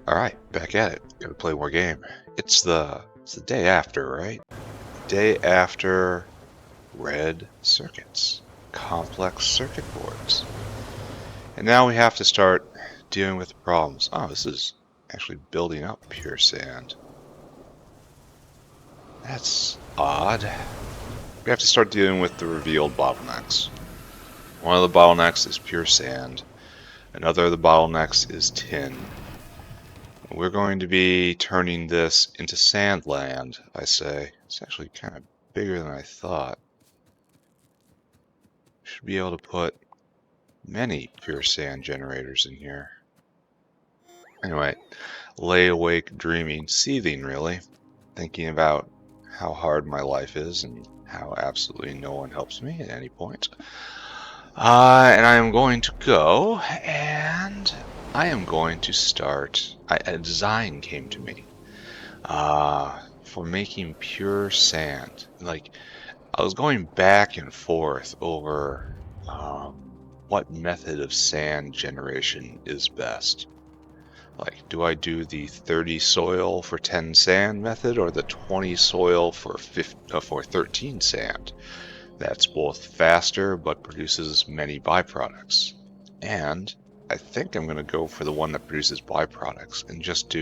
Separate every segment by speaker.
Speaker 1: Alright, back at it. Gotta play more game. It's the day after, right? Day after red circuits. Complex circuit boards. And now we have to start dealing with the problems. Oh, this is actually building up pure sand. That's odd. We have to start dealing with the revealed bottlenecks. One of the bottlenecks is pure sand. Another of the bottlenecks is tin. We're going to be turning this into sand land, I say. It's actually kind of bigger than I thought. Should be able to put many pure sand generators in here. Anyway, lay awake dreaming, seething really, thinking about how hard my life is and how absolutely no one helps me at any point. And I am going to go and I am going to start. A design came to me for making pure sand. Like, I was going back and forth over what method of sand generation is best. Like, do I do the 30 soil for 10 sand method or the 20 soil for 13 sand? That's both faster but produces many byproducts. And I think I'm going to go for the one that produces byproducts and just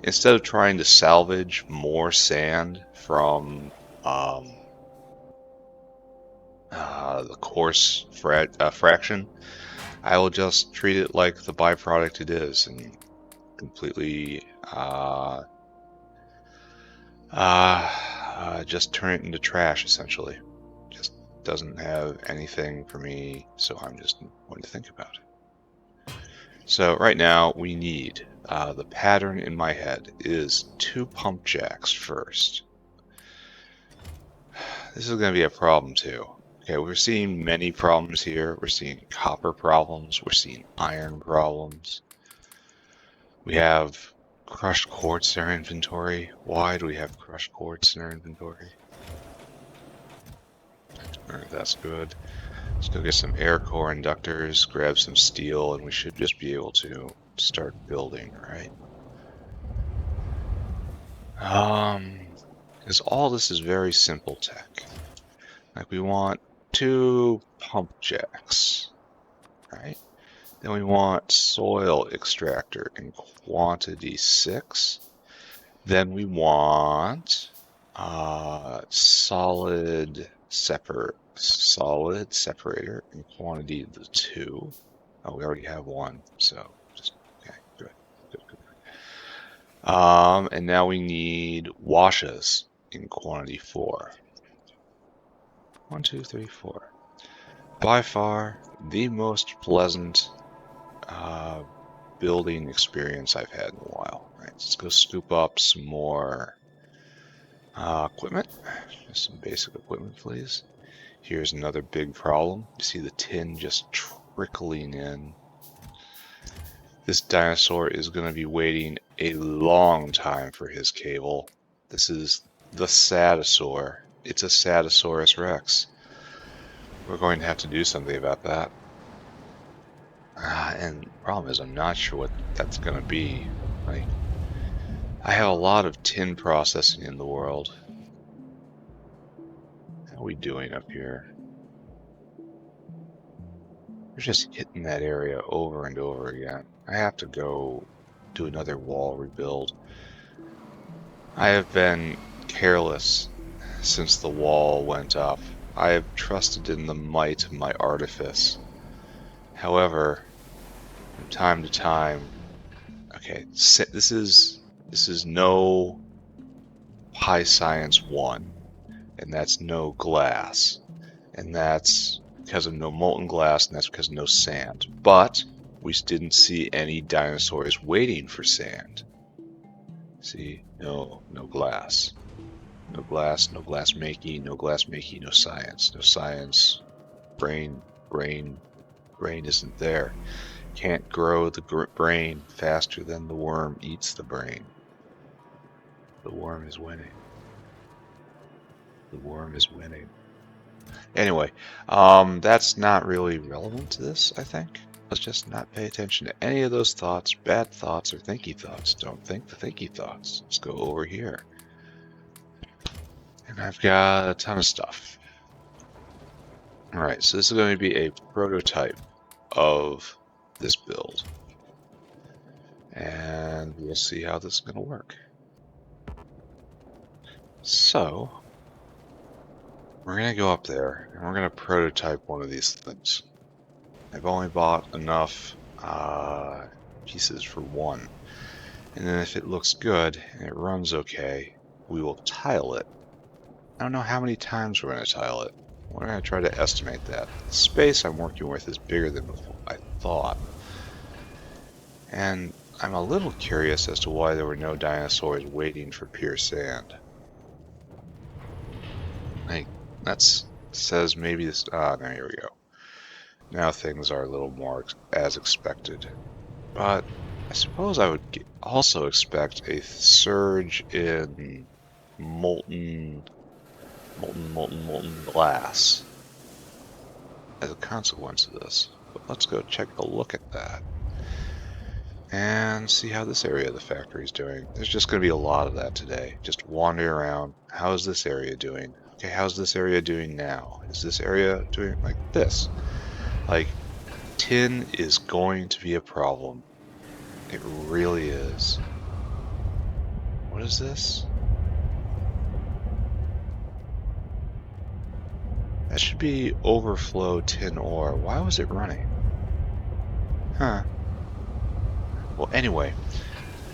Speaker 1: instead of trying to salvage more sand from the coarse fraction, I will just treat it like the byproduct it is and completely just turn it into trash, essentially. Just doesn't have anything for me, so I'm just going to think about it. So right now we need, the pattern in my head is 2 pump jacks first. This is going to be a problem too. Okay, we're seeing many problems here. We're seeing copper problems. We're seeing iron problems. We have crushed quartz in our inventory. Why do we have crushed quartz in our inventory? Alright, that's good. Let's go get some air core inductors, grab some steel, and we should just be able to start building, right? Because all this is very simple tech. Like, we want 2 pump jacks, right? Then we want soil extractor in quantity 6. Then we want solid separator in quantity 2. Oh, we already have 1, so just okay, good. And now we need washes in quantity 4. 1, 2, 3, 4. By far the most pleasant building experience I've had in a while. Right, let's go scoop up some more equipment. Just some basic equipment, please. Here's another big problem. You see the tin just trickling in. This dinosaur is going to be waiting a long time for his cable. This is the Satosaur. It's a Satosaurus Rex. We're going to have to do something about that. And the problem is I'm not sure what that's going to be. Like, I have a lot of tin processing in the world. How are we doing up here? We're just hitting that area over and over again. I have to go do another wall rebuild. I have been careless since the wall went up. I have trusted in the might of my artifice. However, from time to time, okay, this is no high science 1, and that's no glass, and that's because of no molten glass, and that's because of no sand. But we didn't see any dinosaurs waiting for sand. See, no glass. No glass, no glass making, no glass making, no science. No science. Brain isn't there. Can't grow the brain faster than the worm eats the brain. The worm is winning. The worm is winning. Anyway, that's not really relevant to this, I think. Let's just not pay attention to any of those thoughts, bad thoughts, or thinky thoughts. Don't think the thinky thoughts. Let's go over here. And I've got a ton of stuff. Alright, so this is going to be a prototype of this build. And we'll see how this is going to work. So, we're going to go up there, and we're going to prototype one of these things. I've only bought enough pieces for one. And then if it looks good, and it runs okay, we will tile it. I don't know how many times we're going to tile it. We're going to try to estimate that. The space I'm working with is bigger than I thought. And I'm a little curious as to why there were no dinosaurs waiting for pure sand. Like, that says maybe this... there we go. Now things are a little more as expected. But I suppose I would also expect a surge in molten glass as a consequence of this. But let's go check a look at that and see how this area of the factory is doing. There's just going to be a lot of that today. Just wander around. How's this area doing? Okay, how's this area doing now? Is this area doing like this? Like, tin is going to be a problem. It really is. What is this? That should be overflow tin ore. Why was it running? Huh. Well, anyway,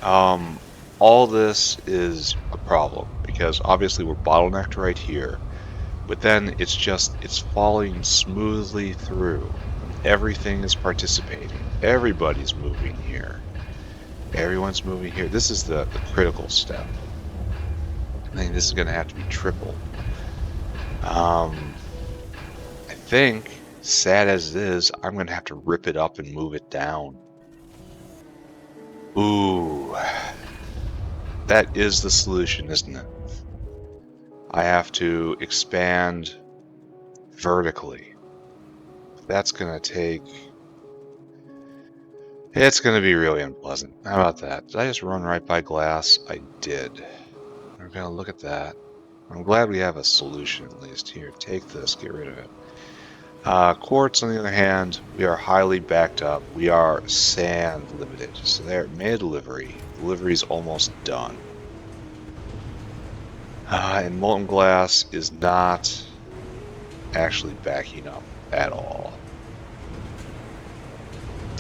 Speaker 1: all this is a problem because obviously we're bottlenecked right here, but then it's falling smoothly through. Everything is participating. Everybody's moving here. Everyone's moving here. This is the critical step. I think this is going to have to be triple. I think, sad as it is, I'm going to have to rip it up and move it down. Ooh. That is the solution, isn't it? I have to expand vertically. That's going to take... It's going to be really unpleasant. How about that? Did I just run right by glass? I did. We're going to look at that. I'm glad we have a solution at least. Here, take this, get rid of it. Quartz, on the other hand, we are highly backed up. We are sand limited. So there, made a delivery. Delivery is almost done. And molten glass is not actually backing up at all.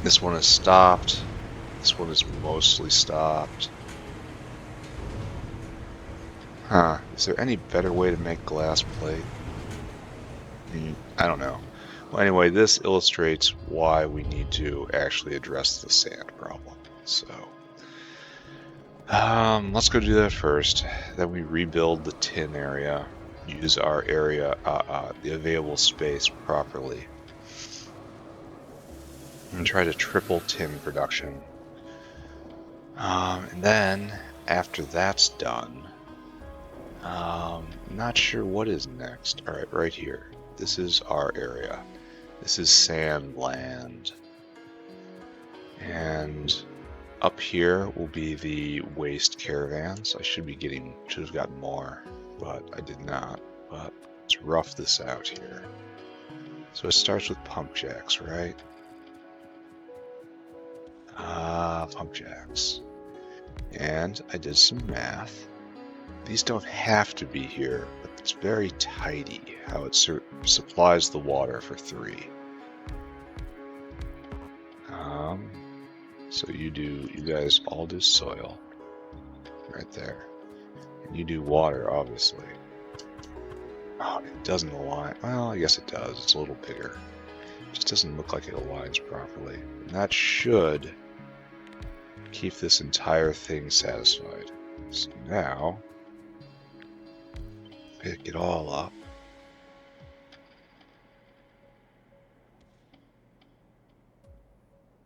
Speaker 1: This one is stopped. This one is mostly stopped. Huh. Is there any better way to make glass plate? I don't know. Well, anyway, this illustrates why we need to actually address the sand problem. So, let's go do that first. Then we rebuild the tin area. Use our area, the available space properly. And try to triple tin production. And then, after that's done, not sure what is next. Alright, right here. This is our area. This is sand land. And up here will be the waste caravans. I should have gotten more, but I did not. But let's rough this out here. So it starts with pump jacks, right? Pump jacks. And I did some math. These don't have to be here, but it's very tidy how it supplies the water for 3. So you guys all do soil, right there. And you do water, obviously. Oh, it doesn't align. Well, I guess it does. It's a little bigger. It just doesn't look like it aligns properly. And that should keep this entire thing satisfied. So now, pick it all up.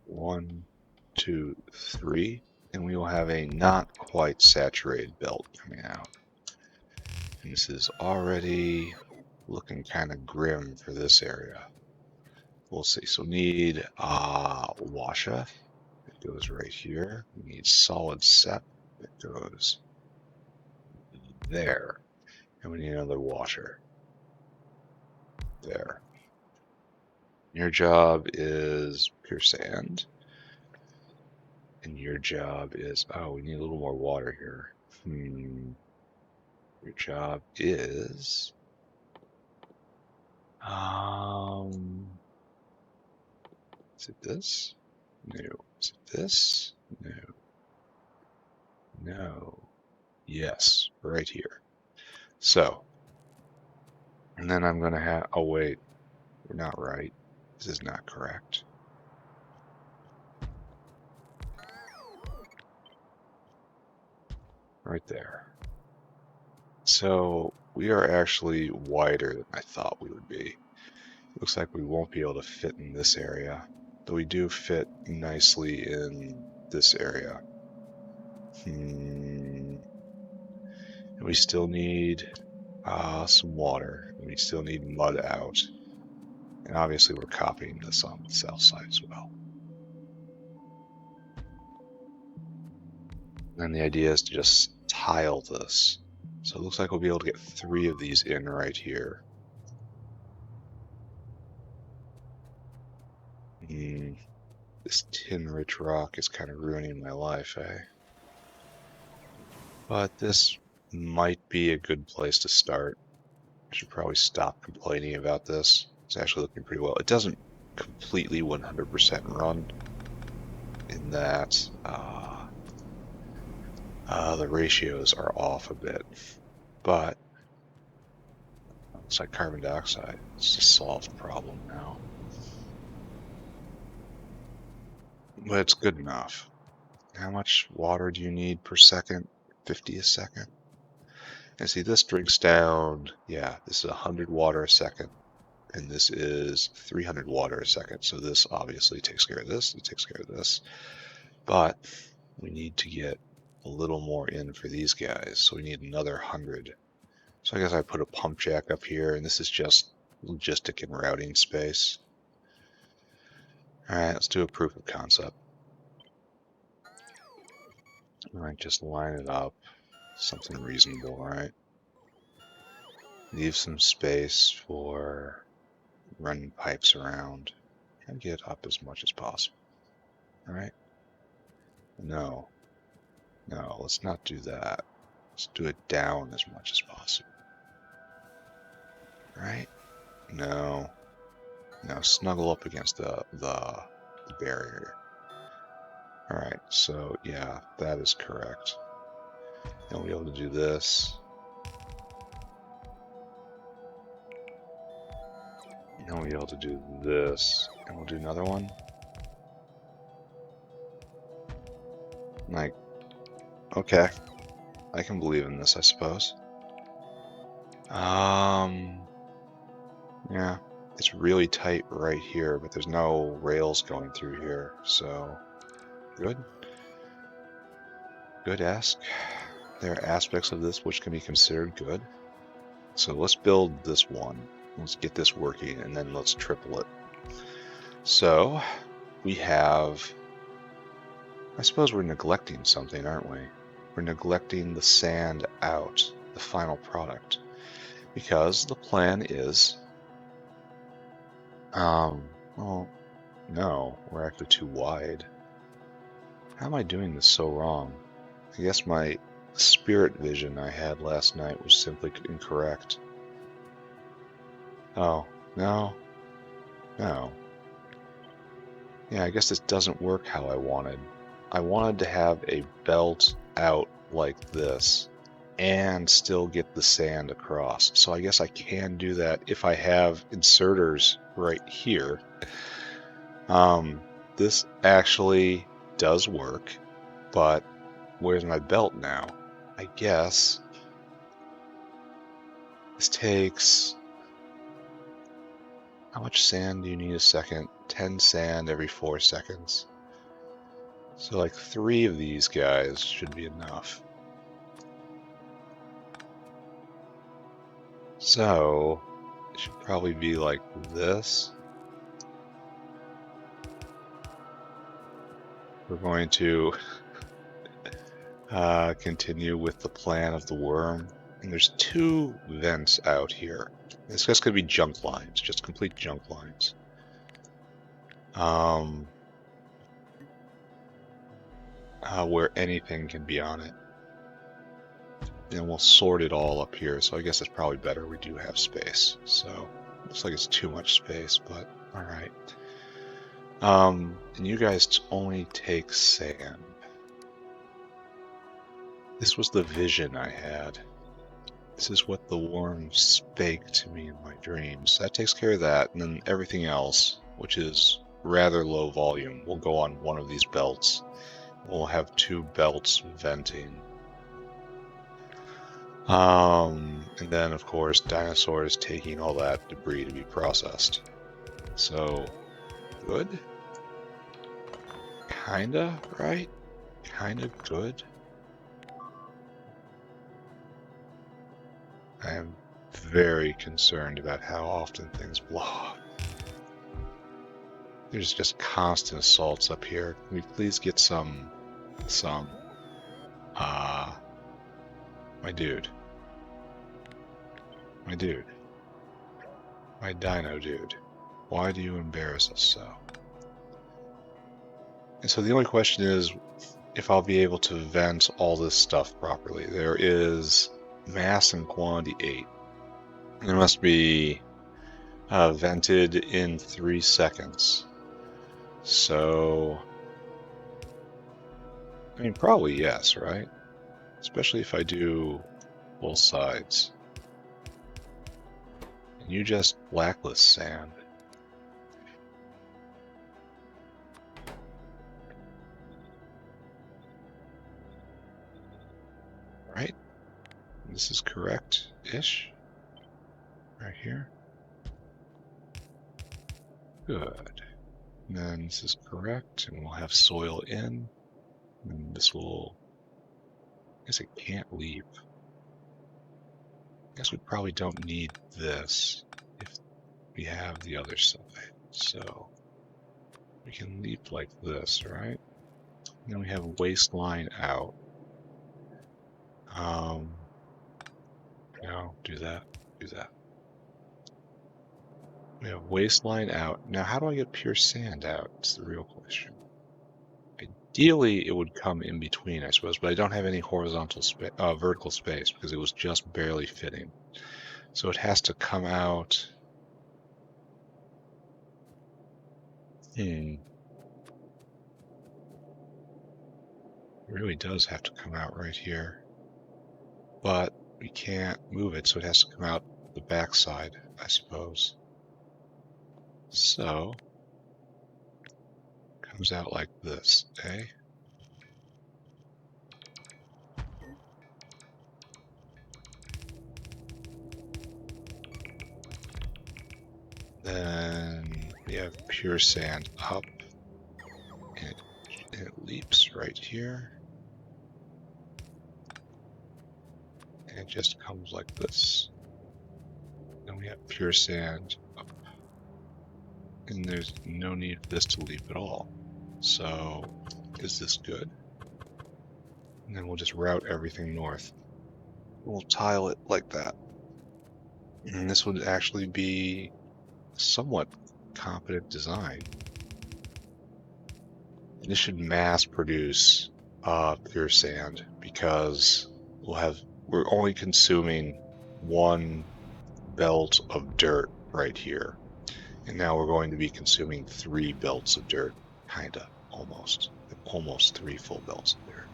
Speaker 1: One, 2, 3, and we will have a not quite saturated belt coming out. And this is already looking kind of grim for this area. we'll see. So we need washer. It goes right here. We need solid set. It goes there. And we need another washer. There. Your job is pure sand. And your job is, oh, we need a little more water here. Your job is, is it this? No. Is it this? No. No. Yes, right here. So, and then I'm going to have, oh wait, we're not right. This is not correct. Right there. So we are actually wider than I thought we would be. Looks like we won't be able to fit in this area, though we do fit nicely in this area. And we still need some water. And we still need mud out. And obviously we're copying this on the south side as well. And the idea is to just tile this. So it looks like we'll be able to get 3 of these in right here. This tin-rich rock is kind of ruining my life, eh? But this might be a good place to start. I should probably stop complaining about this. It's actually looking pretty well. It doesn't completely 100% run in that the ratios are off a bit, but it's like carbon dioxide. It's a solved problem now. But it's good enough. How much water do you need per second? 50 a second? And see, this drinks down, yeah, this is 100 water a second, and this is 300 water a second. So this obviously takes care of this, it takes care of this. But we need to get a little more in for these guys, so we need another 100. So I guess I put a pump jack up here, and this is just logistic and routing space. Alright, let's do a proof of concept. Alright, just line it up. Something reasonable, right? Leave some space for running pipes around. Try to get up as much as possible. Alright? No. No, let's not do that. Let's do it down as much as possible. Right? No. Now snuggle up against the barrier. Alright, so yeah, that is correct. And we'll be able to do this. And we'll be able to do this. And we'll do another one. Like, okay. I can believe in this, I suppose. Yeah. It's really tight right here, but there's no rails going through here, so good. Good ask. There are aspects of this which can be considered good. So let's build this one. Let's get this working, and then let's triple it. So we have, I suppose we're neglecting something, aren't we? We're neglecting the sand out, the final product, because the plan is, well, no, we're actually too wide. How am I doing this so wrong? I guess my spirit vision I had last night was simply incorrect. Oh, no. No. Yeah, I guess this doesn't work how I wanted. I wanted to have a belt out like this and still get the sand across. So I guess I can do that if I have inserters right here. This actually does work, but where's my belt now? I guess this takes, how much sand do you need a second? 10 sand every 4 seconds. So like 3 of these guys should be enough. So it should probably be like this. we're going to continue with the plan of the worm. And there's 2 vents out here. It's just going to be junk lines, just complete junk lines. Where anything can be on it. And we'll sort it all up here, so I guess it's probably better we do have space. So, looks like it's too much space, but alright. And you guys only take sand. This was the vision I had. This is what the worm spake to me in my dreams. That takes care of that, and then everything else, which is rather low volume, will go on one of these belts. We'll have 2 belts venting. And then, of course, dinosaurs taking all that debris to be processed. So, good? Kinda, right? Kinda good? I am very concerned about how often things blow up. There's just constant assaults up here. Can we please get some, my dude. My dude. My dino dude. Why do you embarrass us so? And so the only question is if I'll be able to vent all this stuff properly. There is mass and quantity 8. It must be vented in 3 seconds. So, I mean, probably yes, right? Especially if I do both sides. And you just blacklist sand. Right? This is correct-ish. Right here. Good. And then this is correct, and we'll have soil in. And this will... I guess it can't leap. I guess we probably don't need this if we have the other side. So we can leap like this, right? And then we have waistline out. No, do that, do that. We have waistline out. Now, how do I get pure sand out? It's the real question. Ideally, it would come in between, I suppose, but I don't have any horizontal vertical space because it was just barely fitting. So it has to come out. It really does have to come out right here. But we can't move it, so it has to come out the backside, I suppose. So, it comes out like this, eh? Then we have pure sand up, and it leaps right here. And it just comes like this. Then we have pure sand up. And there's no need for this to leap at all. So, is this good? And then we'll just route everything north. We'll tile it like that. And this would actually be somewhat competent design. And this should mass produce pure sand because we're only consuming 1 belt of dirt right here. And now we're going to be consuming 3 belts of dirt, kinda, almost 3 full belts of dirt.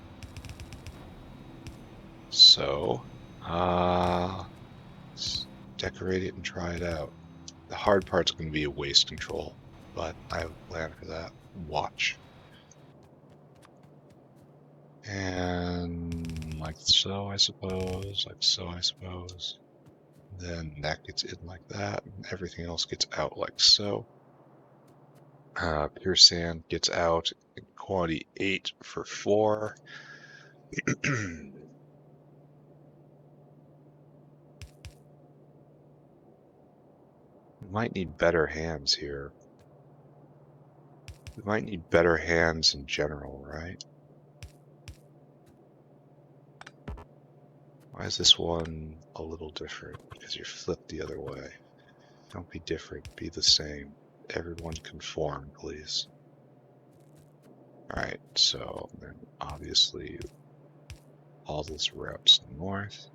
Speaker 1: So, let's decorate it and try it out. The hard part's going to be a waste control, but I have a plan for that. Watch. And like so, I suppose. Like so, I suppose. Then that gets in like that, and everything else gets out like so. Pure sand gets out in quantity 8 for 4. Might need better hands here. We might need better hands in general, right? Why is this one a little different? Because you're flipped the other way. Don't be different, be the same. Everyone conform, please. Alright, so then obviously all this routes north.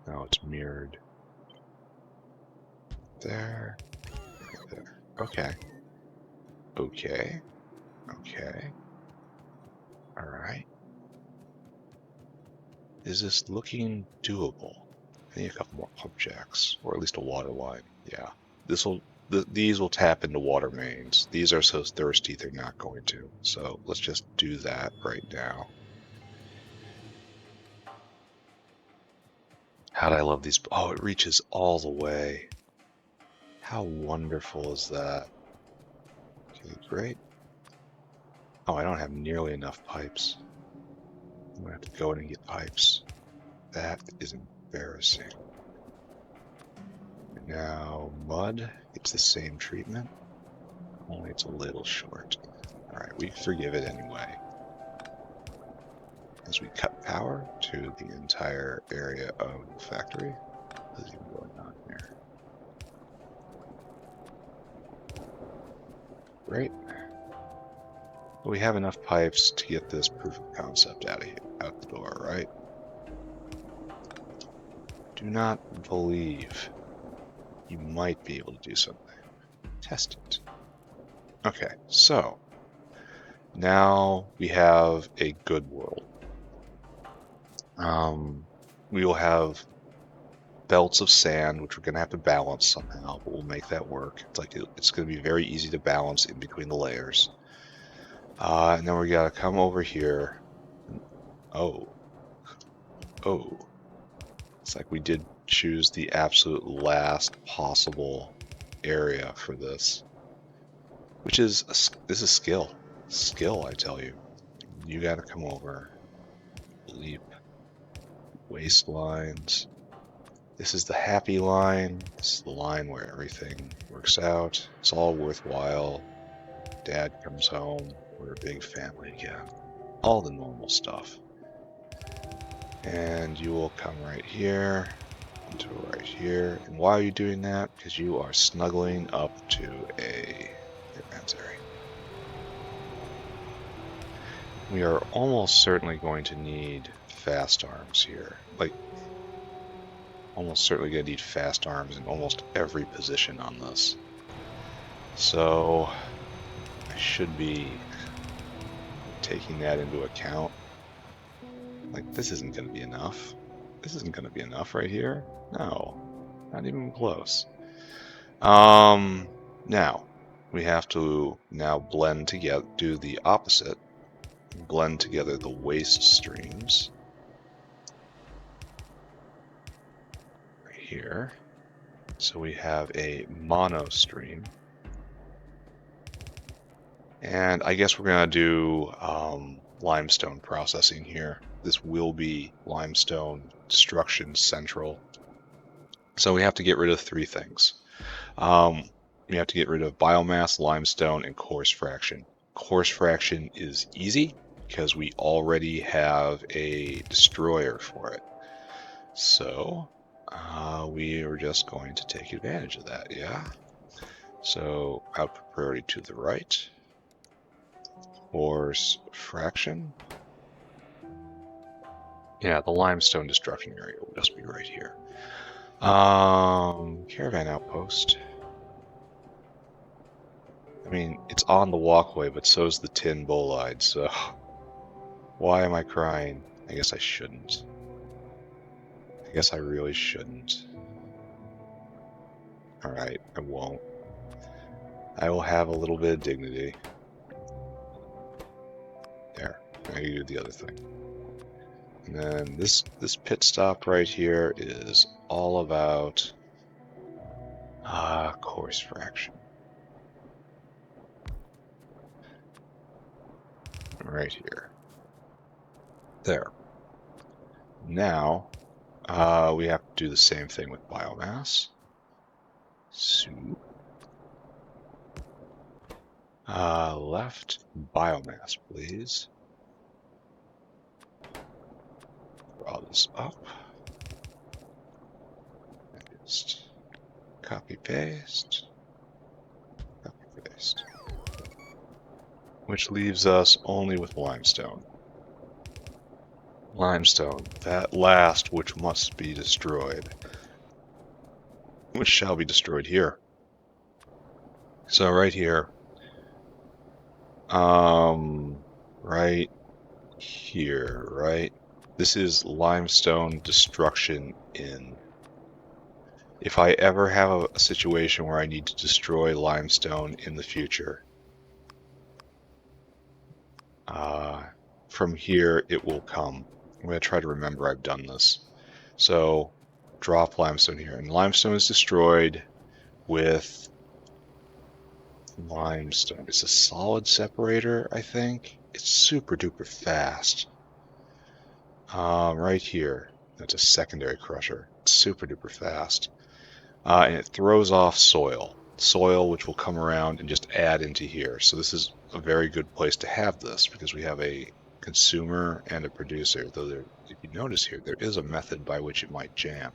Speaker 1: Now it's mirrored. There. There. Okay. Okay. Okay. Alright. Is this looking doable? I need a couple more pump jacks, or at least a water line. Yeah. These will tap into water mains. These are so thirsty they're not going to. So let's just do that right now. How'd I love these? Oh, it reaches all the way. How wonderful is that? Okay, great. Oh, I don't have nearly enough pipes. I'm gonna have to go in and get pipes. That is embarrassing. Now, mud, it's the same treatment, only it's a little short. Alright, we forgive it anyway. As we cut power to the entire area of the factory. What's even going on here? Great. We have enough pipes to get this proof of concept out the door, right? Do not believe you might be able to do something. Test it. Okay, so now we have a good world. We will have belts of sand, which we're going to have to balance somehow, but we'll make that work. It's going to be very easy to balance in between the layers. And then we got to come over here. Oh. It's like we did choose the absolute last possible area for this, which is this is skill. Skill, I tell you. You got to come over. Leap. Waste lines. This is the happy line. This is the line where everything works out. It's all worthwhile. Dad comes home. We're a big family again. All the normal stuff. And you will come right here into right here. And why are you doing that? Because you are snuggling up to a dispensary. We are almost certainly going to need fast arms here. Like, almost certainly going to need fast arms in almost every position on this. So I should be taking that into account. Like, this isn't going to be enough. This isn't going to be enough right here. No, not even close. Now we have to blend together, do the opposite, blend together the waste streams right here. So we have a mono stream. And I guess we're going to do limestone processing here. This will be limestone destruction central. So we have to get rid of three things. We have to get rid of biomass, limestone, and coarse fraction. Coarse fraction is easy because we already have a destroyer for it. So we are just going to take advantage of that, yeah? So output priority to the right. Coarse fraction. Yeah, the limestone destruction area will just be right here. Caravan outpost. I mean, it's on the walkway, but so's the tin bolide, so why am I crying? I guess I shouldn't. I guess I really shouldn't. Alright, I won't. I will have a little bit of dignity. There, now you do the other thing. And then this pit stop right here is all about coarse fraction. Right here. There. now we have to do the same thing with biomass. Soup. Left biomass, please. Draw this up. And just copy paste. Copy paste. Which leaves us only with limestone. Limestone, that last which must be destroyed. Which shall be destroyed here. So right here. Right here, right? This is limestone destruction in. If I ever have a situation where I need to destroy limestone in the future, from here it will come. I'm going to try to remember I've done this. So drop limestone here, and limestone is destroyed with limestone. It's a solid separator, I think. It's super duper fast. Right here, that's a secondary crusher. It's super duper fast. And it throws off soil. Soil which will come around and just add into here. So this is a very good place to have this because we have a consumer and a producer. Though there, if you notice here, there is a method by which it might jam.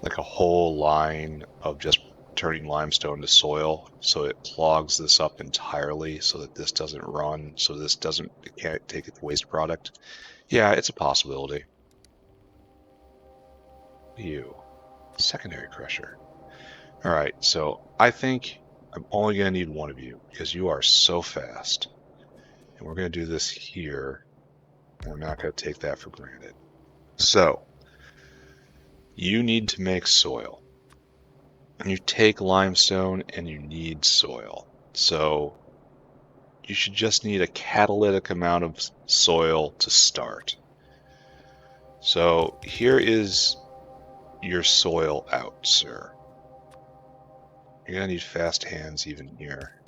Speaker 1: Like a whole line of just turning limestone to soil, so it clogs this up entirely so that this doesn't run, so this doesn't, it can't take it the waste product. Yeah, it's a possibility. You. Secondary crusher. Alright, so I think I'm only going to need one of you because you are so fast. And we're going to do this here. And we're not going to take that for granted. So, you need to make soil. And you take limestone and you need soil. So, you should just need a catalytic amount of soil to start. So, here is your soil out, sir. You're gonna need fast hands even here.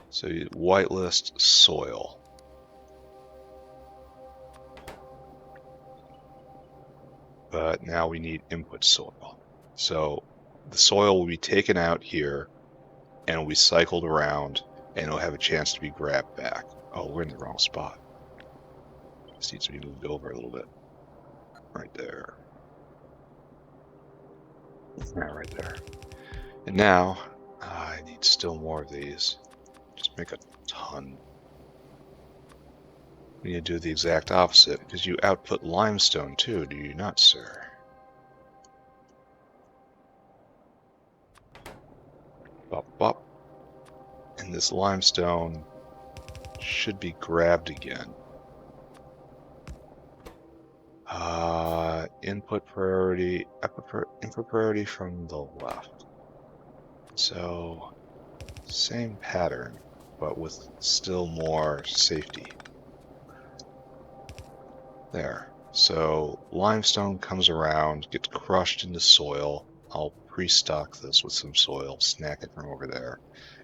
Speaker 1: So you whitelist soil. But now we need input soil. So the soil will be taken out here and will be cycled around and it'll have a chance to be grabbed back. Oh, we're in the wrong spot. This needs to be moved over a little bit. Right there. Yeah, right there. And now, I need still more of these. Just make a ton. We need to do the exact opposite, because you output limestone too, do you not, sir? Bop, bop. And this limestone should be grabbed again. Input priority, input priority from the left. So, same pattern, but with still more safety. There. So, limestone comes around, gets crushed into soil. I'll pre-stock this with some soil, snack it from over there.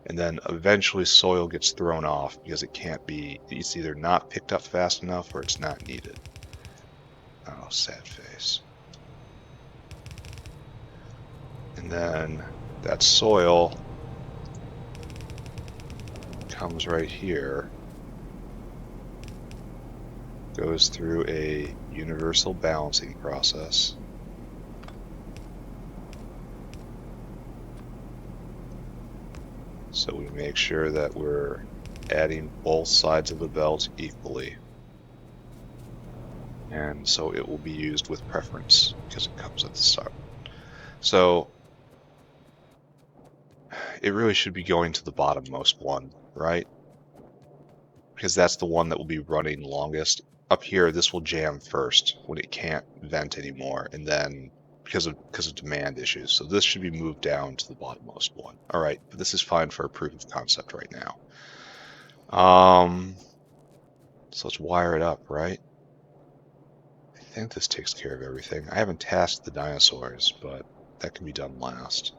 Speaker 1: And then eventually soil gets thrown off because it can't be, it's either not picked up fast enough or it's not needed. Oh, sad face. And then that soil comes right here, goes through a universal balancing process. So we make sure that we're adding both sides of the belt equally. And so it will be used with preference because it comes at the start. So it really should be going to the bottommost one, right? Because that's the one that will be running longest. Up here, this will jam first when it can't vent anymore, and then because of demand issues. So this should be moved down to the bottommost one. All right, but this is fine for a proof of concept right now. So let's wire it up, right? I think this takes care of everything. I haven't tasked the dinosaurs, but that can be done last.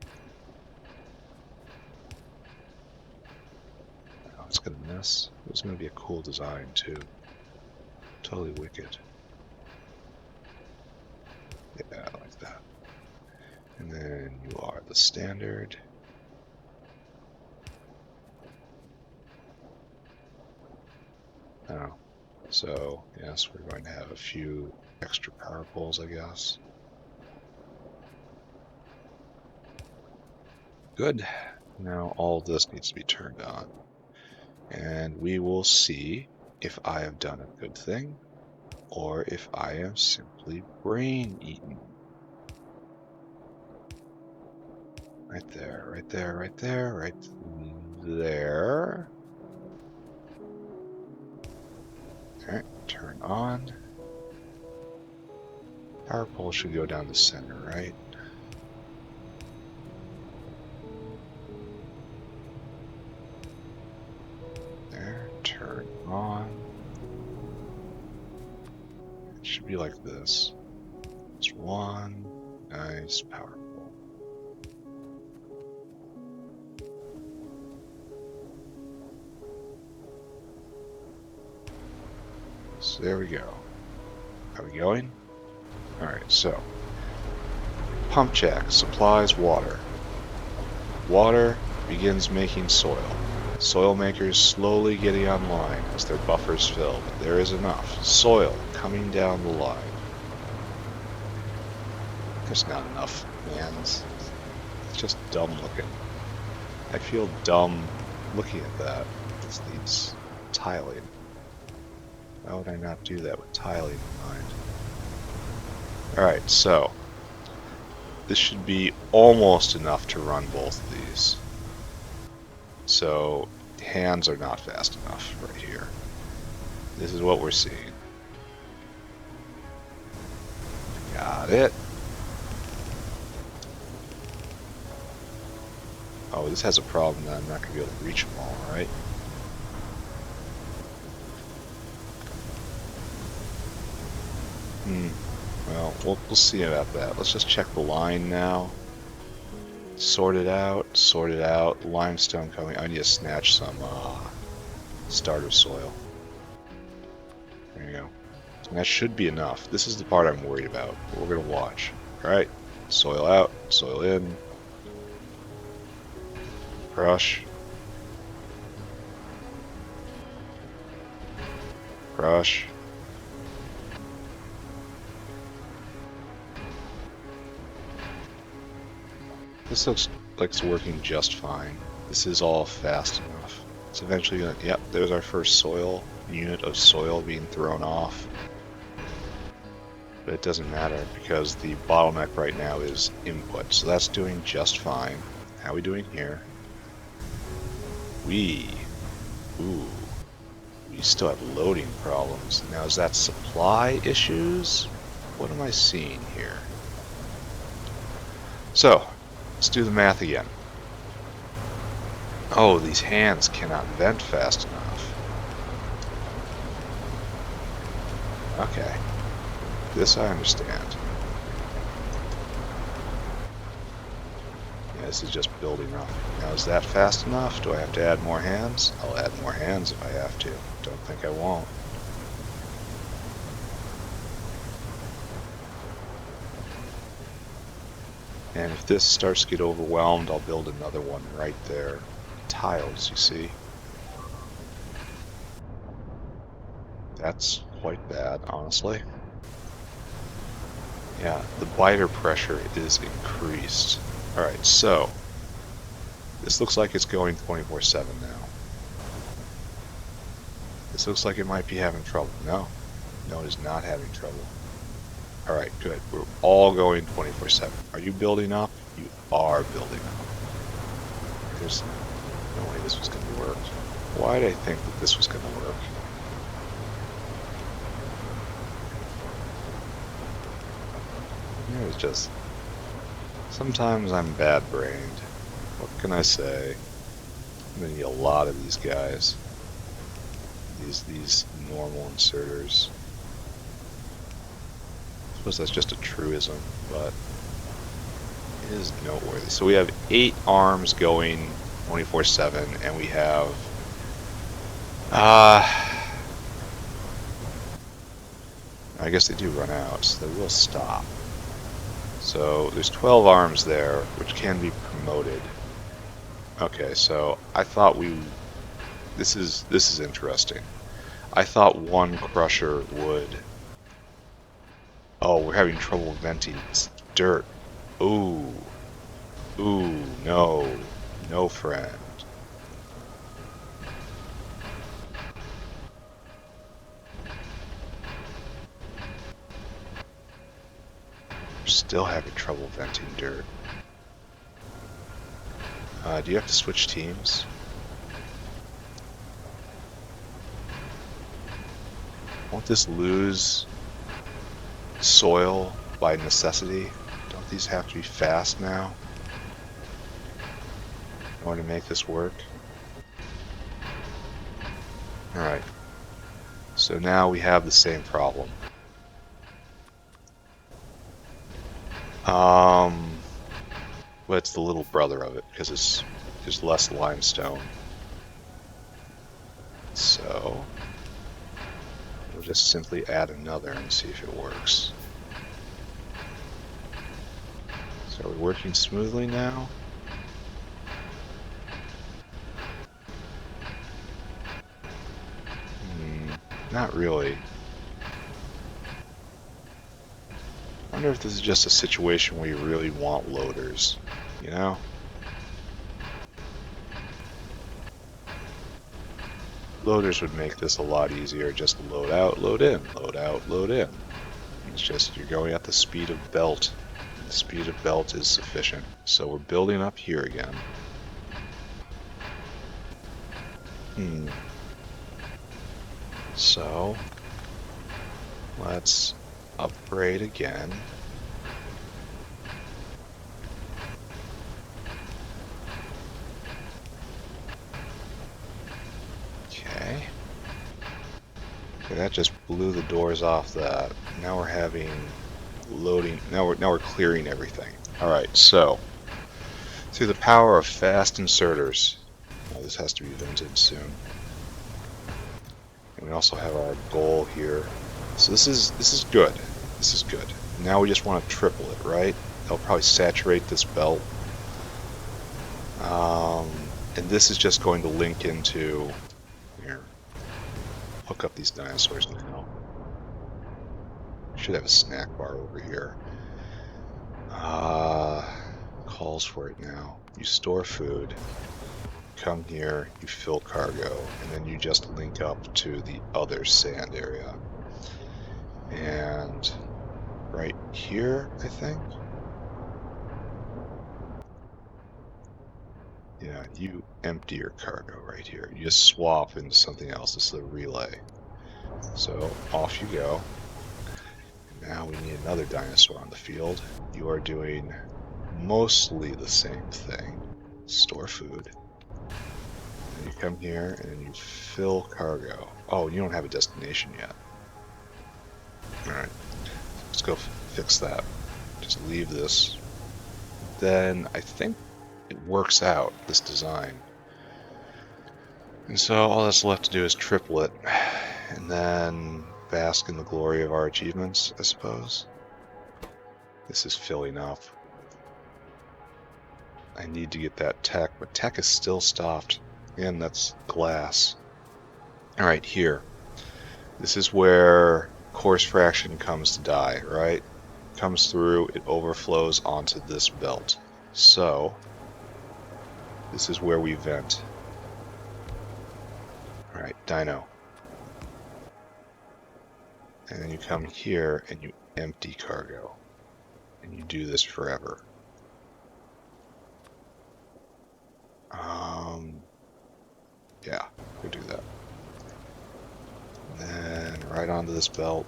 Speaker 1: it's gonna miss. It was gonna be a cool design too. Totally wicked. Yeah, I like that. And then you are the standard. Oh, so yes, we're going to have a few extra power poles, I guess. Good. Now all of this needs to be turned on. And we will see if I have done a good thing or if I am simply brain-eaten. Right there, right there, right there, right there. Alright, turn on. Power pole should go down the center, right? There, turn on. It should be like this. Just one nice power pole. So there we go. Are we going? Alright, so pump jack supplies water. Water begins making soil. Soil makers slowly getting online as their buffers fill, but there is enough soil coming down the line. There's not enough, man. It's just dumb looking. I feel dumb looking at that. It's these tiling. Why would I not do that with tiling in mind? Alright, so this should be almost enough to run both of these. So hands are not fast enough right here. This is what we're seeing. Got it. Oh, this has a problem that I'm not going to be able to reach them all, right? Well, we'll see about that. Let's just check the line now. Sort it out, sort it out. Limestone coming. I need to snatch some starter soil. There you go. And that should be enough. This is the part I'm worried about. We're going to watch. Alright, soil out, soil in. Crush. Crush. This looks like it's working just fine. This is all fast enough. It's eventually gonna, yep, there's our first soil unit of soil being thrown off. But it doesn't matter because the bottleneck right now is input. So that's doing just fine. How are we doing here? We still have loading problems. Now is that supply issues? What am I seeing here? So, let's do the math again. Oh, these hands cannot vent fast enough. Okay. This I understand. Yeah, this is just building up. Now is that fast enough? Do I have to add more hands? I'll add more hands if I have to. Don't think I won't. And if this starts to get overwhelmed, I'll build another one right there. Tiles, you see. That's quite bad, honestly. Yeah, the biter pressure is increased. Alright, so this looks like it's going 24/7 now. This looks like it might be having trouble. No, it is not having trouble. Alright, good. We're all going 24/7. Are you building up? You are building up. There's no way this was going to work. Why did I think that this was going to work? It was just... Sometimes I'm bad-brained. What can I say? I'm going to need a lot of these guys. These normal inserters. I suppose that's just a truism, but it is noteworthy. So we have 8 arms going 24/7, and we have I guess they do run out, so they will stop. So there's 12 arms there, which can be promoted. Okay, so I thought this is interesting. I thought one crusher would. Oh, we're having trouble venting dirt. Ooh. Ooh, no. No, friend. We're still having trouble venting dirt. Do you have to switch teams? Won't this lose soil by necessity? Don't these have to be fast now in order to make this work? Alright. So now we have the same problem. But it's the little brother of it because there's less limestone. So we'll just simply add another and see if it works. So are we working smoothly now? Not really. I wonder if this is just a situation where you really want loaders, you know? Loaders would make this a lot easier, just load out, load in, load out, load in. It's just you're going at the speed of belt. The speed of belt is sufficient. So we're building up here again. So let's upgrade again. Okay. Okay, that just blew the doors off that. Now we're having loading. Now we're clearing everything. All right. So through the power of fast inserters. Oh, this has to be vented soon. And we also have our goal here. So this is good. This is good. Now we just want to triple it, right? They'll probably saturate this belt. And this is just going to link into here. Hook up these dinosaurs now. Should have a snack bar over here. Calls for it now. You store food. Come here, you fill cargo, and then you just link up to the other sand area. And right here, I think? Yeah, you empty your cargo right here. You just swap into something else. This is a relay. So off you go. Now we need another dinosaur on the field. You are doing mostly the same thing. Store food. And you come here and you fill cargo. Oh, you don't have a destination yet. Alright, let's go fix that. Just leave this. Then I think it works out, this design. And so all that's left to do is triple it, and then bask in the glory of our achievements, I suppose. This is filling up. I need to get that tech, but tech is still stopped. And that's glass. Alright, here. This is where course fraction comes to die, right? Comes through, it overflows onto this belt. So, this is where we vent. Alright, dino. And then you come here and you empty cargo. And you do this forever. Yeah, we'll do that. And then right onto this belt,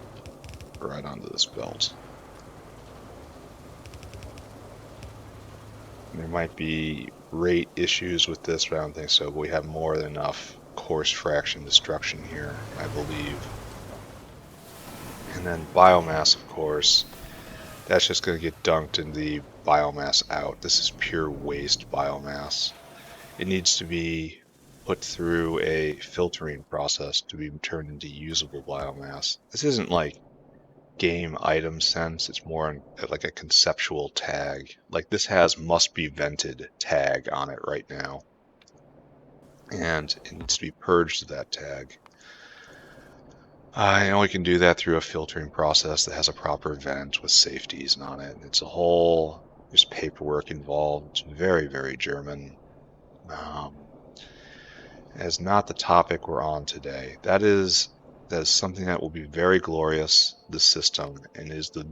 Speaker 1: right onto this belt. There might be rate issues with this, but I don't think so. But we have more than enough course fraction destruction here, I believe. And then biomass, of course. That's just going to get dunked in the biomass out. This is pure waste biomass. It needs to be put through a filtering process to be turned into usable biomass. This isn't like game item sense, it's more like a conceptual tag. Like this has must be vented tag on it right now, and it needs to be purged to that tag. I only can do that through a filtering process that has a proper vent with safeties on it. It's a whole, there's paperwork involved. It's very, very German. Is not the topic we're on today. That is something that will be very glorious, the system, and is the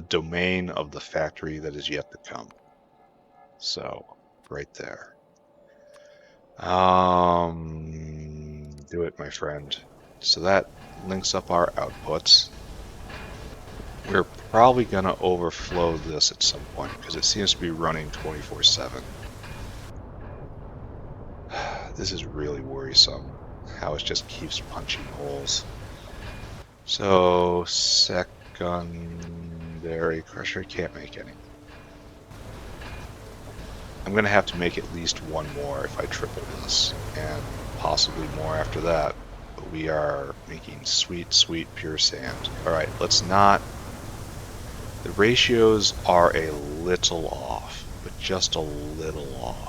Speaker 1: domain of the factory that is yet to come. So, right there. Do it, my friend. So that links up our outputs. We're probably going to overflow this at some point because it seems to be running 24/7. This is really worrisome, how it just keeps punching holes. So, secondary crusher, can't make any. I'm going to have to make at least one more if I triple this, and possibly more after that. But we are making sweet, sweet pure sand. Alright, let's not... The ratios are a little off, but just a little off.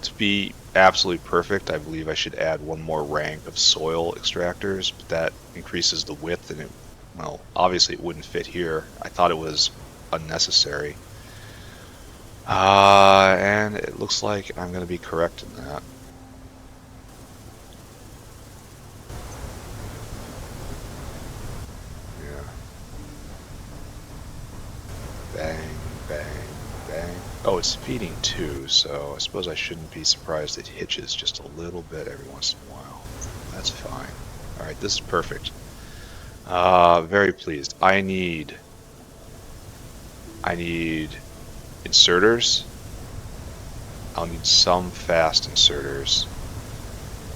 Speaker 1: To be absolutely perfect, I believe I should add one more rank of soil extractors, but that increases the width, and it, well, obviously it wouldn't fit here. I thought it was unnecessary. And it looks like I'm going to be correct in that. Yeah. Bang, bang, bang. Oh, it's feeding too, so I suppose I shouldn't be surprised it hitches just a little bit every once in a while. That's fine. Alright, this is perfect. Very pleased. I need inserters. I'll need some fast inserters.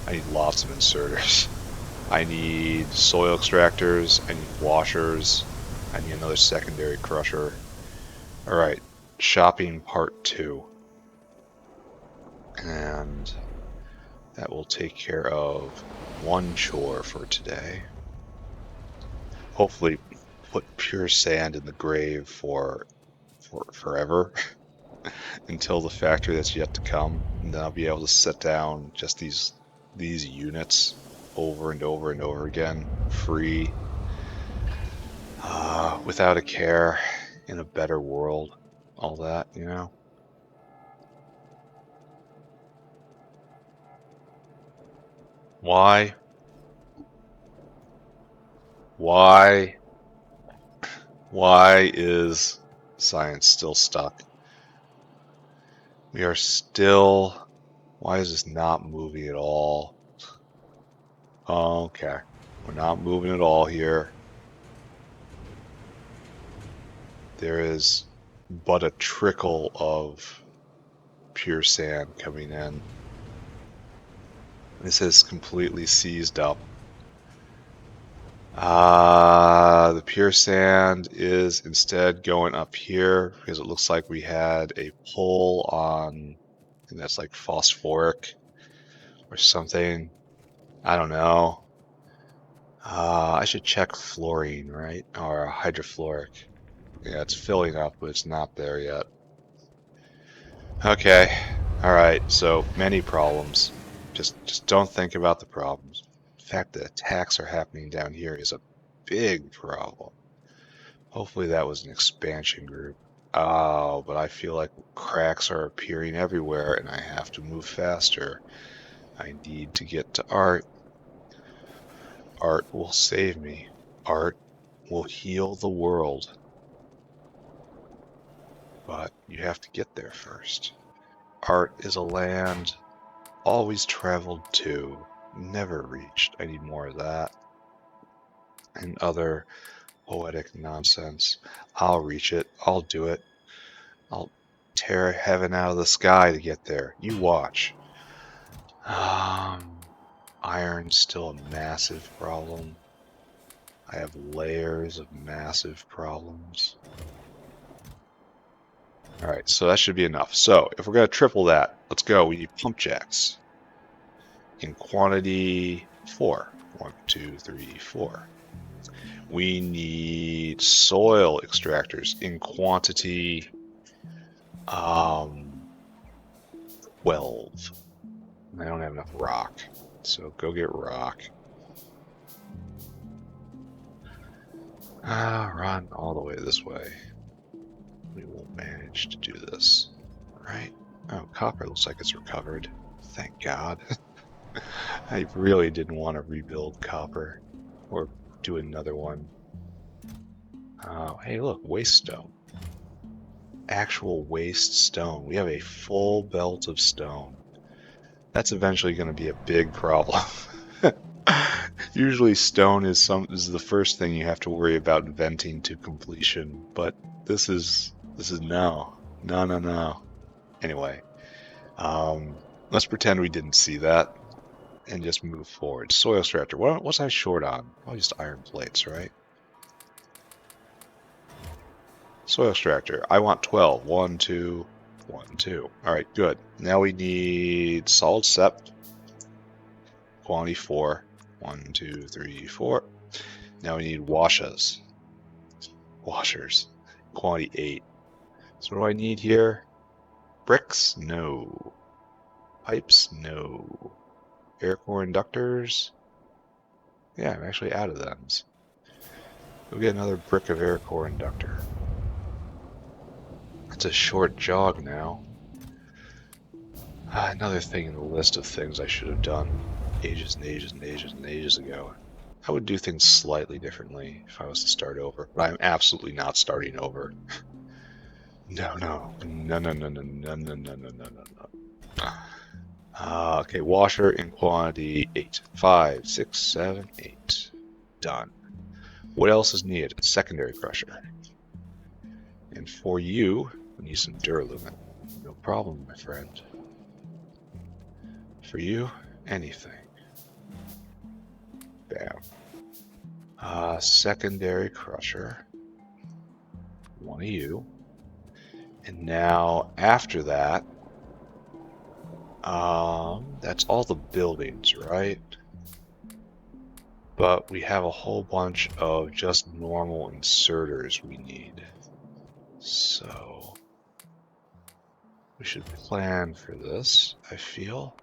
Speaker 1: I need lots of inserters. I need soil extractors. I need washers. I need another secondary crusher. Alright, shopping part 2. And that will take care of one chore for today. Hopefully put pure sand in the grave for forever until the factory that's yet to come, and then I'll be able to set down just these units over and over and over again, free, without a care, in a better world, all that, you know. Why is science still stuck? We are still... Why is this not moving at all? Okay, we're not moving at all here. There is but a trickle of pure sand coming in. This is completely seized up. The pure sand is instead going up here because it looks like we had a pull on, and that's like phosphoric or something. I don't know. I should check fluorine, right? Or hydrofluoric. Yeah, it's filling up, but it's not there yet. Okay. Alright, so many problems. Just don't think about the problems. The fact that attacks are happening down here is a big problem. Hopefully that was an expansion group. Oh, but I feel like cracks are appearing everywhere and I have to move faster. I need to get to art. Art will save me. Art will heal the world. But you have to get there first. Art is a land always traveled to, never reached. I need more of that. And other poetic nonsense. I'll reach it. I'll do it. I'll tear heaven out of the sky to get there. You watch. Iron's still a massive problem. I have layers of massive problems. Alright, so that should be enough. So, if we're going to triple that, let's go. We need pump jacks in quantity 4. 1, 2, 3, 4. We need soil extractors in quantity 12. I don't have enough rock, so go get rock. Run all the way this way. We will manage to do this, right? Oh, copper looks like it's recovered. Thank God. I really didn't want to rebuild copper or do another one. Oh, hey, look, waste stone. Actual waste stone. We have a full belt of stone. That's eventually going to be a big problem. Usually stone is the first thing you have to worry about venting to completion, but this is no. Anyway, let's pretend we didn't see that and just move forward. Soil extractor. What was I short on? Probably just iron plates, right? Soil extractor. I want 12. 1, 2, 1, 2. All right, good. Now we need solid sept. Quantity 4. 1, 2, 3, 4. Now we need washers. Quantity 8. So what do I need here? Bricks? No. Pipes? No. Air core inductors? Yeah, I'm actually out of them. Go get another brick of air core inductor. That's a short jog now. Another thing in the list of things I should have done ages ago. I would do things slightly differently if I was to start over, but I'm absolutely not starting over. No. Okay, washer in quantity 8. 5, 6, 7, 8. Done. What else is needed? Secondary crusher. And for you, we need some duralumin. No problem, my friend. For you, anything. Bam. Secondary crusher. One of you. And now, after that, that's all the buildings, right? But we have a whole bunch of just normal inserters we need. So, we should plan for this, I feel.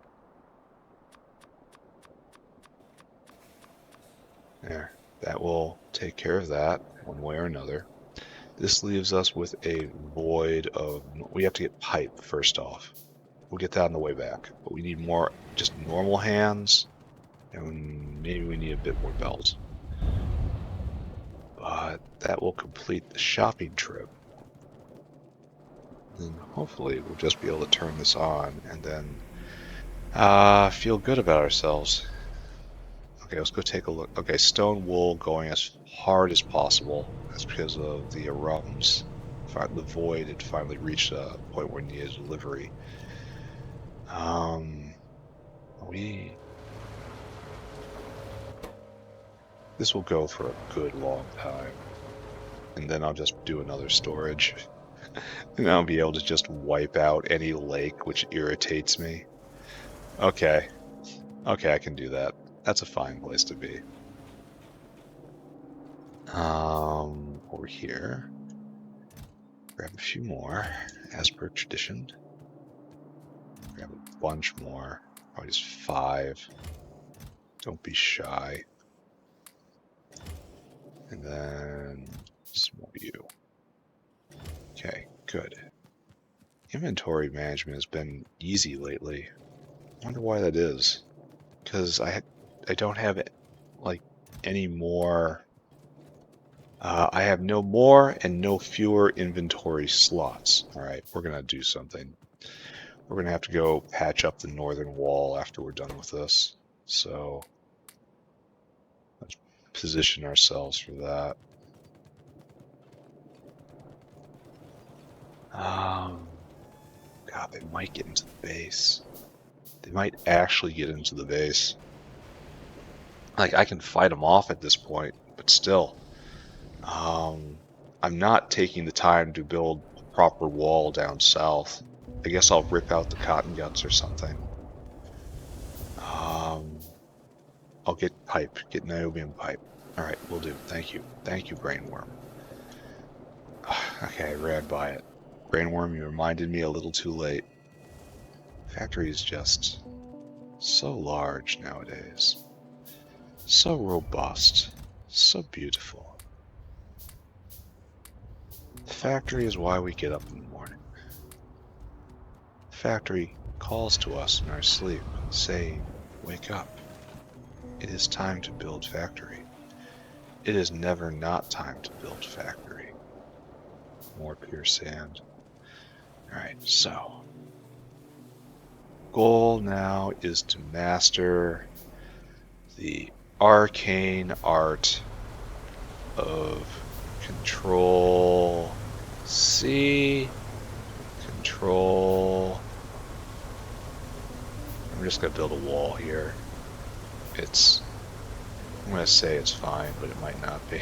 Speaker 1: There, that will take care of that one way or another. This leaves us with a void of, we have to get pipe first off. We'll get that on the way back, but we need more just normal hands, and maybe we need a bit more belt. But that will complete the shopping trip. And hopefully we'll just be able to turn this on and then feel good about ourselves. Okay, let's go take a look. Okay, stone wool going as hard as possible. That's because of the rums. The void had finally reached a point where it needed delivery. This will go for a good long time. And then I'll just do another storage. And I'll be able to just wipe out any lake which irritates me. Okay, I can do that. That's a fine place to be. Over here. Grab a few more, as per tradition. Grab a bunch more. Probably just 5. Don't be shy. And then some more of you. Okay, good. Inventory management has been easy lately. I wonder why that is. Because I don't have like any more. I have no more and no fewer inventory slots. All right, we're gonna do something. We're gonna have to go patch up the northern wall after we're done with this. So let's position ourselves for that. God, they might get into the base. They might actually get into the base. Like, I can fight them off at this point, but still. I'm not taking the time to build proper wall down south. I guess I'll rip out the cotton guts or something. I'll get pipe, get niobium pipe. Alright, will do. Thank you. Thank you, brainworm. Okay, I ran by it. Brainworm, you reminded me a little too late. Factory is just so large nowadays. So robust. So beautiful. The factory is why we get up in the morning. The factory calls to us in our sleep, saying, "Wake up. It is time to build factory." It is never not time to build factory. More pure sand. Alright, so goal now is to master the arcane art of Control C, Control. I'm just gonna build a wall here. I'm gonna say it's fine, but it might not be.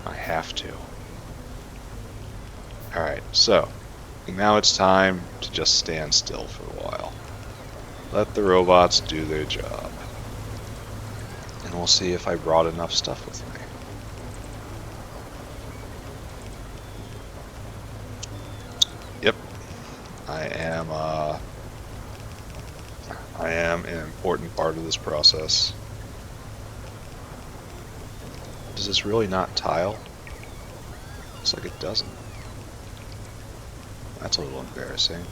Speaker 1: I have to. Alright, so now it's time to just stand still for a while. Let the robots do their job. And we'll see if I brought enough stuff with me. Yep. I am an important part of this process. Does this really not tile? Looks like it doesn't. That's a little embarrassing.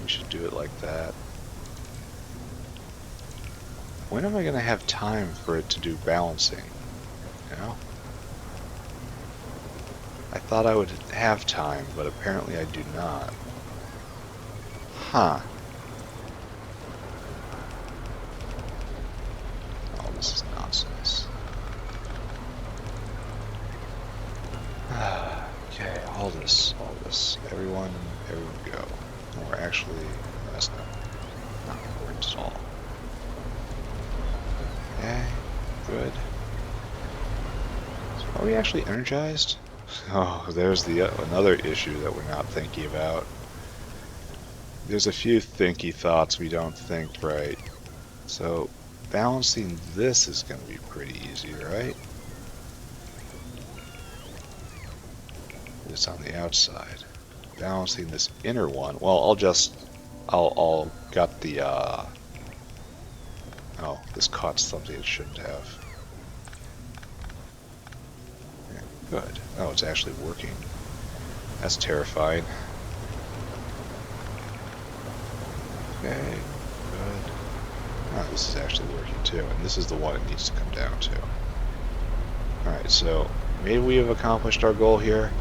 Speaker 1: We should do it like that. When am I going to have time for it to do balancing? You know? I thought I would have time, but apparently I do not. Huh. Oh, this is nonsense. Okay, all this. Everyone go. No, we're actually, that's not important at all. Okay, good. So are we actually energized? Oh, there's another issue that we're not thinking about. There's a few thinky thoughts we don't think right. So balancing this is going to be pretty easy, right? It's on the outside. Balancing this inner one. Well, I'll got the oh, this caught something it shouldn't have. Yeah, good. Oh, it's actually working. That's terrifying. Okay, good. Oh, this is actually working too, and this is the one it needs to come down to. Alright, so maybe we have accomplished our goal here.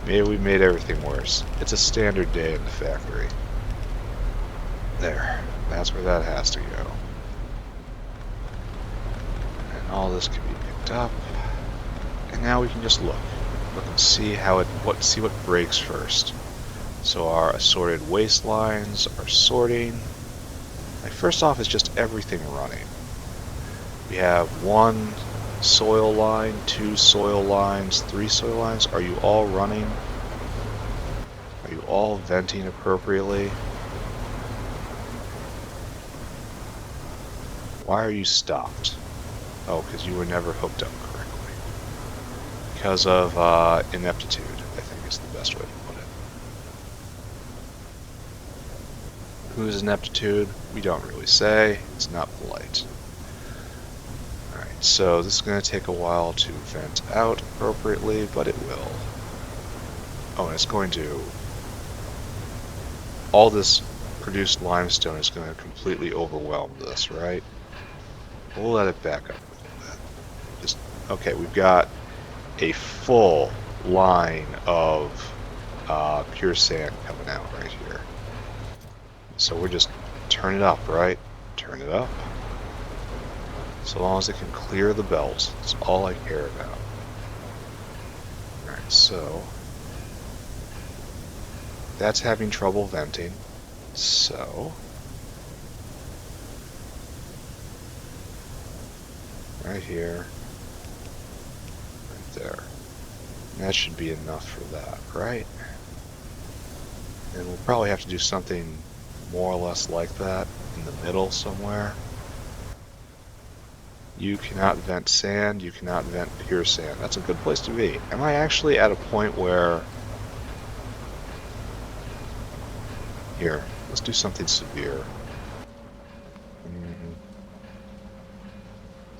Speaker 1: Maybe we made everything worse. It's a standard day in the factory. There. That's where that has to go. And all this can be picked up. And now we can just look and see see what breaks first. So our assorted waste lines are sorting. Like first off is just everything running. We have 1 soil line, 2 soil lines, 3 soil lines. Are you all running? Are you all venting appropriately? Why are you stopped? Oh, because you were never hooked up correctly. Because of ineptitude, I think is the best way to put it. Whose ineptitude? We don't really say. It's not polite. Alright, so this is going to take a while to vent out appropriately, but it will. Oh, and it's going to... All this produced limestone is going to completely overwhelm this, right? We'll let it back up a little bit. Just, okay, we've got a full line of pure sand coming out right here. So we're just turn it up, right? Turn it up. So long as it can clear the belt, that's all I care about. Alright, so that's having trouble venting. So right here, right there. And that should be enough for that, right? And we'll probably have to do something more or less like that in the middle somewhere. You cannot vent sand, you cannot vent pure sand. That's a good place to be. Am I actually at a point where... Here, let's do something severe.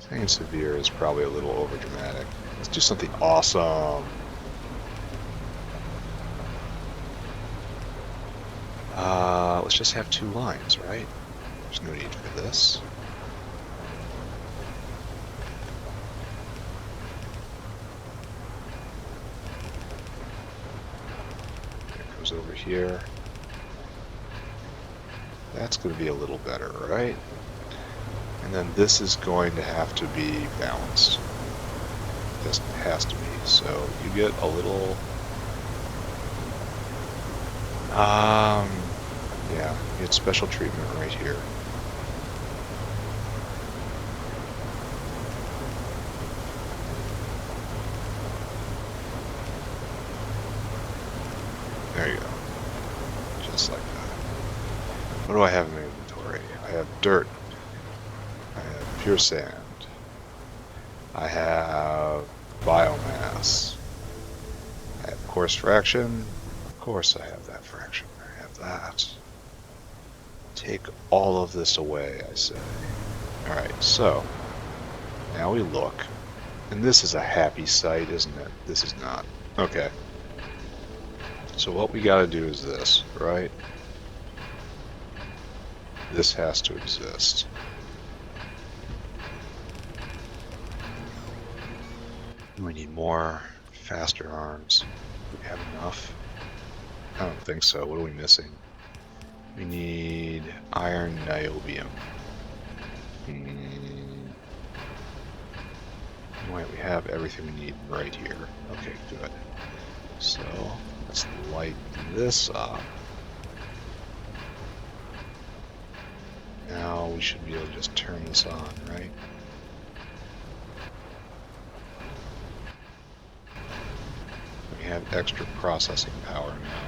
Speaker 1: Saying severe is probably a little overdramatic. Let's do something awesome. Let's just have 2 lines, right? There's no need for this. It goes over here. That's going to be a little better, right? And then this is going to have to be balanced. Just has to be. So you get a little... yeah, you get special treatment right here. There you go. Just like that. What do I have in my inventory? I have dirt. I have pure sand. I have biomass. I have coarse fraction. Of course I have that fraction. I have that. Take all of this away, I say. Alright, so now we look. And this is a happy sight, isn't it? This is not. Okay. So what we gotta do is this, right? This has to exist. We need more faster arms. Do we have enough? I don't think so. What are we missing? We need iron niobium. Wait, we have everything we need right here. Okay, good. So let's light this up. Now we should be able to just turn this on, right? We have extra processing power now.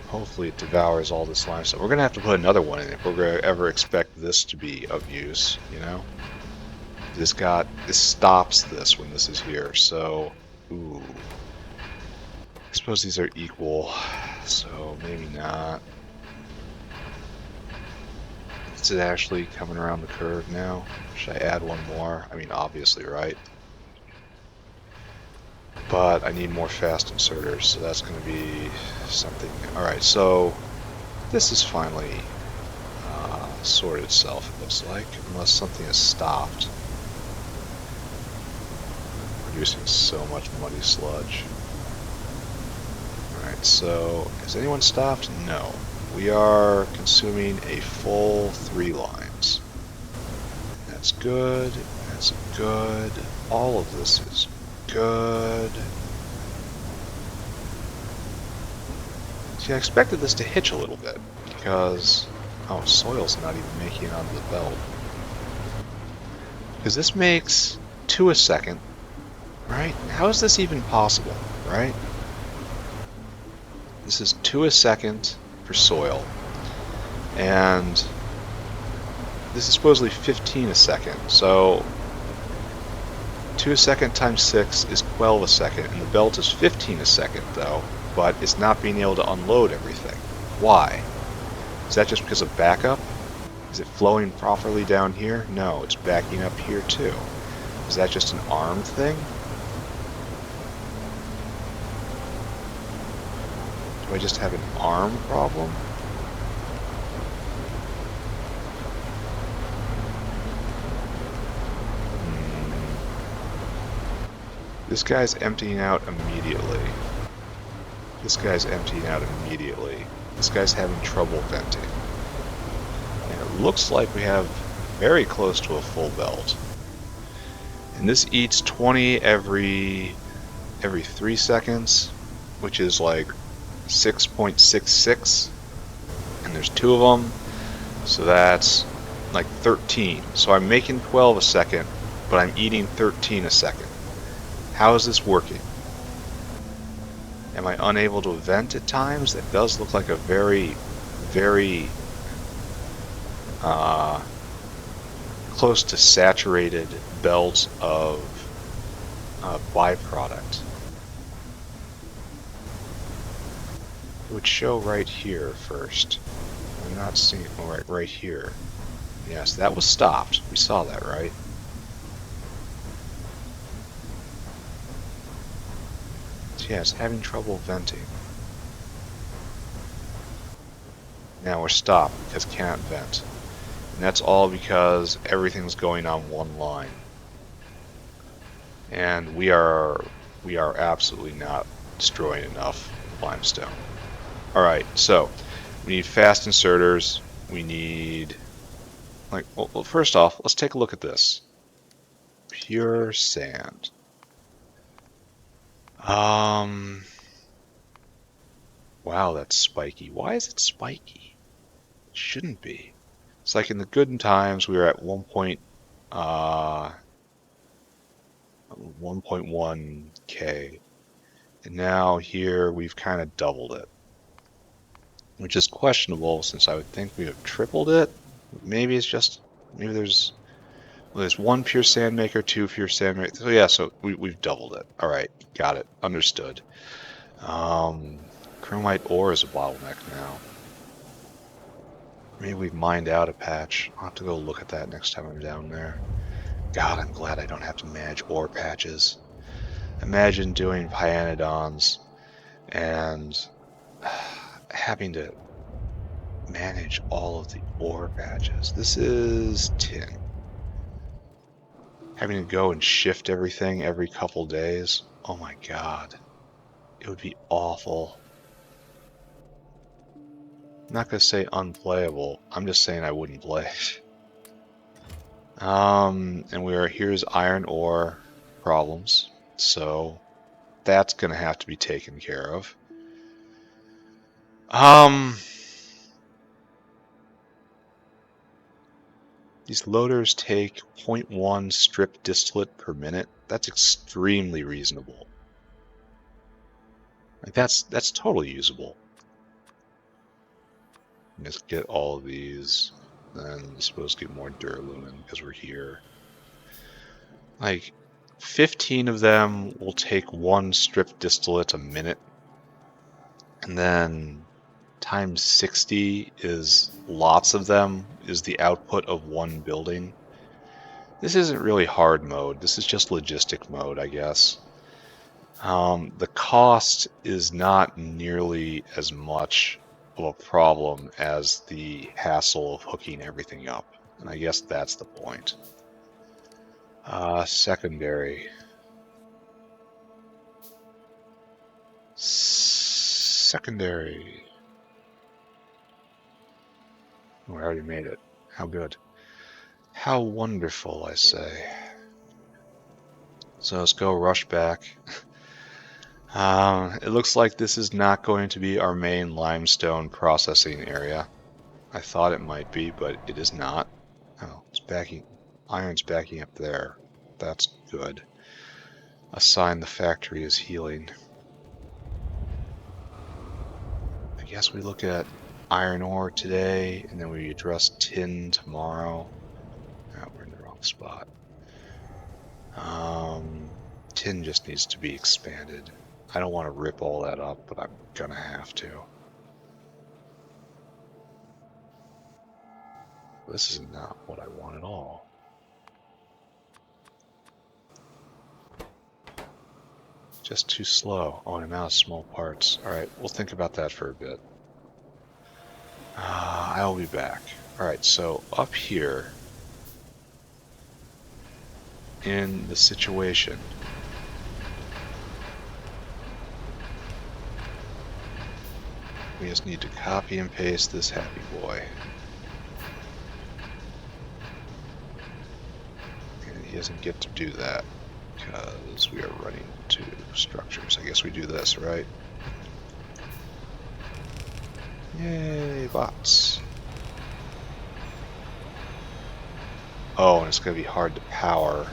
Speaker 1: Hopefully it devours all this limestone. We're going to have to put another one in if we're going to ever expect this to be of use, you know? This stops this when this is here, so... Ooh. I suppose these are equal, so maybe not. Is it actually coming around the curve now? Should I add one more? I mean, obviously, right? But I need more fast inserters, so that's going to be something. Alright, so this is finally sorted itself, it looks like, unless something is stopped. Producing so much muddy sludge. Alright, so has anyone stopped? No. We are consuming a full 3 lines. That's good. That's good. All of this is good. See, I expected this to hitch a little bit because... Oh, soil's not even making it onto the belt. Because this makes 2 a second, right? How is this even possible, right? This is 2 a second for soil. And this is supposedly 15 a second. So 2 a second times 6 is 12 a second. And the belt is 15 a second, though. But it's not being able to unload everything. Why? Is that just because of backup? Is it flowing properly down here? No, it's backing up here too. Is that just an arm thing? Do I just have an arm problem? This guy's emptying out immediately. This guy's emptying out immediately. This guy's having trouble venting. And it looks like we have very close to a full belt. And this eats 20 every 3 seconds, which is like 6.66. And there's 2 of them. So that's like 13. So I'm making 12 a second, but I'm eating 13 a second. How is this working? Am I unable to vent at times? It does look like a very, very close to saturated belt of byproduct. It would show right here first. I'm not seeing it right here. Yes, that was stopped. We saw that, right? So yeah, it's having trouble venting. Now we're stopped because it can't vent. And that's all because everything's going on one line. And we are absolutely not destroying enough limestone. Alright, so we need fast inserters. We need, like, well, first off, let's take a look at this. Pure sand. Wow, that's spiky. Why is it spiky? It shouldn't be. It's like in the good times we were at 1.1K, and now here we've kind of doubled it, which is questionable since I would think we have tripled it. Maybe it's just, maybe there's one pure sand maker, two pure sand maker. So yeah, so we've doubled it. All right, got it, understood. Chromite ore is a bottleneck now. Maybe we've mined out a patch. I'll have to go look at that next time I'm down there. God, I'm glad I don't have to manage ore patches. Imagine doing Pyanodons and having to manage all of the ore patches. This is tin. Having to go and shift everything every couple days. Oh my god. It would be awful. I'm not going to say unplayable. I'm just saying I wouldn't play. And here's iron ore problems. So that's going to have to be taken care of. These loaders take 0.1 strip distillate per minute. That's extremely reasonable. Like that's totally usable. Let's get all of these. Then I suppose get more duralumin because we're here. Like 15 of them will take 1 strip distillate a minute. And then times 60 is lots of them, is the output of 1 building. This isn't really hard mode. This is just logistic mode, I guess. The cost is not nearly as much of a problem as the hassle of hooking everything up. And I guess that's the point. Secondary. Secondary. Oh, I already made it. How good. How wonderful, I say. So let's go rush back. It looks like this is not going to be our main limestone processing area. I thought it might be, but it is not. Oh, it's backing. Iron's backing up there. That's good. A sign the factory is healing. I guess we look at iron ore today, and then we address tin tomorrow. Oh, we're in the wrong spot. Tin just needs to be expanded. I don't want to rip all that up, but I'm gonna have to. This is not what I want at all. Just too slow. Oh, and I'm out of small parts. Alright, we'll think about that for a bit. I'll be back. Alright, so up here in the situation, we just need to copy and paste this happy boy. And he doesn't get to do that because we are running two structures. I guess we do this, right? Yay, bots. Oh, and it's going to be hard to power.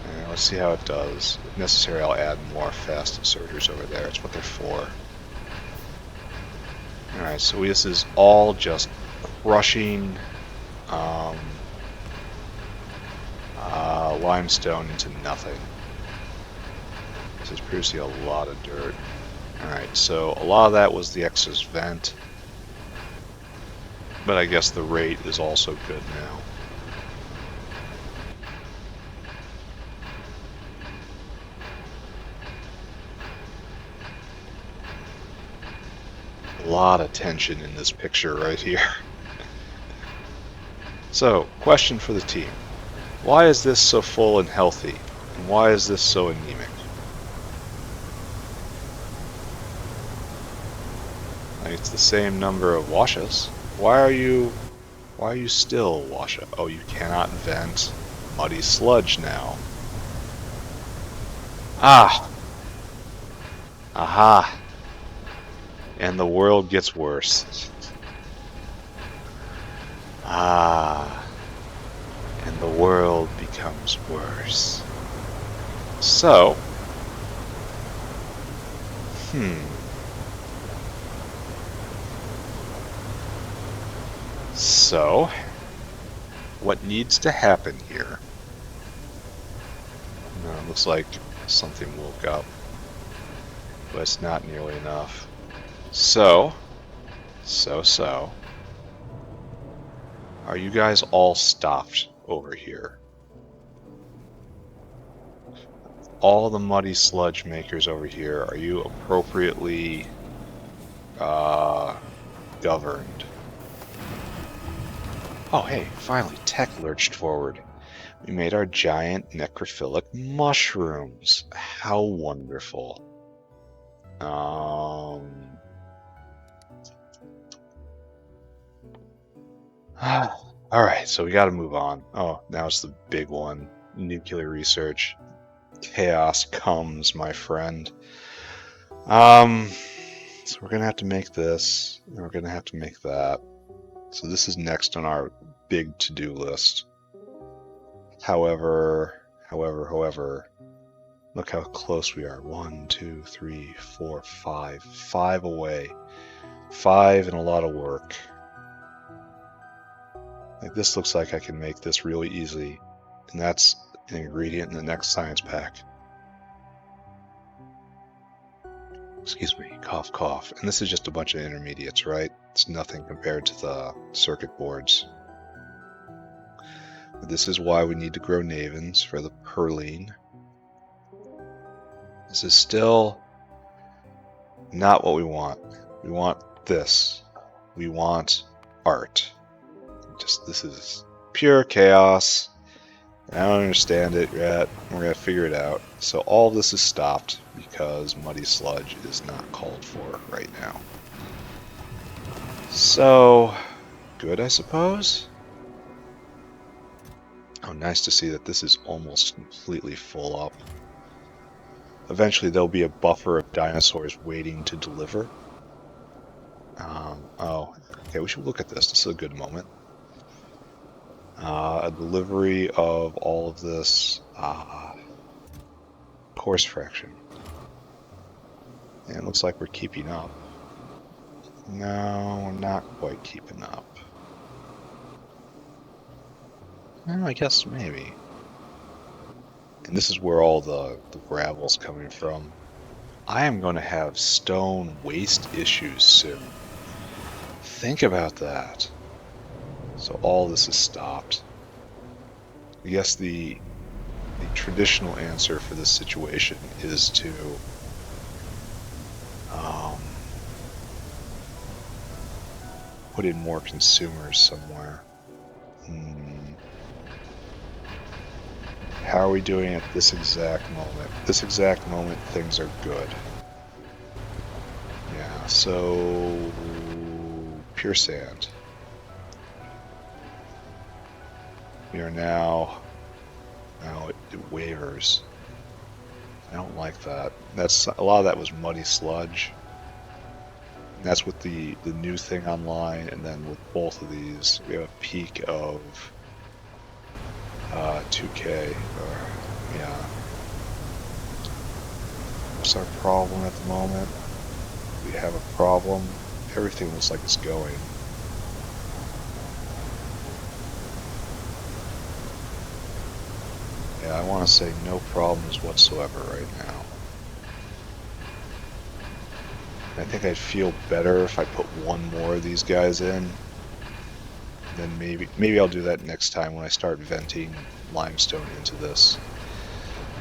Speaker 1: And let's see how it does. If necessary, I'll add more fast inserters over there. That's what they're for. Alright, so this is all just crushing limestone into nothing. This is producing a lot of dirt. Alright, so a lot of that was the excess vent. But I guess the rate is also good now. A lot of tension in this picture right here. So, question for the team. Why is this so full and healthy? And why is this so anemic? Like, it's the same number of washes. Why are you still washa? Oh, you cannot vent muddy sludge now. Ah! Aha! And the world gets worse. Ah. And the world becomes worse. So. So, what needs to happen here? Looks like something woke up, but it's not nearly enough. So, are you guys all stopped over here? All the muddy sludge makers over here, are you appropriately governed? Oh hey, finally, tech lurched forward. We made our giant necrophilic mushrooms. How wonderful. Alright, so we gotta move on. Oh, now it's the big one. Nuclear research. Chaos comes, my friend. So we're gonna have to make this, and we're gonna have to make that. So this is next on our big to-do list. However, look how close we are. 1, 2, 3, 4, 5. 5 away. 5 and a lot of work. Like, this looks like I can make this really easy, and that's an ingredient in the next science pack. Excuse me, cough, cough. And this is just a bunch of intermediates, right? It's nothing compared to the circuit boards. But this is why we need to grow Navens for the Perline. This is still not what we want. We want this. We want art. This is pure chaos. I don't understand it yet. We're going to figure it out. So all of this is stopped because muddy sludge is not called for right now. So, good, I suppose? Oh, nice to see that this is almost completely full up. Eventually there'll be a buffer of dinosaurs waiting to deliver. Oh, okay, we should look at this. This is a good moment. A delivery of all of this course fraction. And it looks like we're keeping up. No, we're not quite keeping up. Well, I guess maybe. And this is where all the gravel's coming from. I am going to have stone waste issues soon. Think about that. So all this is stopped. I guess the traditional answer for this situation is to put in more consumers somewhere. How are we doing at this exact moment? This exact moment, things are good. Yeah, so pure sand. We are now it wavers. I don't like that. That's a lot of that was muddy sludge. And that's with the new thing online, and then with both of these, we have a peak of 2K. Yeah. What's our problem at the moment? We have a problem. Everything looks like it's going. Yeah, I want to say no problems whatsoever right now. I think I'd feel better if I put one more of these guys in. Then maybe I'll do that next time when I start venting limestone into this.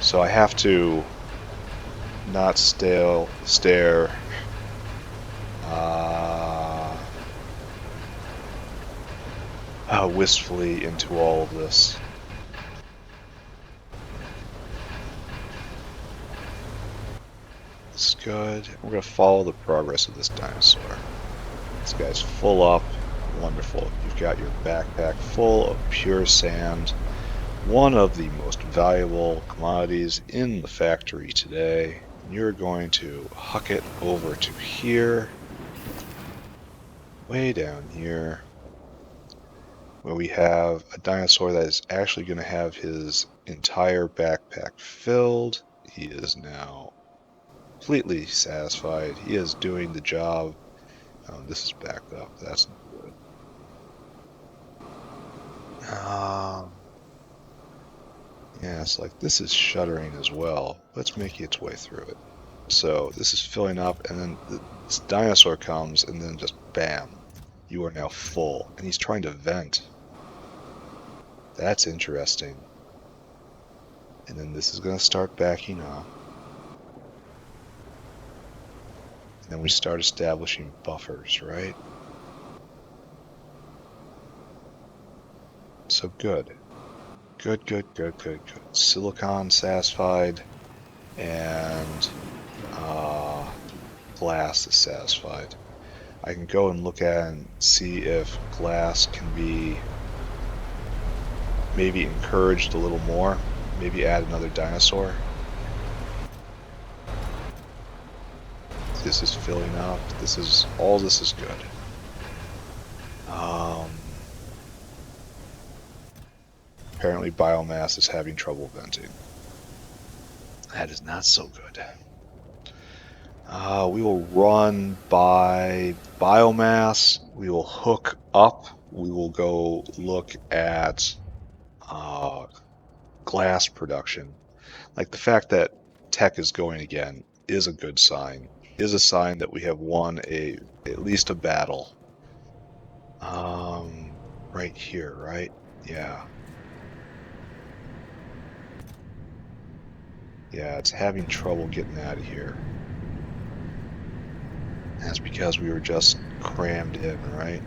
Speaker 1: So I have to not stare wistfully into all of this. It's good. We're going to follow the progress of this dinosaur. This guy's full up. Wonderful. You've got your backpack full of pure sand. One of the most valuable commodities in the factory today. You're going to huck it over to here. Way down here. Where we have a dinosaur that is actually going to have his entire backpack filled. He is now completely satisfied. He is doing the job. This is backed up. That's not good. Yeah, it's like this is shuddering as well. Let's make its way through it. So this is filling up, and then this dinosaur comes, and then just bam, you are now full. And he's trying to vent. That's interesting. And then this is going to start backing up. And then we start establishing buffers, right? So good. Good. Silicon satisfied, and glass is satisfied. I can go and look at and see if glass can be maybe encouraged a little more. Maybe add another dinosaur. This is filling up. All this is good. Apparently biomass is having trouble venting. That is not so good. We will run by biomass. We will hook up. We will go look at glass production. Like the fact that tech is going again is a good sign. Is a sign that we have won at least a battle. Right here, right? Yeah. Yeah, it's having trouble getting out of here. That's because we were just crammed in, right?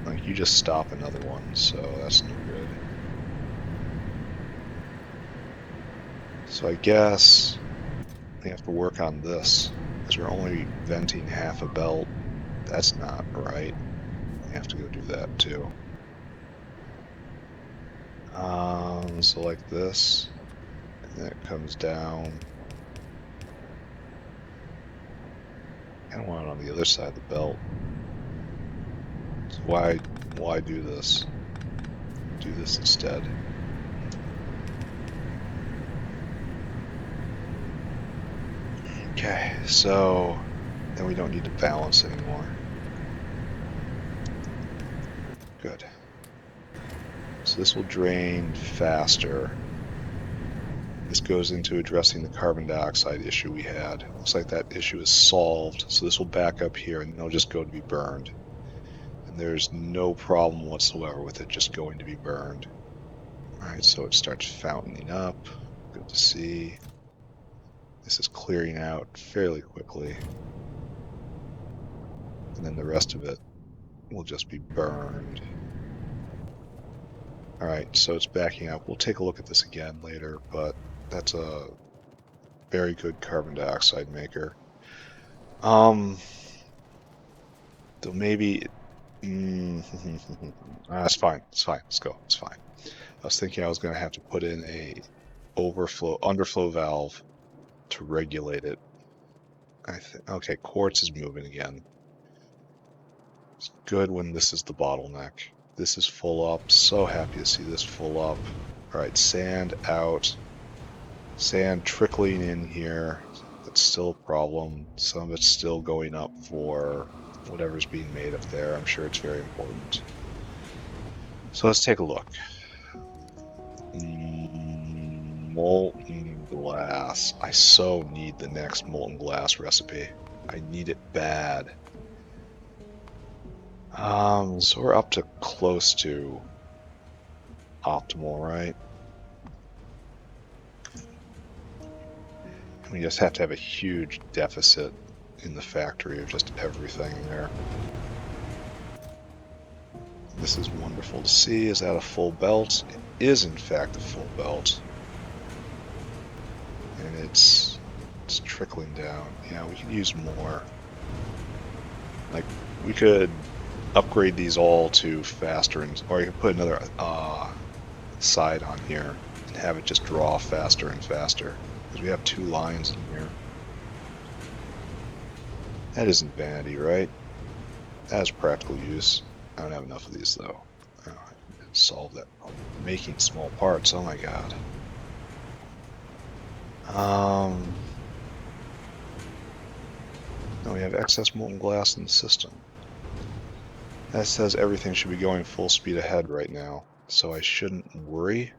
Speaker 1: Like, you just stop another one, so that's no good. So I guess we have to work on this, because we're only venting half a belt. That's not right. We have to go do that too. So like this, and then it comes down. I don't want it on the other side of the belt. So why do this? Do this instead. Okay, so then we don't need to balance anymore. Good. So this will drain faster. This goes into addressing the carbon dioxide issue we had. Looks like that issue is solved, so this will back up here and it'll just go to be burned. And there's no problem whatsoever with it just going to be burned. Alright, so it starts fountaining up. Good to see. This is clearing out fairly quickly. And then the rest of it will just be burned. Alright, so it's backing up. We'll take a look at this again later, but that's a very good carbon dioxide maker. Though maybe... it's fine. Let's go. It's fine. I was thinking I was going to have to put in a underflow valve to regulate it. Okay, quartz is moving again. It's good when this is the bottleneck. This is full up. So happy to see this full up. Alright, sand out. Sand trickling in here. That's still a problem. Some of it's still going up for whatever's being made up there. I'm sure it's very important. So let's take a look. Molten glass. I so need the next molten glass recipe. I need it bad. So we're up to close to optimal, right? We just have to have a huge deficit in the factory of just everything there. This is wonderful to see. Is that a full belt? It is in fact a full belt. And it's trickling down. Yeah, we could use more. Like, we could upgrade these all to faster, or you could put another side on here and have it just draw faster and faster. Because we have 2 lines in here. That isn't vanity, right? That has practical use. I don't have enough of these, though. Oh, I can solve that problem. Making small parts, oh my god. No, we have excess molten glass in the system. That says everything should be going full speed ahead right now, so I shouldn't worry.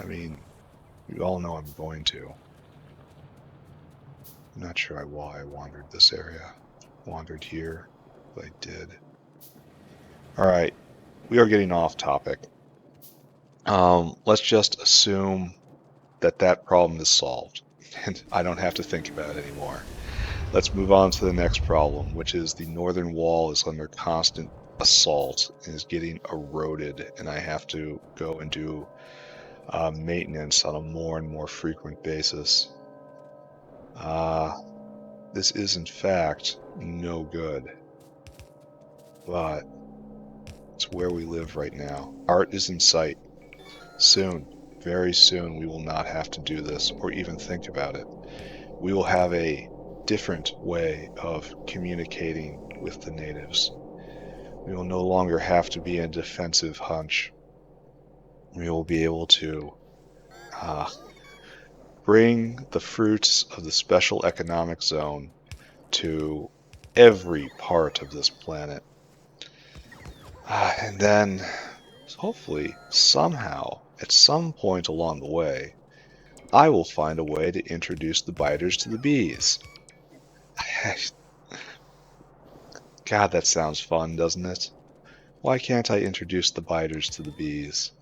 Speaker 1: I mean, you all know I'm going to. I'm not sure why I wandered this area. Wandered here, but I did. Alright, we are getting off topic. Let's just assume that that problem is solved, and I don't have to think about it anymore. Let's move on to the next problem, which is the northern wall is under constant assault and is getting eroded, and I have to go and do maintenance on a more and more frequent basis. This is in fact no good, but it's where we live right now. Art is in sight. Soon, very soon, we will not have to do this or even think about it. We will have a different way of communicating with the natives. We will no longer have to be in defensive hunch. We will be able to bring the fruits of the special economic zone to every part of this planet. And then, hopefully, somehow, at some point along the way, I will find a way to introduce the biters to the bees. God, that sounds fun, doesn't it? Why can't I introduce the biters to the bees?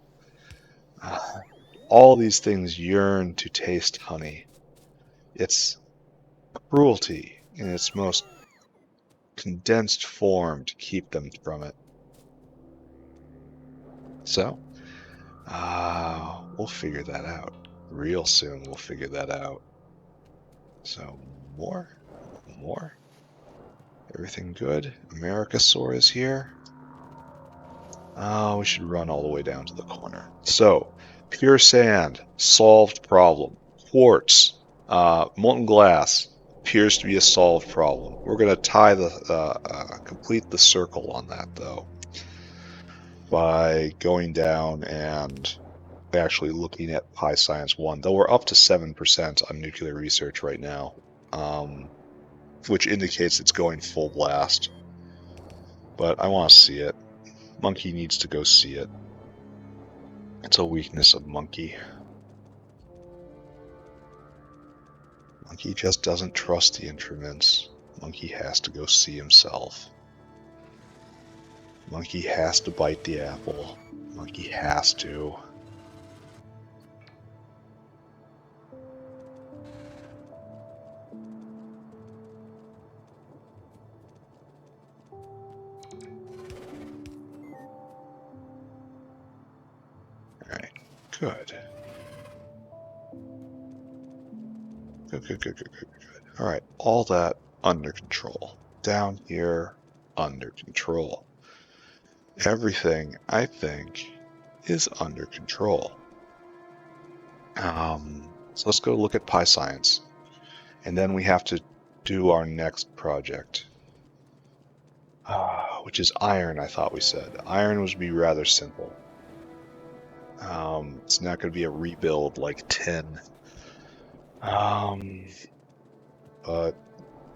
Speaker 1: All these things yearn to taste honey. It's cruelty in its most condensed form to keep them from it. So, we'll figure that out. Real soon we'll figure that out. So, more. Everything good? Americasaur is here. We should run all the way down to the corner. So, pure sand, solved problem. Quartz, molten glass, appears to be a solved problem. We're going to tie complete the circle on that, though, by going down and actually looking at Pi Science 1, though we're up to 7% on nuclear research right now, which indicates it's going full blast. But I want to see it. Monkey needs to go see it. It's a weakness of Monkey. Monkey just doesn't trust the instruments. Monkey has to go see himself. Monkey has to bite the apple. Monkey has to. Alright, good. Good. Alright, all that under control. Down here, under control. Everything, I think, is under control. So let's go look at Pi Science. And then we have to do our next project. Which is iron, I thought we said. Iron would be rather simple. It's not going to be a rebuild like tin. But at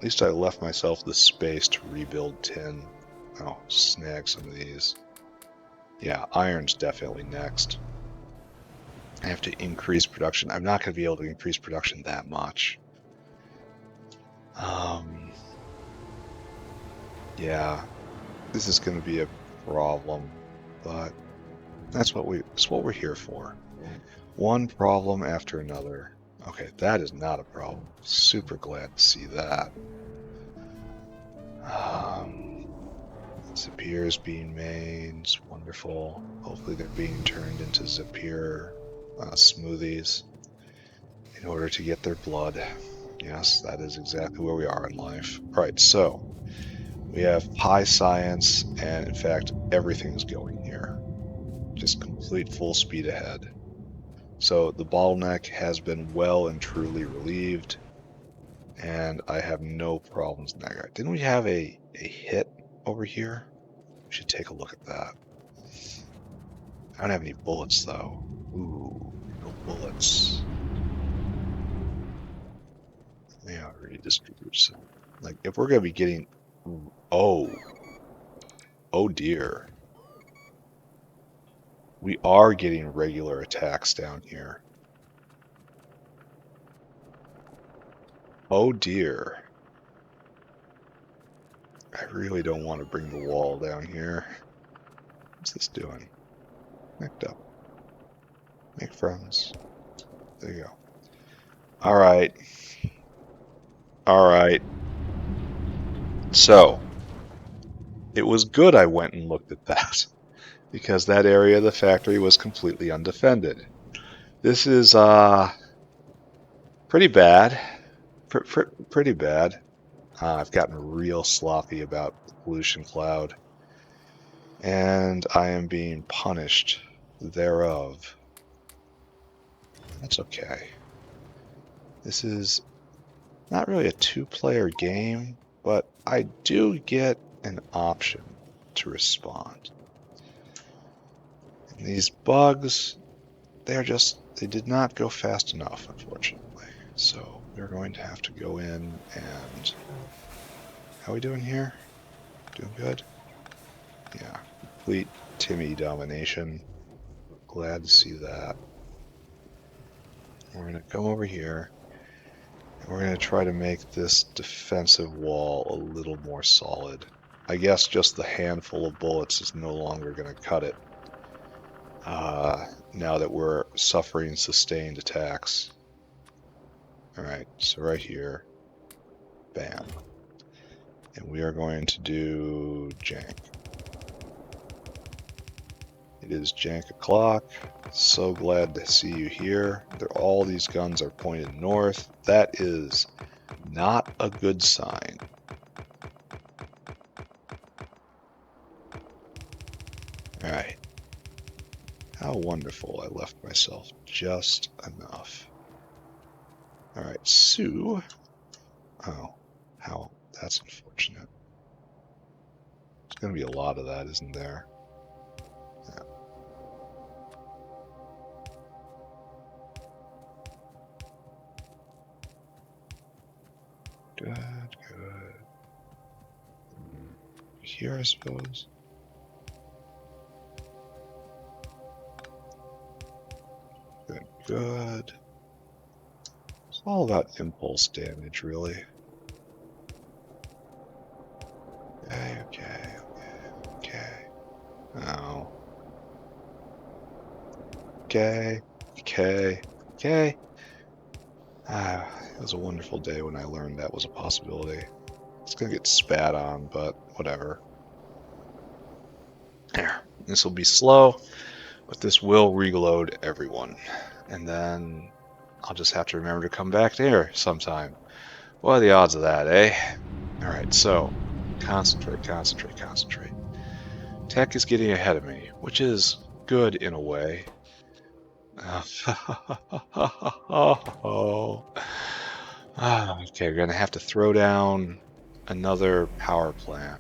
Speaker 1: least I left myself the space to rebuild tin. Oh, snag some of these. Yeah, iron's definitely next. I have to increase production. I'm not going to be able to increase production that much. Yeah, this is going to be a problem, but that's what we're here for. One problem after another. Okay, that is not a problem. Super glad to see that. Zapiers being made. It's wonderful. Hopefully they're being turned into Zapier smoothies in order to get their blood. Yes, that is exactly where we are in life. All right, so we have high science, and in fact, everything's going here. Just complete full speed ahead. So the bottleneck has been well and truly relieved, and I have no problems in that guy. Didn't we have a hit over here? We should take a look at that. I don't have any bullets, though. Ooh, no bullets. Yeah, redistribute. Like, if we're going to be getting... Oh dear. We are getting regular attacks down here. Oh dear. I really don't want to bring the wall down here. What's this doing? Connect up. Make friends. There you go. Alright. Alright. So, it was good I went and looked at that, because that area of the factory was completely undefended. This is, pretty bad. Pretty bad. I've gotten real sloppy about the pollution cloud, and I am being punished thereof. That's okay. This is not really a two-player game, but I do get an option to respond. And these bugs, they did not go fast enough, unfortunately. So we're going to have to go in and... How are we doing here? Doing good? Yeah, complete Timmy domination. Glad to see that. We're going to come over here, and we're going to try to make this defensive wall a little more solid. I guess just the handful of bullets is no longer going to cut it. Now that we're suffering sustained attacks. Alright, so right here. Bam. And we are going to do jank. It is jank o'clock. So glad to see you here. All these guns are pointed north. That is not a good sign. Alright. How wonderful, I left myself just enough. Alright, Sue. Oh, how that's unfortunate. There's going to be a lot of that, isn't there? Yeah. Good, good. Here, I suppose. Good, good. It's all about impulse damage, really. Okay. Oh. Okay. It was a wonderful day when I learned that was a possibility. It's gonna get spat on, but whatever. There. This will be slow, but this will reload everyone. And then I'll just have to remember to come back here sometime. What are the odds of that, eh? Alright, so concentrate. Tech is getting ahead of me, which is good in a way. Okay, we're gonna have to throw down another power plant.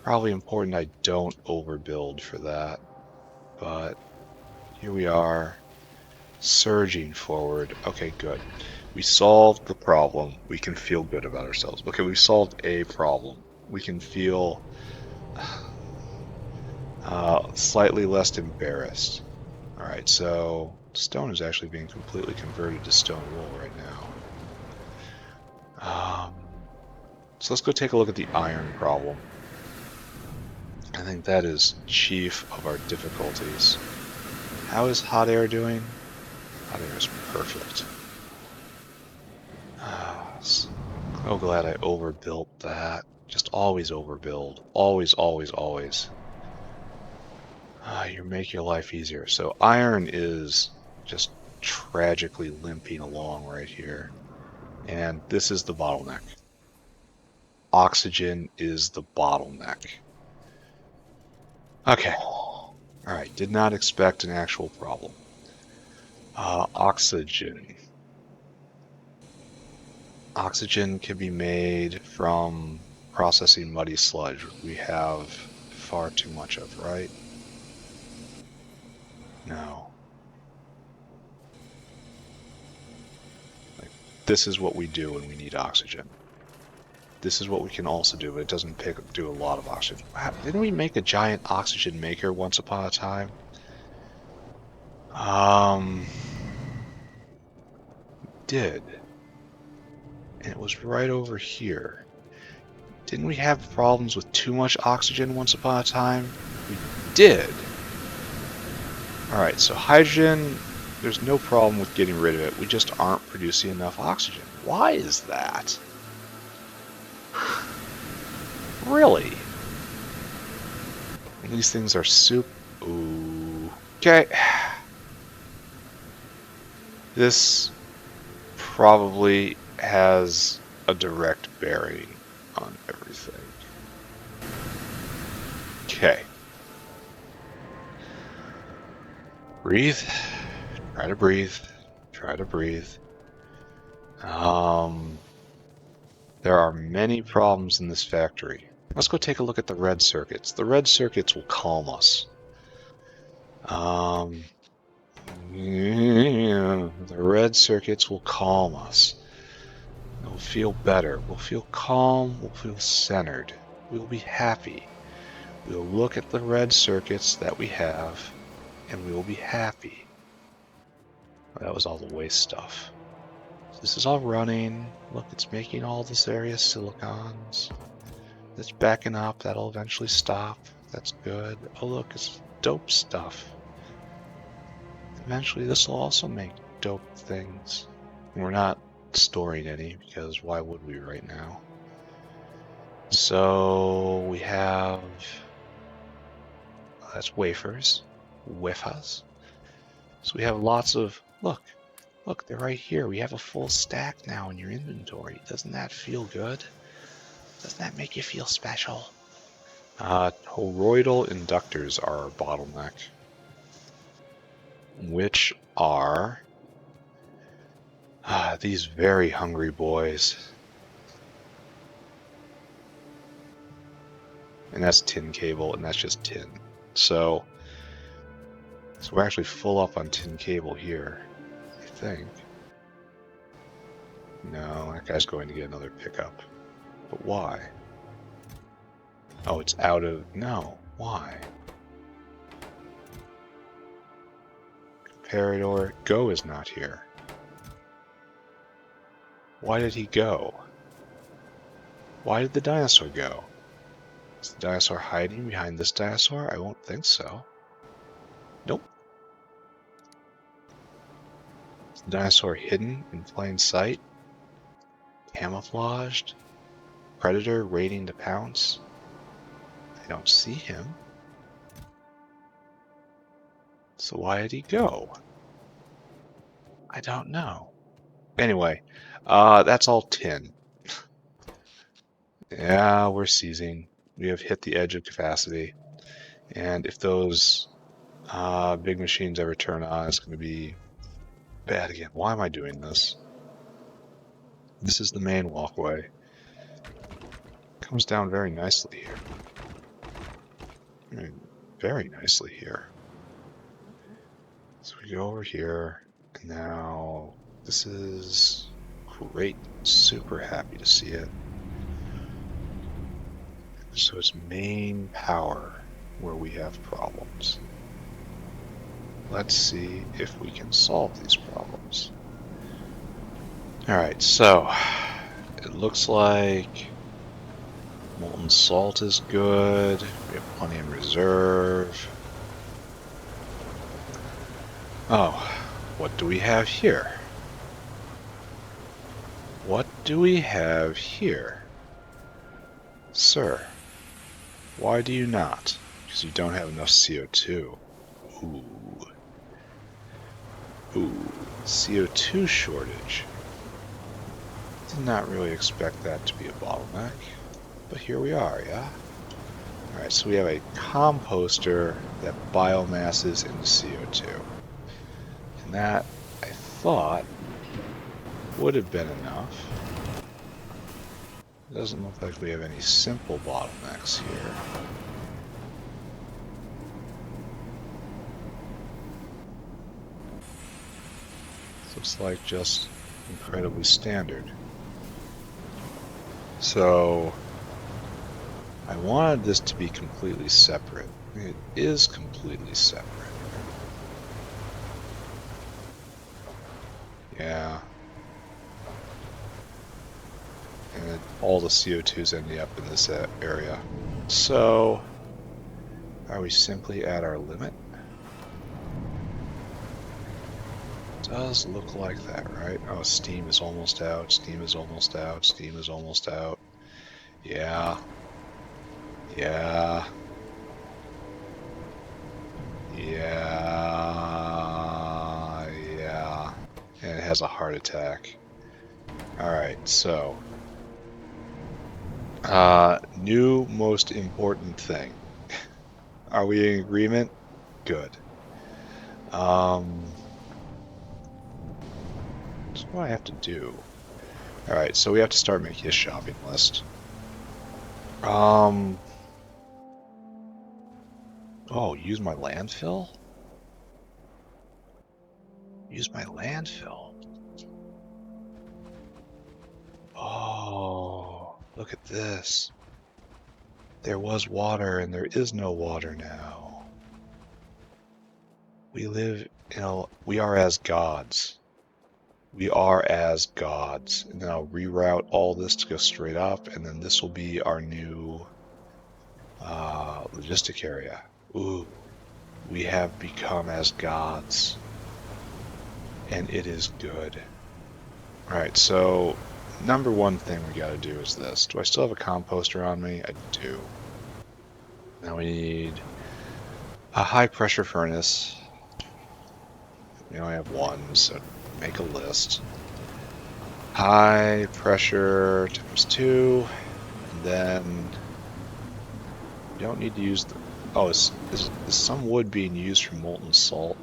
Speaker 1: Probably important I don't overbuild for that, but here we are, surging forward. Okay, good. We solved the problem. We can feel good about ourselves. Okay, we solved a problem. We can feel slightly less embarrassed. All right, so stone is actually being completely converted to stone wool right now. So let's go take a look at the iron problem. I think that is chief of our difficulties. How is hot air doing? Hot air is perfect. So glad I overbuilt that. Just always overbuild. Always, always, always. You make your life easier. So iron is just tragically limping along right here. And this is the bottleneck. Oxygen is the bottleneck. Okay. Alright, did not expect an actual problem. Oxygen. Oxygen can be made from processing muddy sludge. We have far too much of, right? No. Like, this is what we do when we need oxygen. This is what we can also do, but it doesn't do a lot of oxygen. Didn't we make a giant oxygen maker once upon a time? Did. And it was right over here. Didn't we have problems with too much oxygen once upon a time? We did. Alright, so hydrogen, there's no problem with getting rid of it. We just aren't producing enough oxygen. Why is that? Really? And these things are soup. Ooh. Okay. This probably has a direct bearing on everything. Okay. Breathe. Try to breathe. Try to breathe. There are many problems in this factory. Let's go take a look at the red circuits. The red circuits will calm us. The red circuits will calm us. We'll feel better. We'll feel calm. We'll feel centered. We'll be happy. We'll look at the red circuits that we have, and we will be happy. That was all the waste stuff. So this is all running. Look, it's making all this area silicons. It's backing up. That'll eventually stop. That's good. Oh, look, it's dope stuff. Eventually, this will also make dope things. We're not storing any, because why would we right now? So we have... that's wafers. Wafers. So we have lots of... Look, they're right here. We have a full stack now in your inventory. Doesn't that feel good? Doesn't that make you feel special? Toroidal inductors are our bottleneck, which are these very hungry boys. And that's tin cable, and that's just tin. So we're actually full up on tin cable here, I think. No, that guy's going to get another pickup. But why? Oh, it's out of... No, why? Comparador, Go is not here. Why did he go? Why did the dinosaur go? Is the dinosaur hiding behind this dinosaur? I won't think so. Nope. Is the dinosaur hidden in plain sight? Camouflaged? Predator waiting to pounce? I don't see him. So why did he go? I don't know. Anyway, that's all tin. Yeah, we're seizing. We have hit the edge of capacity. And if those big machines ever turn on, it's going to be bad again. Why am I doing this? This is the main walkway. Comes down very nicely here. I mean, very nicely here. So we go over here, and now this is great. Super happy to see it. So it's main power where we have problems. Let's see if we can solve these problems. Alright, so it looks like molten salt is good. We have plenty in reserve. Oh, what do we have here? What do we have here? Sir, why do you not? Because you don't have enough CO2. Ooh. Ooh, CO2 shortage. Did not really expect that to be a bottleneck, but here we are, yeah? Alright, so we have a composter that biomasses into CO2. And that, I thought, would have been enough. It doesn't look like we have any simple bottlenecks here. Looks like just incredibly standard. So I wanted this to be completely separate. It is completely separate. Yeah. And all the CO2's ending up in this area. So are we simply at our limit? Does look like that, right? Oh, steam is almost out, steam is almost out, steam is almost out. Yeah. Yeah. Yeah. Yeah. And it has a heart attack. Alright, so. New most important thing. Are we in agreement? Good. So what do I have to do? Alright, so we have to start making a shopping list. Oh, use my landfill? Use my landfill. Oh, look at this. There was water and there is no water now. We live in a... We are as gods. We are as gods. And then I'll reroute all this to go straight up, and then this will be our new logistic area. Ooh, we have become as gods. And it is good. Alright, so number one thing we gotta do is this. Do I still have a composter on me? I do. Now we need a high pressure furnace. We only have one, so make a list. High pressure times 2, and then we don't need to use the... Oh, is some wood being used for molten salt?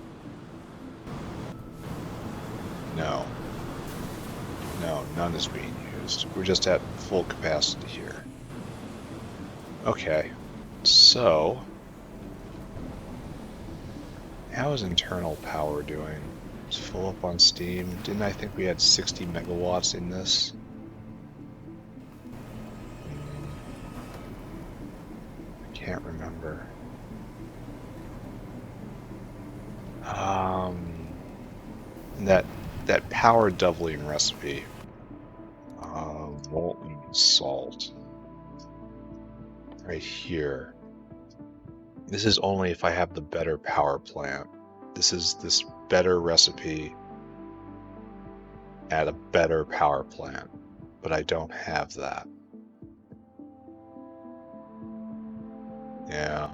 Speaker 1: No. No, none is being used. We're just at full capacity here. Okay, so how is internal power doing? It's full up on steam. Didn't I think we had 60 megawatts in this? I can't remember. That power doubling recipe. Molten salt. Right here. This is only if I have the better power plant. This is this better recipe at a better power plant, but I don't have that. Yeah.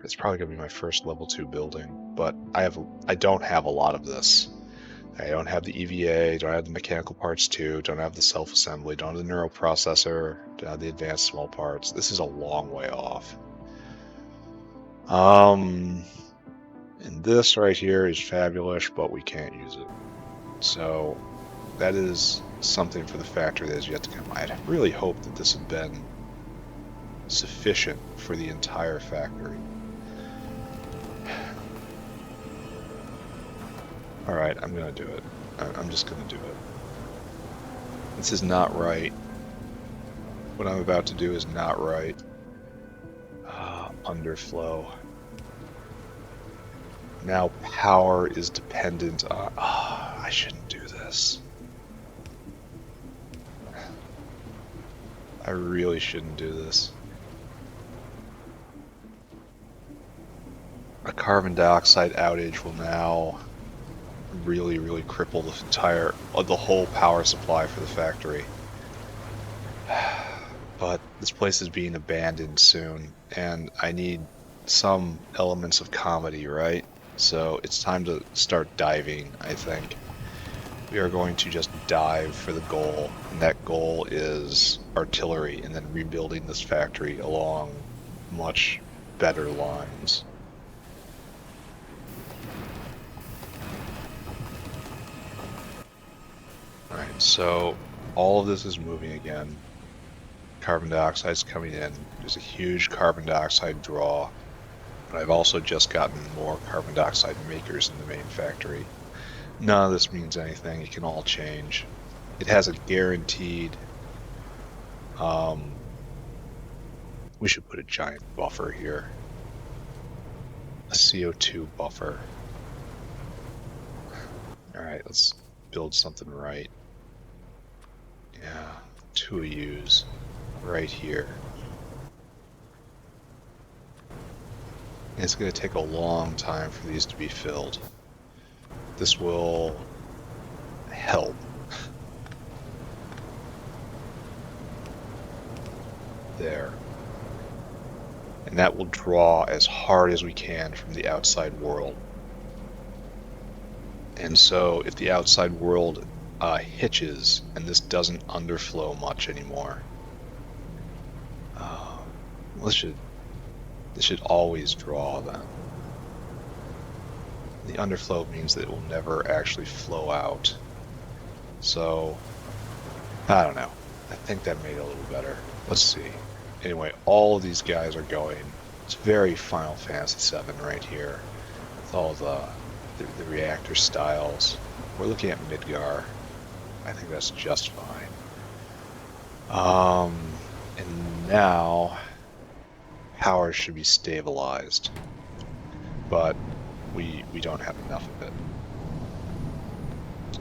Speaker 1: It's probably gonna be my first level 2 building, but I don't have a lot of this. I don't have the EVA, don't have the mechanical parts 2, don't have the self-assembly, don't have the neural processor, don't have the advanced small parts. This is a long way off. And this right here is fabulous, but we can't use it. So that is something for the factory that is yet to come. I had really hoped that this had been sufficient for the entire factory. Alright, I'm gonna do it. I'm just gonna do it. This is not right. What I'm about to do is not right. Underflow. Now power is dependent on... I shouldn't do this. I really shouldn't do this. A carbon dioxide outage will now really cripple the whole power supply for the factory. But this place is being abandoned soon, and I need some elements of comedy, right? So it's time to start diving, I think. We are going to just dive for the goal, and that goal is artillery, and then rebuilding this factory along much better lines. Alright, so all of this is moving again. Carbon dioxide is coming in. There's a huge carbon dioxide draw, but I've also just gotten more carbon dioxide makers in the main factory. None of this means anything. It can all change. It has a guaranteed... we should put a giant buffer here. A CO2 buffer. Alright, let's build something right. Yeah, 2 U's right here. And it's going to take a long time for these to be filled. This will help. There. And that will draw as hard as we can from the outside world. And so if the outside world hitches and this doesn't underflow much anymore, this should always draw then. The underflow means that it will never actually flow out. So, I don't know. I think that made it a little better. Let's see. Anyway, all of these guys are going. It's very Final Fantasy VII right here. With all the reactor styles. We're looking at Midgar. I think that's just fine. And now power should be stabilized, but we don't have enough of it.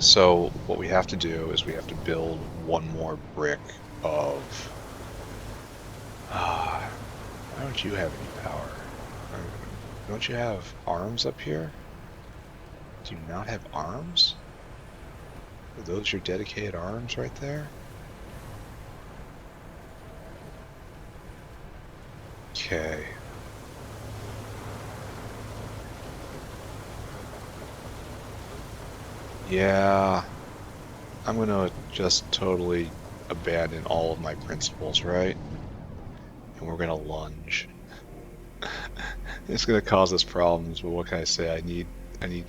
Speaker 1: So what we have to do is we have to build one more brick of... why don't you have any power? Don't you have arms up here? Do you not have arms? Are those your dedicated arms right there? Okay. Yeah, I'm gonna just totally abandon all of my principles, right? And we're gonna lunge. It's gonna cause us problems, but what can I say? I need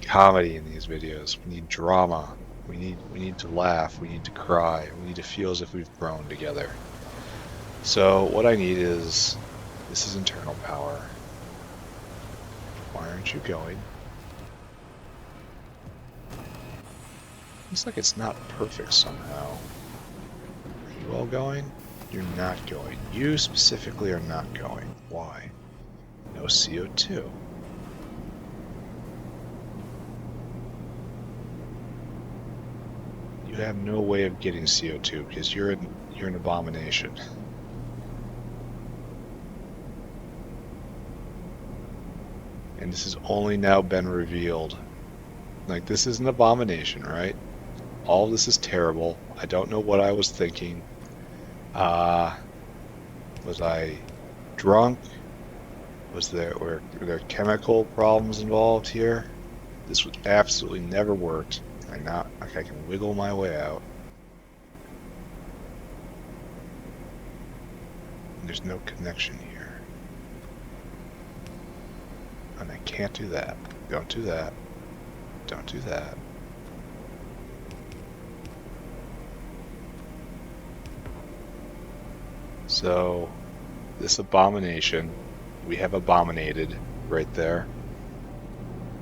Speaker 1: comedy in these videos. We need drama. We need to laugh. We need to cry. We need to feel as if we've grown together. So what I need is... this is internal power. Why aren't you going? Looks like it's not perfect somehow. Are you all going? You're not going. You specifically are not going. Why? No CO2. You have no way of getting CO2 because you're an abomination. And this has only now been revealed. Like, this is an abomination, right? All of this is terrible. I don't know what I was thinking. Was I drunk? Were there chemical problems involved here? This would absolutely never worked. I can wiggle my way out. And there's no connection here. And I can't do that. Don't do that. Don't do that. So, this abomination we have abominated right there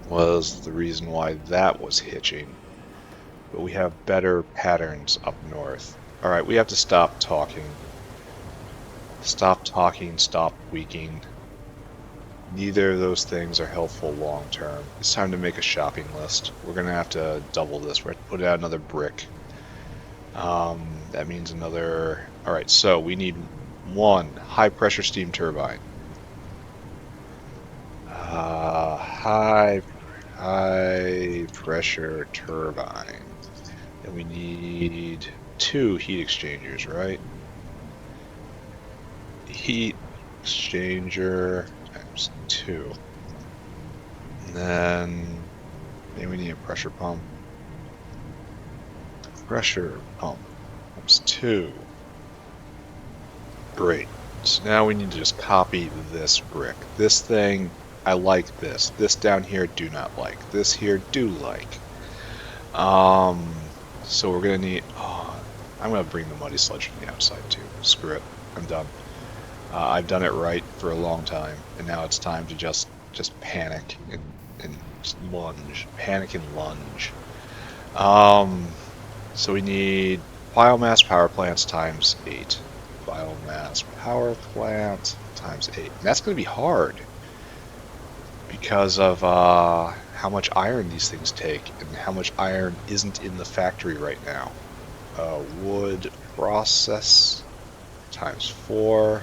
Speaker 1: was the reason why that was hitching. But we have better patterns up north. Alright, we have to stop talking. Stop talking, stop tweaking. Neither of those things are helpful long term. It's time to make a shopping list. We're going to have to double this. We're going to put out another brick. That means another... Alright, so we need one high pressure steam turbine. High pressure turbine. And we need 2 heat exchangers, right? Heat exchanger times 2. And then maybe we need a pressure pump. Pressure pump times 2. Great. So now we need to just copy this brick. This thing, I like this. This down here, do not like. This here, do like. So we're gonna need... Oh, I'm gonna bring the muddy sludge from the outside too. Screw it. I'm done. I've done it right for a long time, and now it's time to just panic and just lunge. Panic and lunge. So we need biomass power plants times 8. Biomass power plant times 8. And that's going to be hard because of how much iron these things take and how much iron isn't in the factory right now. Wood process times 4.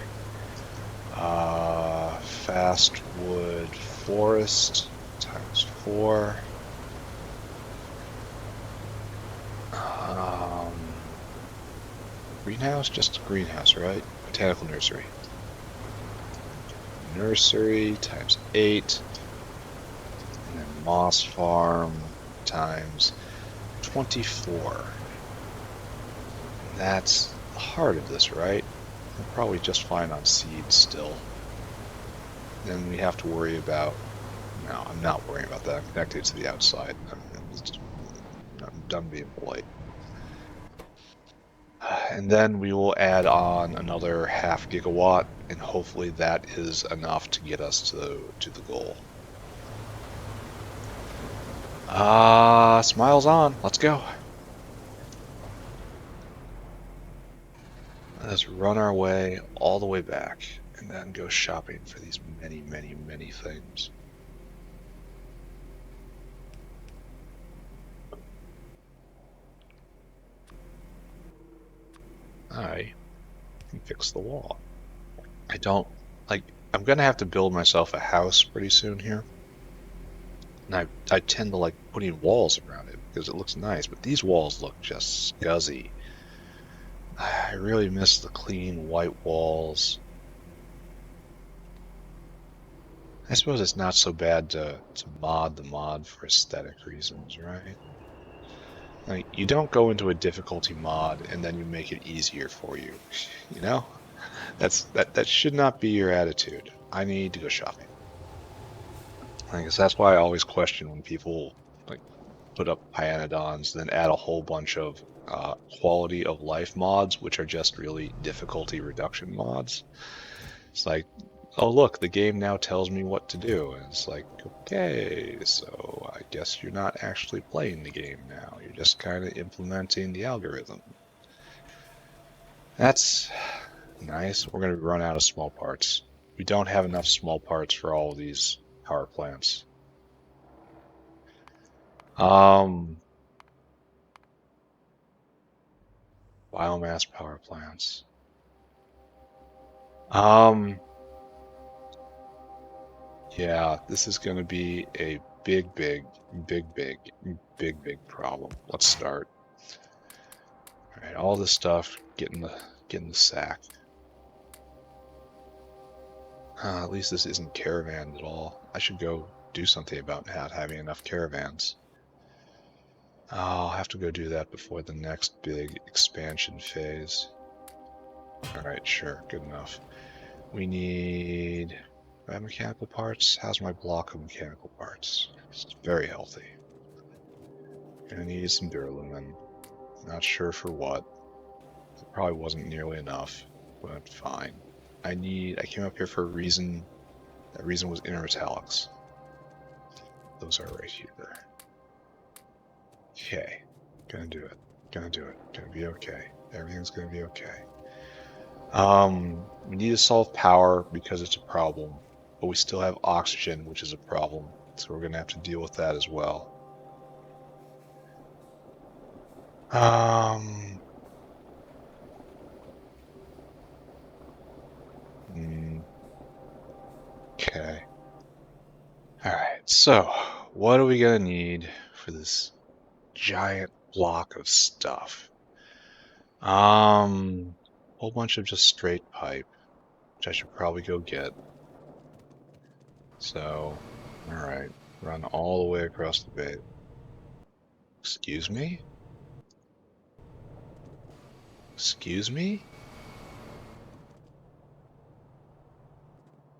Speaker 1: Fast wood forest times 4. Greenhouse? Just a greenhouse, right? Botanical nursery. Nursery times 8. And then moss farm times 24. That's the heart of this, right? We're probably just fine on seeds still. Then we have to worry about... No, I'm not worrying about that. I'm connected to the outside. I'm done being polite. And then we will add on another ½ gigawatt, and hopefully that is enough to get us to the goal. Smiles on. Let's go. Let's run our way all the way back, and then go shopping for these many, many, many things. I can fix the wall. I don't, like, I'm gonna have to build myself a house pretty soon here. And I tend to like putting walls around it because it looks nice, but these walls look just scuzzy. I really miss the clean white walls. I suppose it's not so bad to mod the mod for aesthetic reasons, right? Like, you don't go into a difficulty mod and then you make it easier for you. You know? That should not be your attitude. I need to go shopping. I guess that's why I always question when people like put up Pyanodons, then add a whole bunch of quality of life mods, which are just really difficulty reduction mods. It's like, oh look, the game now tells me what to do. And it's like, okay, so I guess you're not actually playing the game now. You're just kind of implementing the algorithm. That's nice. We're going to run out of small parts. We don't have enough small parts for all of these power plants. Biomass power plants. Yeah, this is going to be a big problem. Let's start. All right, all this stuff, get in the sack. At least this isn't caravan at all. I should go do something about not having enough caravans. I'll have to go do that before the next big expansion phase. Alright, sure, good enough. We need Do I have mechanical parts? How's my block of mechanical parts? It's very healthy. Gonna need some duralumin. Not sure for what. It probably wasn't nearly enough, but fine. I came up here for a reason. That reason was intermetallics. Those are right here. Okay. Gonna do it. Gonna do it. Gonna be okay. Everything's gonna be okay. We need to solve power because it's a problem, but we still have oxygen, which is a problem. So we're gonna have to deal with that as well. Okay. Alright, so what are we gonna need for this giant block of stuff? Whole bunch of just straight pipe, which I should probably go get. So, alright, run all the way across the bay. Excuse me? Excuse me?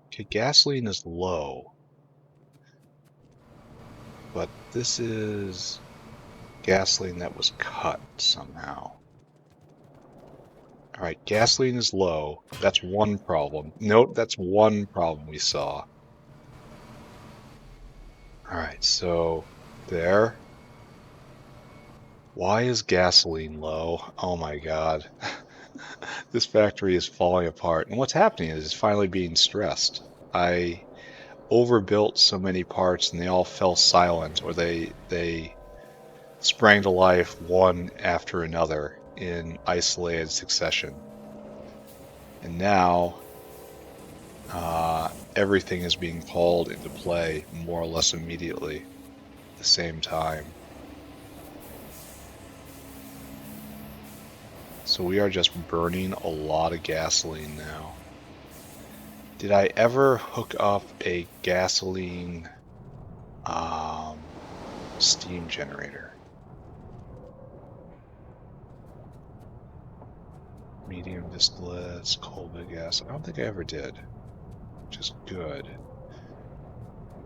Speaker 1: Okay, gasoline is low. But this is gasoline that was cut somehow. Alright, gasoline is low. That's one problem. Nope, that's one problem we saw. Alright, so there. Why is gasoline low? Oh my god. This factory is falling apart. And what's happening is it's finally being stressed. I overbuilt so many parts and they all fell silent, or they sprang to life one after another in isolated succession. And now everything is being called into play more or less immediately at the same time. So we are just burning a lot of gasoline now. Did I ever hook up a gasoline steam generator? Medium distillates, coal bed gas. I don't think I ever did. Which is good.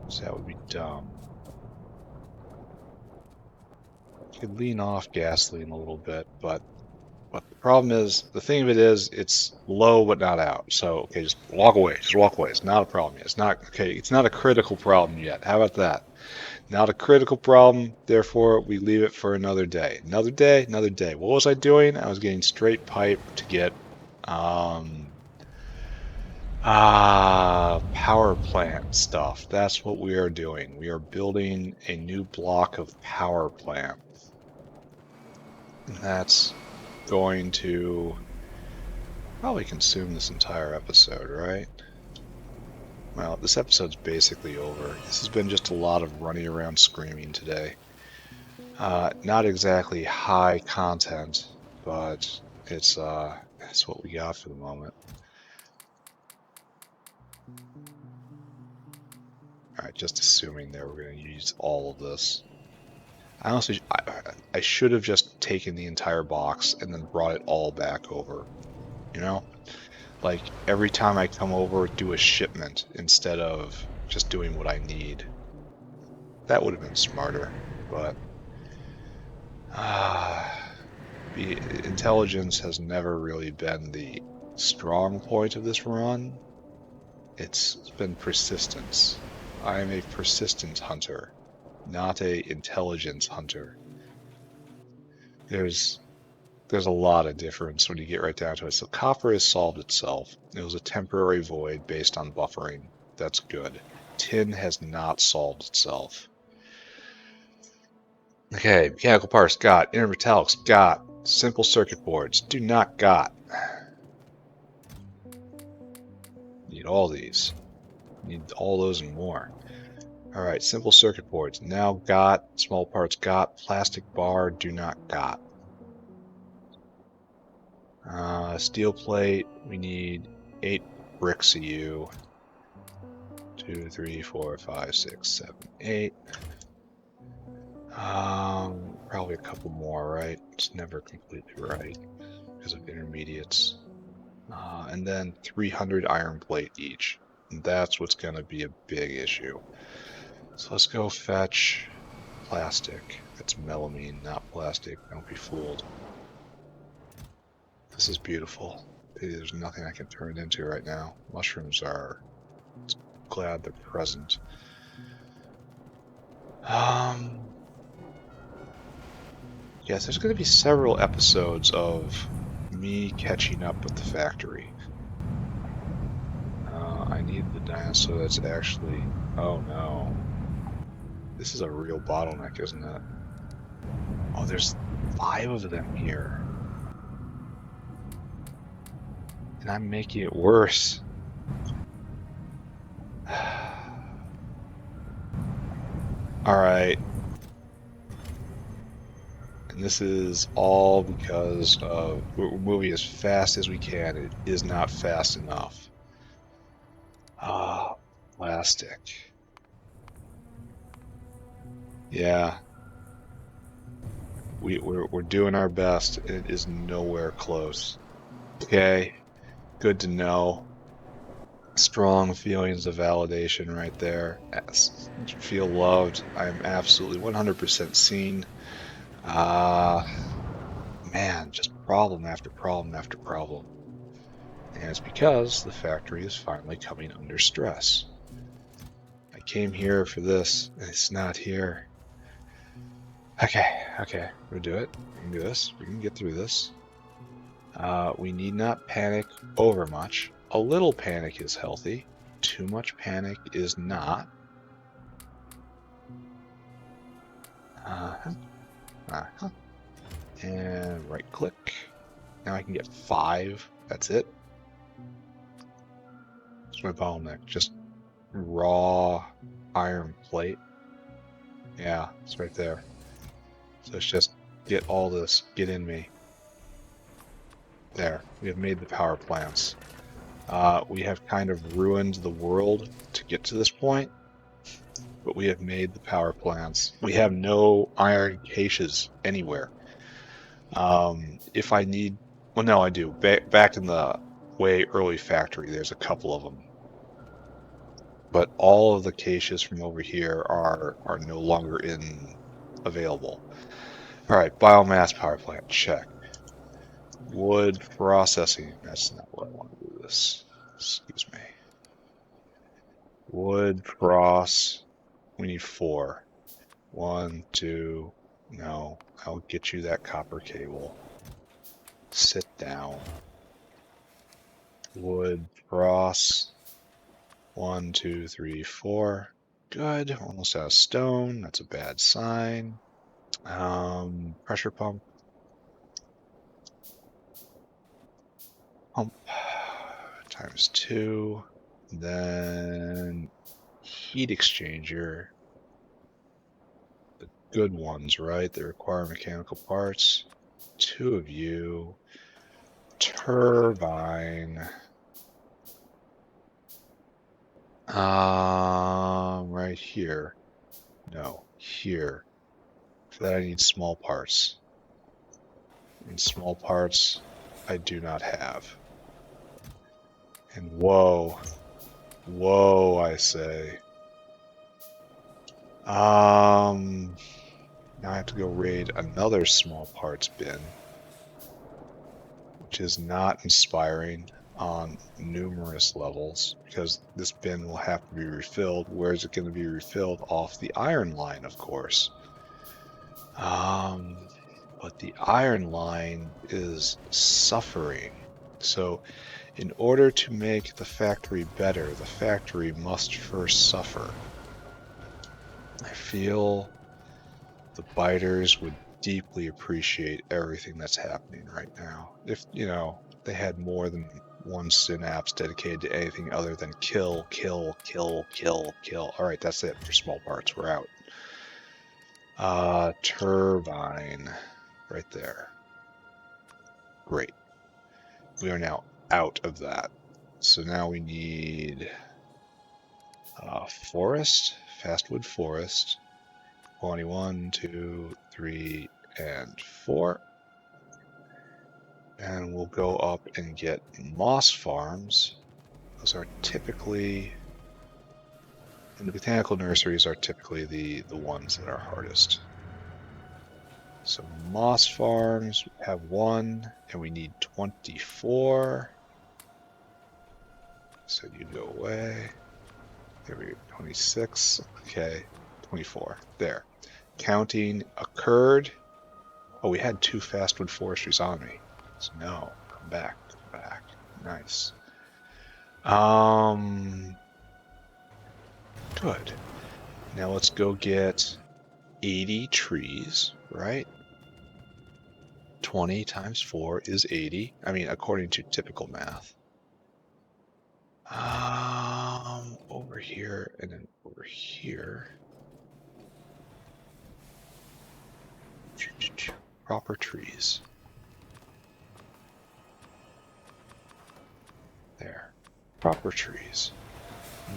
Speaker 1: So that would be dumb. You could lean off gasoline a little bit, but the problem is, the thing of it is, it's low but not out. So, okay, just walk away. Just walk away. It's not a problem yet. It's not, okay, it's not a critical problem yet. How about that? Not a critical problem, therefore we leave it for another day. Another day, another day. What was I doing? I was getting straight pipe to get power plant stuff. That's what we are doing. We are building a new block of power plant. And that's going to probably consume this entire episode, right? Well, this episode's basically over. This has been just a lot of running around screaming today. Not exactly high content, but it's what we got for the moment. Alright, just assuming there we're going to use all of this. Honestly, I should have just taken the entire box and then brought it all back over. You know? Like, every time I come over, do a shipment instead of just doing what I need. That would have been smarter, but intelligence has never really been the strong point of this run. It's been persistence. I am a persistence hunter, not a intelligence hunter. There's a lot of difference when you get right down to it. So copper has solved itself. It was a temporary void based on buffering. That's good. Tin has not solved itself. Okay, mechanical parts, got. Intermetallics, got. Simple circuit boards, do not got. Need all these. Need all those and more. Alright, simple circuit boards, now got. Small parts, got. Plastic bar, do not got. Steel plate, we need 8 bricks of you. 2, 3, 4, 5, 6, 7, 8. Probably a couple more, right? It's never completely right because of intermediates. And then 300 iron plate each. And that's what's going to be a big issue. So let's go fetch plastic. That's melamine, not plastic. Don't be fooled. This is beautiful. There's nothing I can turn it into right now. Mushrooms are glad they're present. Yes, there's going to be several episodes of me catching up with the factory. I need the dinosaur that's actually... Oh no. This is a real bottleneck, isn't it? Oh, there's 5 of them here. And I'm making it worse. Alright. And this is all because of... We're moving as fast as we can. It is not fast enough. Ah, plastic. Yeah. We're doing our best. It is nowhere close. Okay. Good to know. Strong feelings of validation right there. Feel loved. I'm absolutely 100% seen. Man, just problem after problem after problem. And it's because the factory is finally coming under stress. I came here for this, and it's not here. Okay, we'll do it. We can do this. We can get through this. We need not panic over much. A little panic is healthy. Too much panic is not. And right click. Now I can get 5. That's it. It's my bottleneck. Just raw iron plate. Yeah, it's right there. So it's just get all this, get in me. There, we have made the power plants. We have kind of ruined the world to get to this point, but we have made the power plants. We have no iron caches anywhere. If I need, well, no, I do. Back in the way early factory, there's a couple of them. But all of the caches from over here are no longer available. All right, biomass power plant, check. Wood processing, that's not what I want to do this. Excuse me. Wood process, we need 4. 1, 2, no, I'll get you that copper cable. Sit down. Wood process. 1, 2, 3, 4. Good. Almost out of stone. That's a bad sign. Pressure pump. Pump times 2. Then heat exchanger. The good ones, right? They require mechanical parts. 2 of you. Turbine. Right here. No, here. For that I need small parts. And small parts I do not have. And whoa, I say. Now I have to go raid another small parts bin, which is not inspiring on numerous levels, because this bin will have to be refilled. Where is it going to be refilled? Off the iron line, of course. But the iron line is suffering. So in order to make the factory better, the factory must first suffer. I feel the biters would deeply appreciate everything that's happening right now. If, they had more than one synapse dedicated to anything other than kill, kill, kill, kill, kill. Alright, that's it for small parts. We're out. Turbine. Right there. Great. We are now out of that. So now we need forest, fastwood forest. Quantity 1, 2, 3, and 4. And we'll go up and get moss farms. Those are typically And the botanical nurseries are typically the ones that are hardest. So moss farms, we have 1, and we need 24. So you go away. There we go, 26. Okay, 24. There. Counting occurred. Oh, we had 2 fastwood forestries on me. So no, come back, come back. Nice. Good. Now let's go get 80 trees, right? 20 times 4 is 80. I mean, according to typical math. Over here and then over here. Proper trees. There. Proper trees.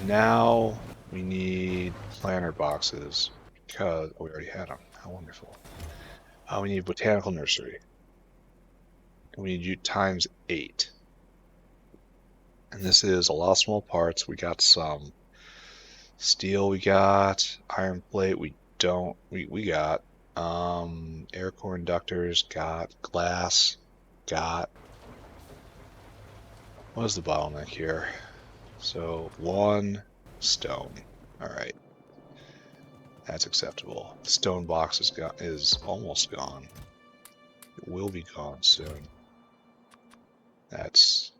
Speaker 1: Now we need planter boxes because we already had them. How wonderful. We need botanical nursery. And we need you times 8. And this is a lot of small parts. We got some steel, we got iron plate, we got air core inductors, got glass, got, what is the bottleneck here? So 1 stone. All right, that's acceptable. The stone box is almost gone. It will be gone soon. That's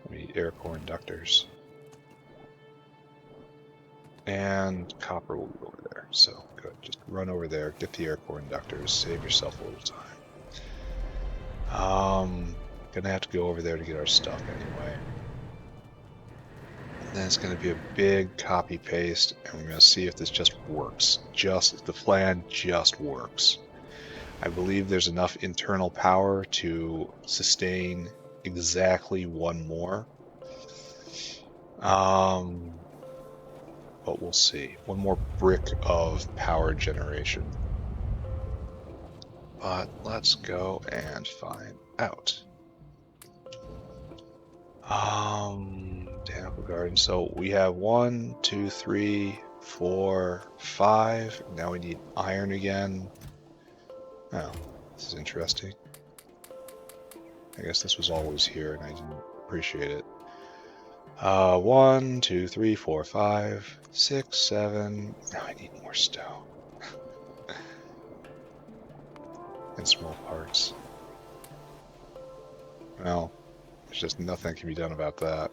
Speaker 1: we need air core inductors. And copper will be over there. So good. Just run over there, get the air core inductors, save yourself a little time. Gonna have to go over there to get our stuff anyway. And then it's gonna be a big copy paste, and we're gonna see if this just works. If the plan just works. I believe there's enough internal power to sustain exactly 1 more. But we'll see. 1 more brick of power generation. But let's go and find out. Botanical garden. So we have 1, 2, 3, 4, 5. Now we need iron again. Oh, this is interesting. I guess this was always here and I didn't appreciate it. 1, 2, 3, 4, 5, 6, 7. Now I need more stone. And small parts. Well, there's just nothing can be done about that.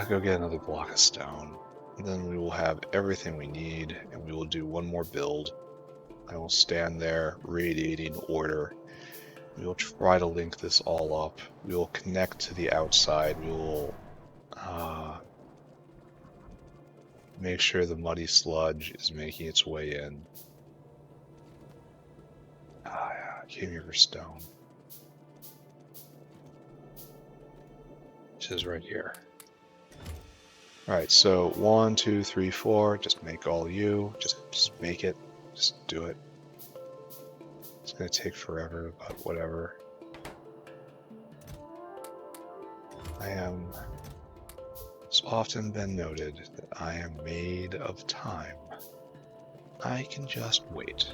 Speaker 1: Go get another block of stone. And then we will have everything we need, and we will do 1 more build. I will stand there, radiating order. We will try to link this all up. We will connect to the outside. We will make sure the muddy sludge is making its way in. Yeah, I came here for stone. It is right here. Alright, so 1, 2, 3, 4. Just make all you. Just make it. Just do it. It's gonna take forever, but whatever. It's often been noted that I am made of time. I can just wait.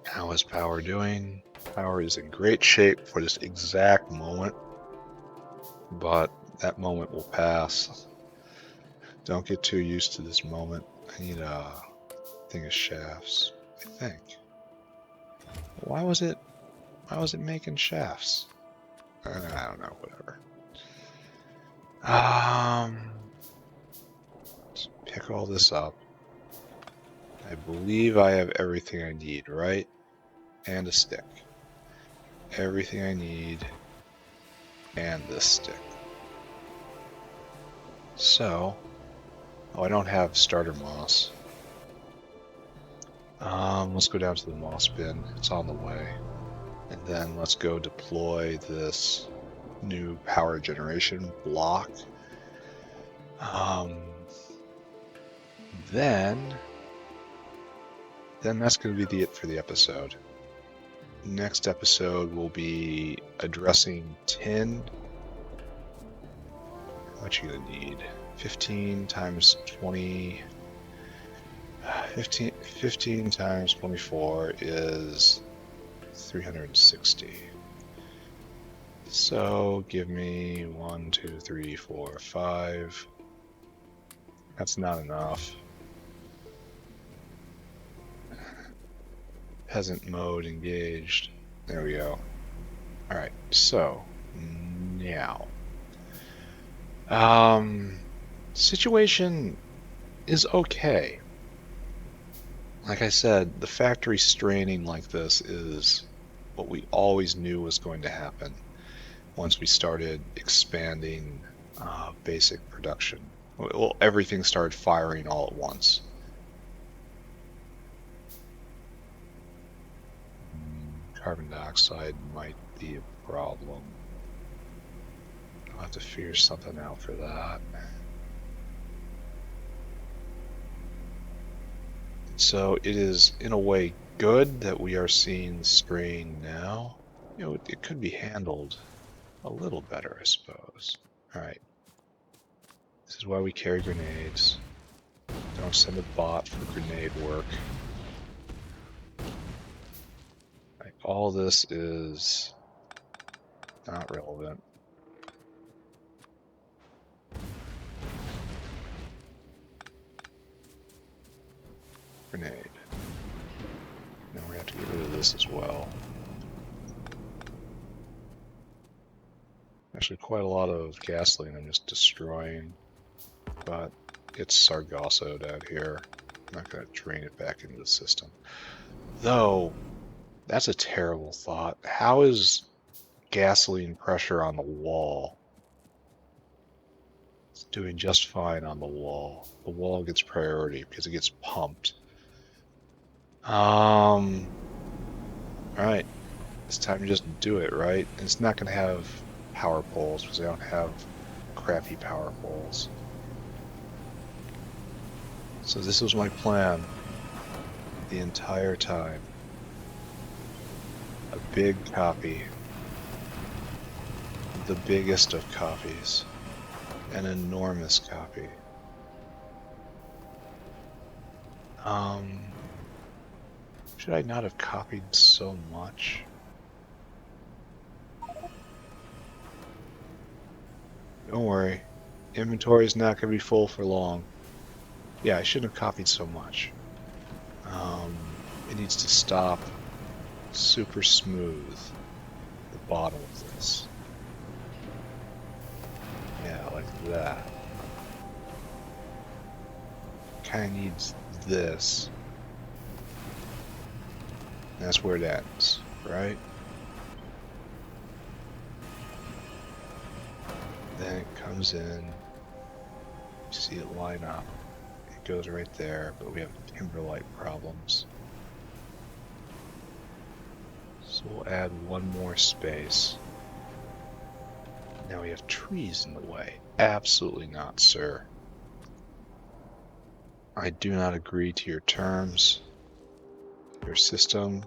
Speaker 1: How is power doing? Power is in great shape for this exact moment, but that moment will pass. Don't get too used to this moment. I need a thing of shafts, I think. Why was it making shafts? I don't know, whatever. Let's pick all this up. I believe I have everything I need, right? And a stick. Everything I need, and this stick. So, I don't have starter moss. Let's go down to the moss bin. It's on the way. And then let's go deploy this new power generation block. Then then that's going to be it for the episode. Next episode will be addressing tin. What you gonna need? 15 times 20. 15 times 24 is 360. So give me 1, 2, 3, 4, 5. That's not enough. Peasant mode engaged. There we go. Alright, so now. Situation is okay. Like I said, the factory straining like this is what we always knew was going to happen once we started expanding basic production. Well, everything started firing all at once. Carbon dioxide might be a problem. I'll have to figure something out for that. So it is, in a way, good that we are seeing strain now. You know, it could be handled a little better, I suppose. Alright. This is why we carry grenades. Don't send a bot for grenade work. Like, all this is not relevant. Grenade. Now we have to get rid of this as well. Actually, quite a lot of gasoline I'm just destroying, but it's Sargasso out here. I'm not going to drain it back into the system. Though, that's a terrible thought. How is gasoline pressure on the wall? It's doing just fine on the wall. The wall gets priority because it gets pumped. Alright. It's time to just do it, right? It's not going to have power poles because I don't have crappy power poles. So this was my plan the entire time. A big copy. The biggest of copies. An enormous copy. Should I not have copied so much? Don't worry. Inventory is not going to be full for long. Yeah, I shouldn't have copied so much. It needs to stop super smooth the bottom of this. Yeah, like that. Kind of needs this. That's where it ends, right? Then it comes in. You see it line up. It goes right there, but we have timberlight problems. So we'll add one more space. Now we have trees in the way. Absolutely not, sir. I do not agree to your terms. Your system.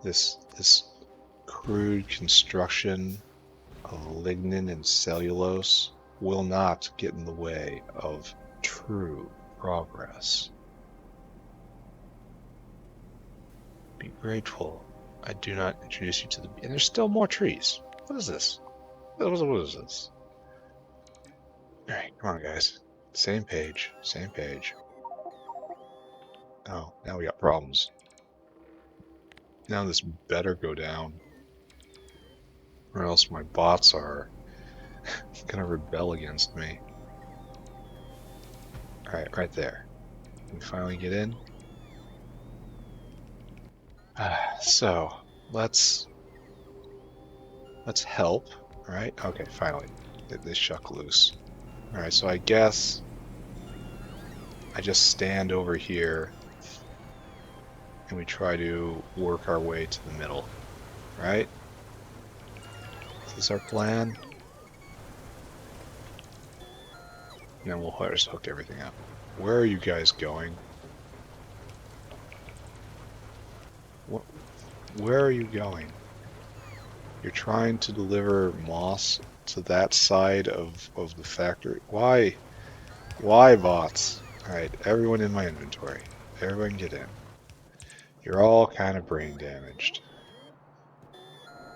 Speaker 1: This crude construction of lignin and cellulose will not get in the way of true progress. Be grateful I do not introduce you to the... And there's still more trees. What is this? What is this? Alright, come on guys. Same page, same page. Oh, now we got problems. Now this better go down. Or else my bots are gonna rebel against me. Alright, right there. Can we finally get in? So, let's help, right? Okay, finally. Get this shuck loose. Alright, so I guess I just stand over here and we try to work our way to the middle, right? Is this our plan? And then we'll just hook everything up. Where are you guys going? Where are you going? You're trying to deliver moss to that side of the factory. Why? Why, bots? Alright, everyone in my inventory. Everyone get in. You're all kind of brain damaged.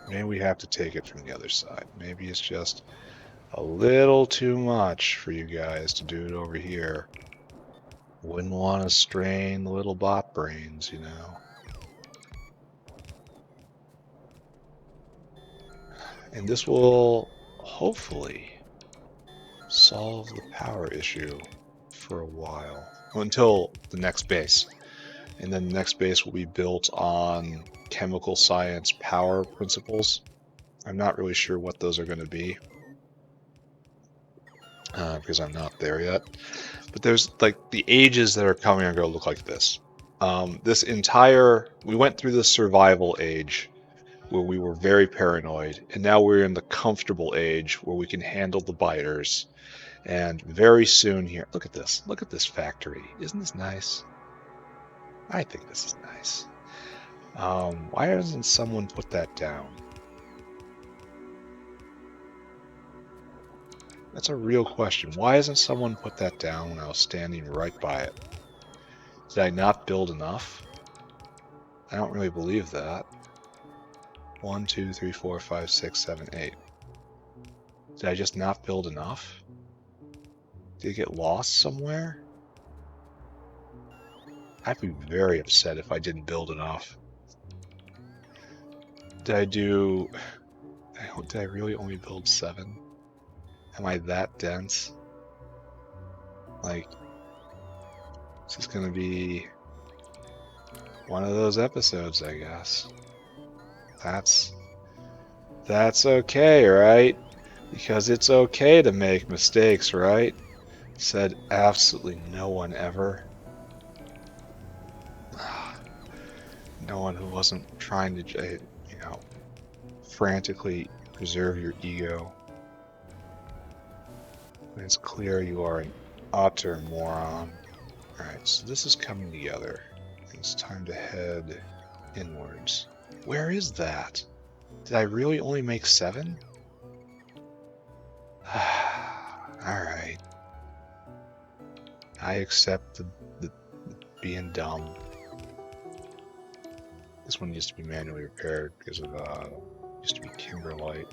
Speaker 1: Maybe we have to take it from the other side. Maybe it's just a little too much for you guys to do it over here. Wouldn't want to strain the little bot brains, you know. And this will hopefully solve the power issue for a while. Until the next base. And then the next base will be built on chemical science power principles. I'm not really sure what those are going to be. Because I'm not there yet. But there's like the ages that are coming are going to look like this. We went through the survival age where we were very paranoid, and now we're in the comfortable age where we can handle the biters. And very soon here, look at this factory. Isn't this nice? I think this is nice. Why doesn't someone put that down? That's a real question. Why hasn't someone put that down when I was standing right by it? Did I not build enough? I don't really believe that. 1, 2, 3, 4, 5, 6, 7, 8. Did I just not build enough? Did it get lost somewhere? I'd be very upset if I didn't build enough. Did I really only build 7? Am I that dense? Like, this is gonna be one of those episodes, I guess. That's okay, right? Because it's okay to make mistakes, right? Said absolutely no one ever. No one who wasn't trying to, frantically preserve your ego. It's clear you are an utter moron. Alright, so this is coming together. It's time to head inwards. Where is that? Did I really only make 7? Alright. I accept the being dumb. This one used to be manually repaired because of used to be kimberlite.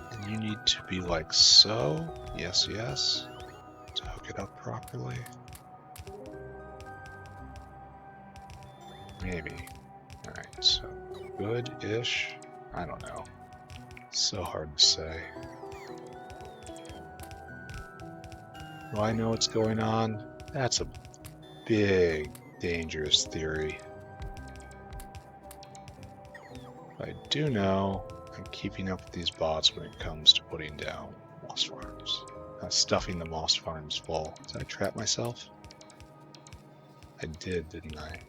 Speaker 1: And you need to be like so. Yes, yes. To hook it up properly. Maybe. Alright, so good-ish. I don't know. So hard to say. Do I know what's going on? That's a big, dangerous theory. I do know I'm keeping up with these bots when it comes to putting down moss farms. Stuffing the moss farms full. Did I trap myself? I did, didn't I?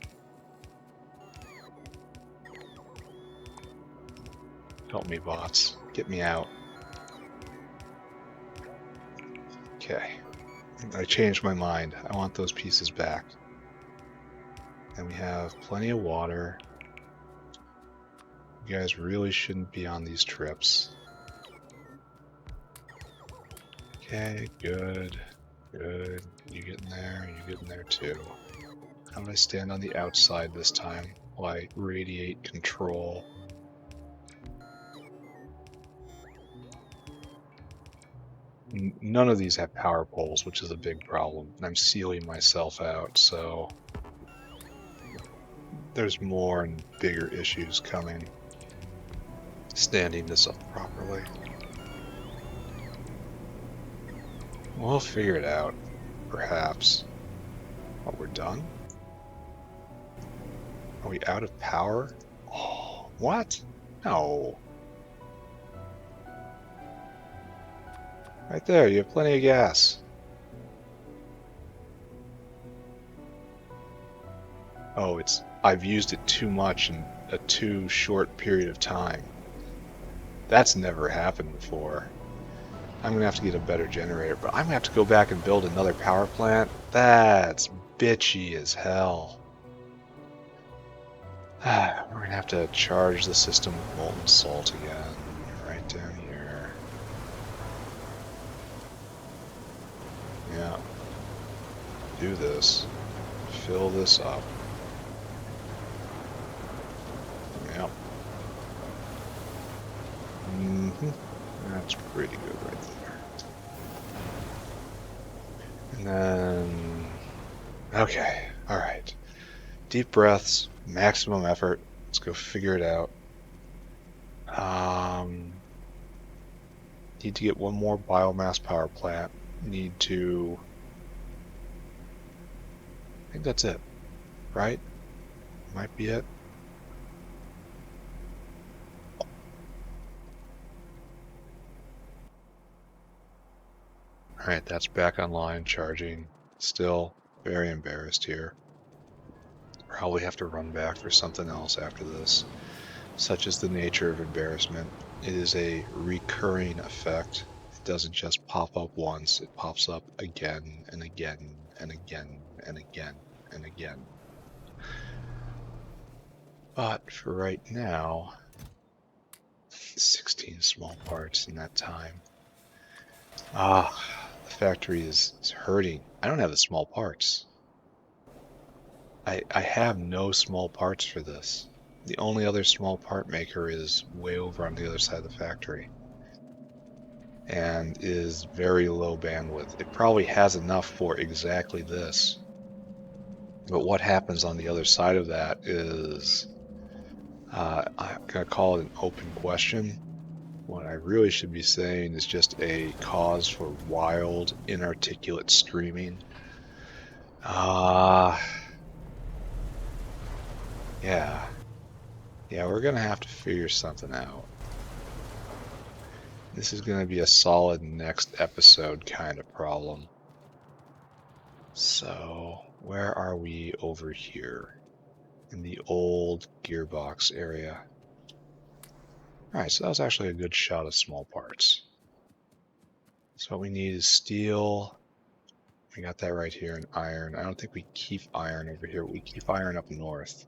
Speaker 1: Help me, bots. Get me out. Okay. I changed my mind. I want those pieces back. And we have plenty of water. You guys really shouldn't be on these trips. Okay, good. Good. You get in there, you get in there too. How did I stand on the outside this time while I radiate control? None of these have power poles, which is a big problem. I'm sealing myself out, so there's more and bigger issues coming. Standing this up properly. We'll figure it out, perhaps. Oh, we're done? Are we out of power? Oh, what? No. Right there, you have plenty of gas. Oh, I've used it too much in a too short period of time. That's never happened before. I'm going to have to get a better generator, but I'm going to have to go back and build another power plant. That's bitchy as hell. We're going to have to charge the system with molten salt again, right down here. Yeah. Do this. Fill this up. Yep. That's pretty good right there. And then... Okay, alright. Deep breaths, maximum effort. Let's go figure it out. Need to get one more biomass power plant. Need to... I think that's it, right? Might be it. Alright, that's back online, charging. Still very embarrassed here. Probably have to run back for something else after this. Such is the nature of embarrassment. It is a recurring effect. It doesn't just pop up once, it pops up again and again and again and again and again. But for right now, 16 small parts in that time. The factory is hurting. I don't have the small parts. I have no small parts for this. The only other small part maker is way over on the other side of the factory and is very low bandwidth. It probably has enough for exactly this. But what happens on the other side of that is, I'm going to call it an open question. What I really should be saying is just a cause for wild, inarticulate screaming. Yeah, we're going to have to figure something out. This is going to be a solid next episode kind of problem. So, where are we over here? In the old gearbox area. Alright, so that was actually a good shot of small parts. So what we need is steel. We got that right here, and iron. I don't think we keep iron over here. We keep iron up north.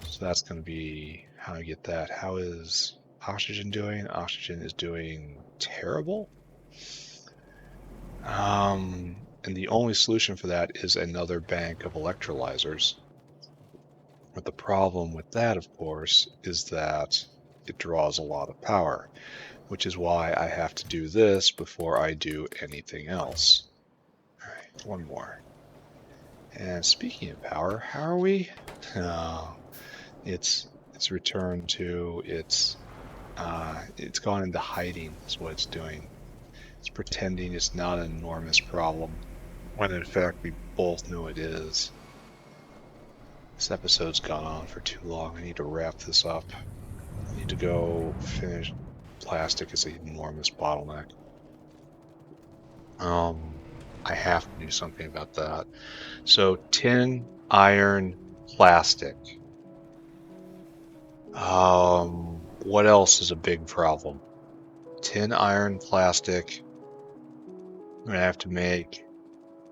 Speaker 1: So that's going to be how I get that. How is oxygen doing? Oxygen is doing terrible. And the only solution for that is another bank of electrolyzers. But the problem with that, of course, is that it draws a lot of power, which is why I have to do this before I do anything else. Alright, one more. And speaking of power, how are we? It's returned to it's gone into hiding is what it's doing. It's pretending it's not an enormous problem, when in fact we both know it is. This episode's gone on for too long. I need to wrap this up. I need to go finish. Plastic is an enormous bottleneck. I have to do something about that. So tin, iron, plastic. What else is a big problem? Tin, iron, plastic. I'm gonna have to make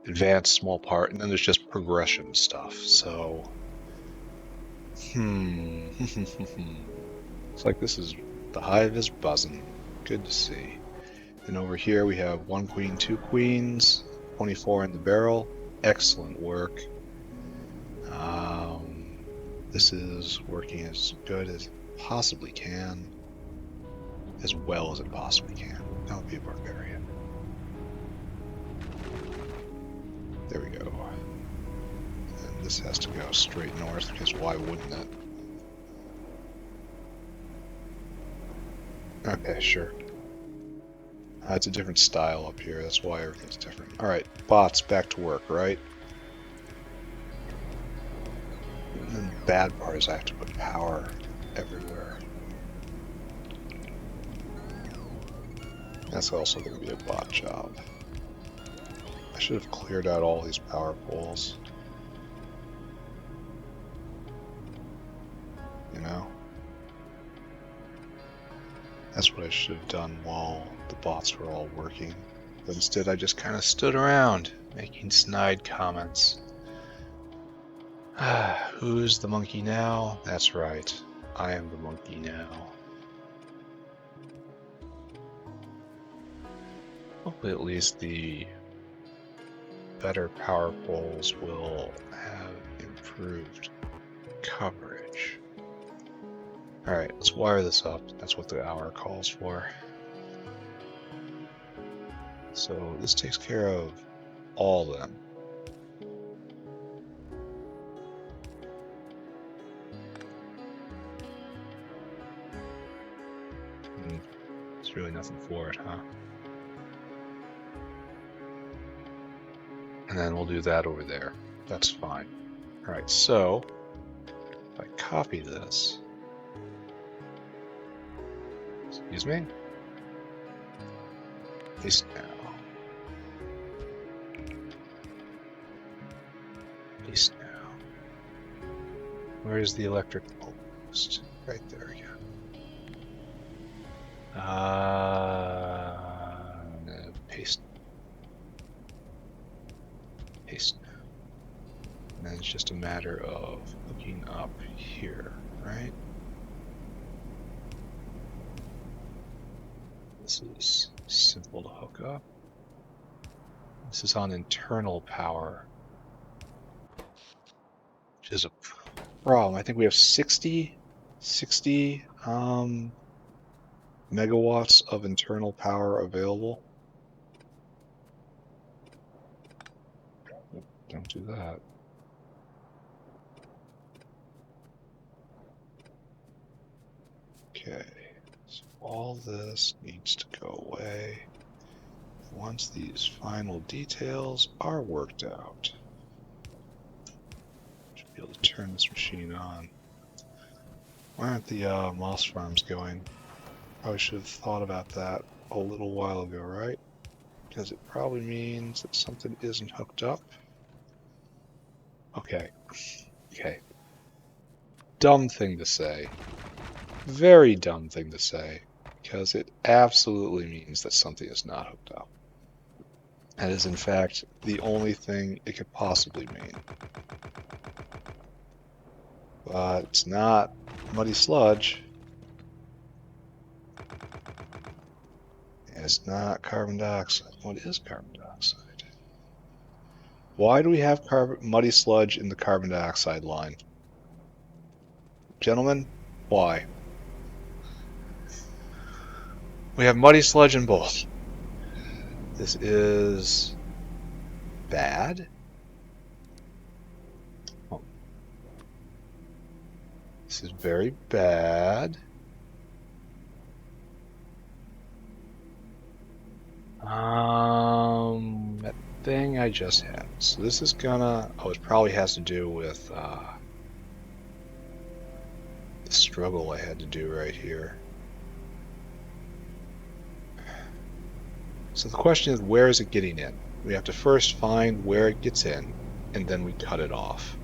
Speaker 1: advanced small part, and then there's just progression stuff. So, it's like this is the hive is buzzing. Good to see. And over here we have 1 queen, 2 queens, 24 in the barrel. Excellent work. This is working as good as it possibly can, as well as it possibly can. Don't be a barbarian. There we go. And this has to go straight north, because why wouldn't it? Okay, sure. It's a different style up here, that's why everything's different. Alright, bots, back to work, right? And then the bad part is I have to put power everywhere. That's also going to be a bot job. I should have cleared out all these power poles. You know? That's what I should have done while the bots were all working. But instead I just kind of stood around, making snide comments. Who's the monkey now? That's right. I am the monkey now. Hopefully at least the better power poles will have improved coverage. Alright, let's wire this up. That's what the hour calls for. So this takes care of all of them. There's really nothing for it, huh? And then we'll do that over there. That's fine. Alright, so if I copy this, excuse me, paste now, paste now. Where's the electric post? Right there again. Paste. Paste now. And then it's just a matter of hooking up here, right? This is simple to hook up. This is on internal power, which is a problem. I think we have 60 megawatts of internal power available. Don't do that. Okay, so all this needs to go away once these final details are worked out. Should be able to turn this machine on. Where aren't the moss farms going? Probably should have thought about that a little while ago, right? Because it probably means that something isn't hooked up. Okay. Okay. Dumb thing to say. Very dumb thing to say. Because it absolutely means that something is not hooked up. That is, in fact, the only thing it could possibly mean. But it's not muddy sludge. And it's not carbon dioxide. What is carbon dioxide? Why do we have muddy sludge in the carbon dioxide line? Gentlemen, why? We have muddy sludge in both. This is bad. Oh. This is very bad. That thing I just had. So this is gonna, it probably has to do with the struggle I had to do right here. So the question is, where is it getting in? We have to first find where it gets in, and then we cut it off.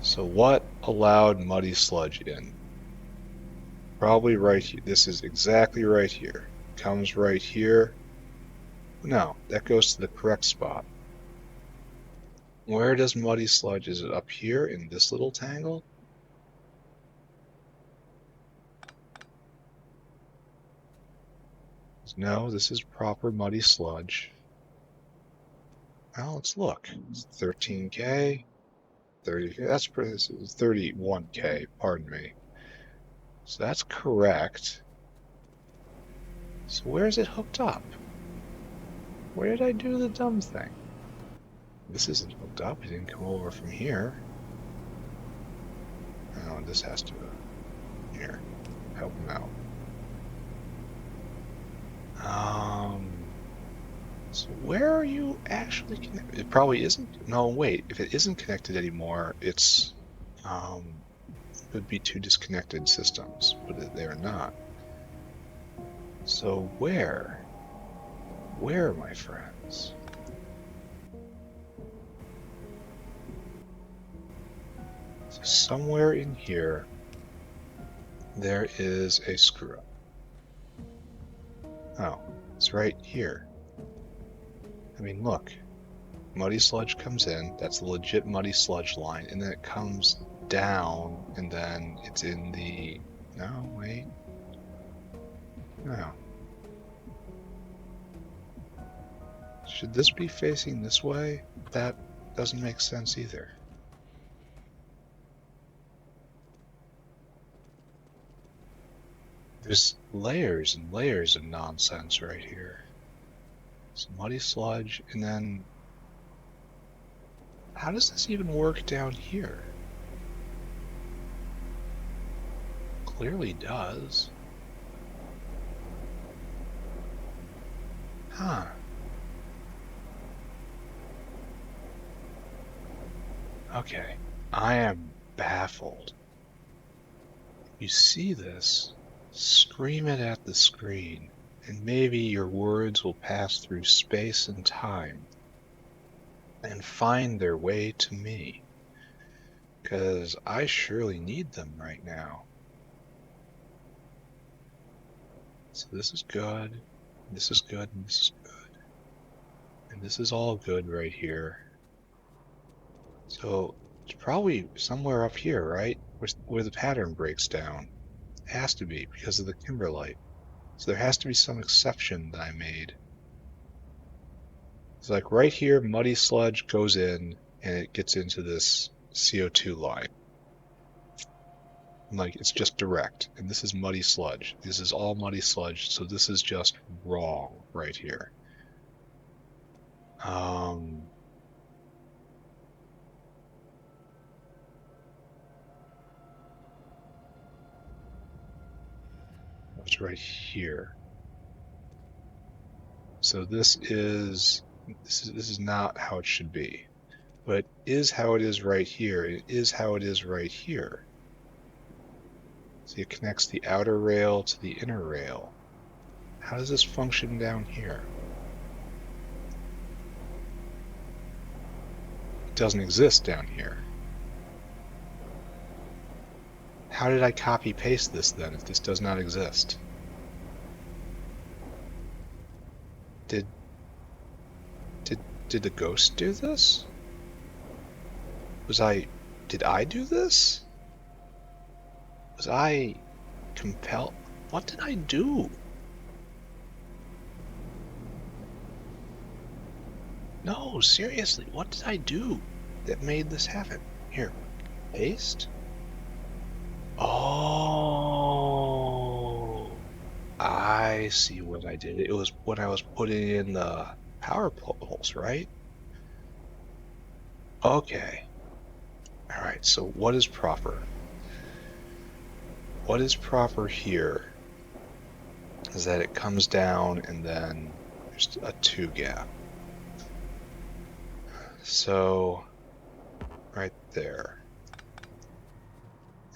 Speaker 1: So what allowed muddy sludge in? Probably right here. This is exactly right here. Comes right here. No, that goes to the correct spot. Where does muddy sludge? Is it up here in this little tangle? No, this is proper muddy sludge. Well, let's look. It's 13K, 30K. That's 31K. Pardon me. So that's correct. So where is it hooked up? Where did I do the dumb thing? This isn't hooked up. It didn't come over from here. Oh, this has to here help him out. So where are you actually connected? It probably isn't. No, wait. If it isn't connected anymore, it's it would be two disconnected systems, but they're not. So where? Where, my friends? Somewhere in here, there is a screw-up. Oh, it's right here. I mean, look. Muddy sludge comes in. That's the legit muddy sludge line. And then it comes down, and then it's in the... No, wait. No. Should this be facing this way? That doesn't make sense either. There's layers and layers of nonsense right here. Some muddy sludge, and then... How does this even work down here? Clearly does. Huh. Okay. I am baffled. You see this, scream it at the screen, and maybe your words will pass through space and time and find their way to me. 'Cause I surely need them right now. So this is good, this is good, and this is good. And this is all good right here. So it's probably somewhere up here, right? Where the pattern breaks down. It has to be because of the kimberlite. So there has to be some exception that I made. It's like right here, muddy sludge goes in and it gets into this CO2 line. Like it's just direct, and this is muddy sludge. This is all muddy sludge, so this is just wrong right here. It's right here. So this is not how it should be, but it is how it is right here. It is how it is right here. So it connects the outer rail to the inner rail. How does this function down here? It doesn't exist down here. How did I copy paste this then if this does not exist? Did the ghost do this? Did I do this? Was I compelled? What did I do? No, seriously, what did I do that made this happen? Here, paste. Oh, I see what I did. It was when I was putting in the power poles, right? Okay. All right, so what is proper? What is proper here is that it comes down and then there's a 2 gap. So right there.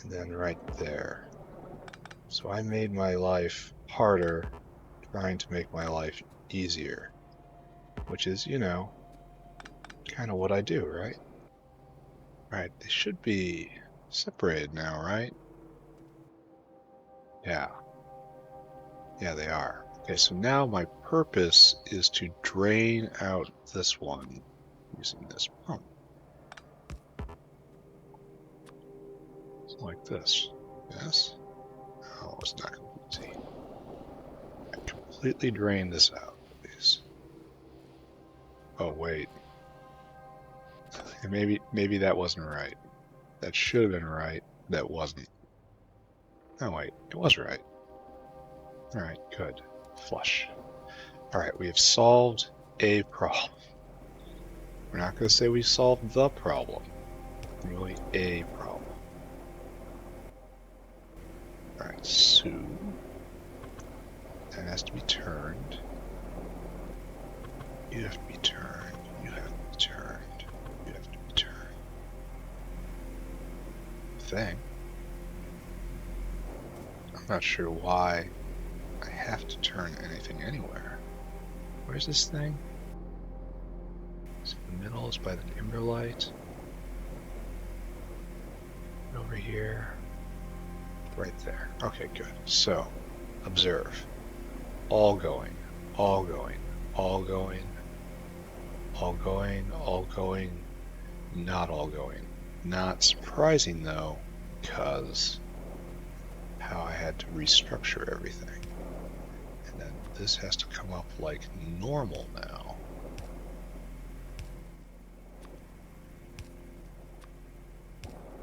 Speaker 1: And then right there. So I made my life harder, trying to make my life easier. Which is, you know, kind of what I do, right? Right, they should be separated now, right? Yeah. Yeah, they are. Okay, so now my purpose is to drain out this one using this pump. Like this. Yes? Oh, it's not completely. I completely drain this out, please. Oh, wait. Maybe that wasn't right. That should have been right. That wasn't. Oh, wait. It was right. Alright, good. Flush. Alright, we have solved a problem. We're not going to say we solved the problem. Really, a problem. Alright, so that has to be turned. You have to be turned. You have to be turned. You have to be turned. Thing. I'm not sure why I have to turn anything anywhere. Where's this thing? So the middle is by the Timberlight. Over here. Right there. Okay, good. So, observe. all going, all going, all going, all going, all going, not all going. Not surprising though, because how I had to restructure everything. And then this has to come up like normal now.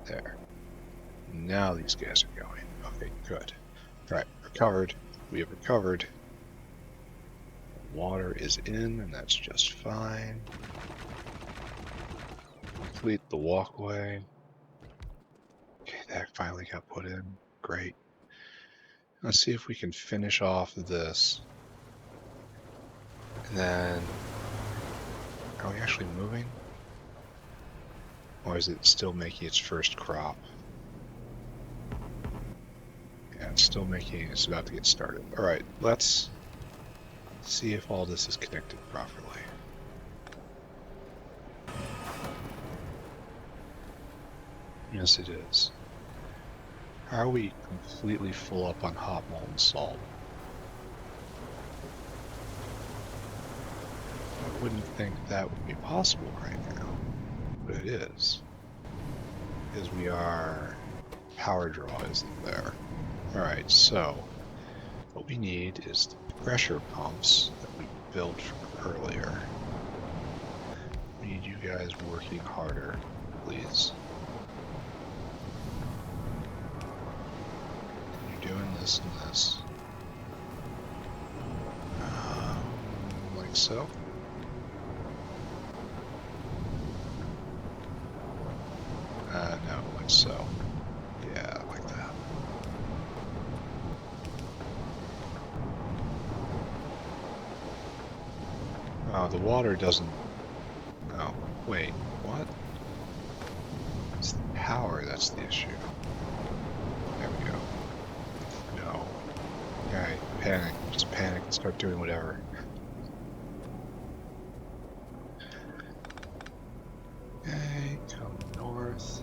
Speaker 1: There. Now these guys are going. Okay, good. All right, recovered. We have recovered. Water is in, and that's just fine. Complete the walkway. Okay, that finally got put in. Great. Let's see if we can finish off this. And then, are we actually moving? Or is it still making its first crop? Yeah, it's still making, it's about to get started. All right, let's see if all this is connected properly. Yes, it is. Are we completely full up on hot molten salt? I wouldn't think that would be possible right now, but it is. Because we are, power draw isn't there. Alright, so what we need is the pressure pumps that we built from earlier. We need you guys working harder, please. You're doing this and this. Like so. No, like so. Yeah, like that. Oh, the water doesn't... Oh, wait, what? It's the power that's the issue. There we go. No. Alright, panic. Just panic and start doing whatever. Okay, come north.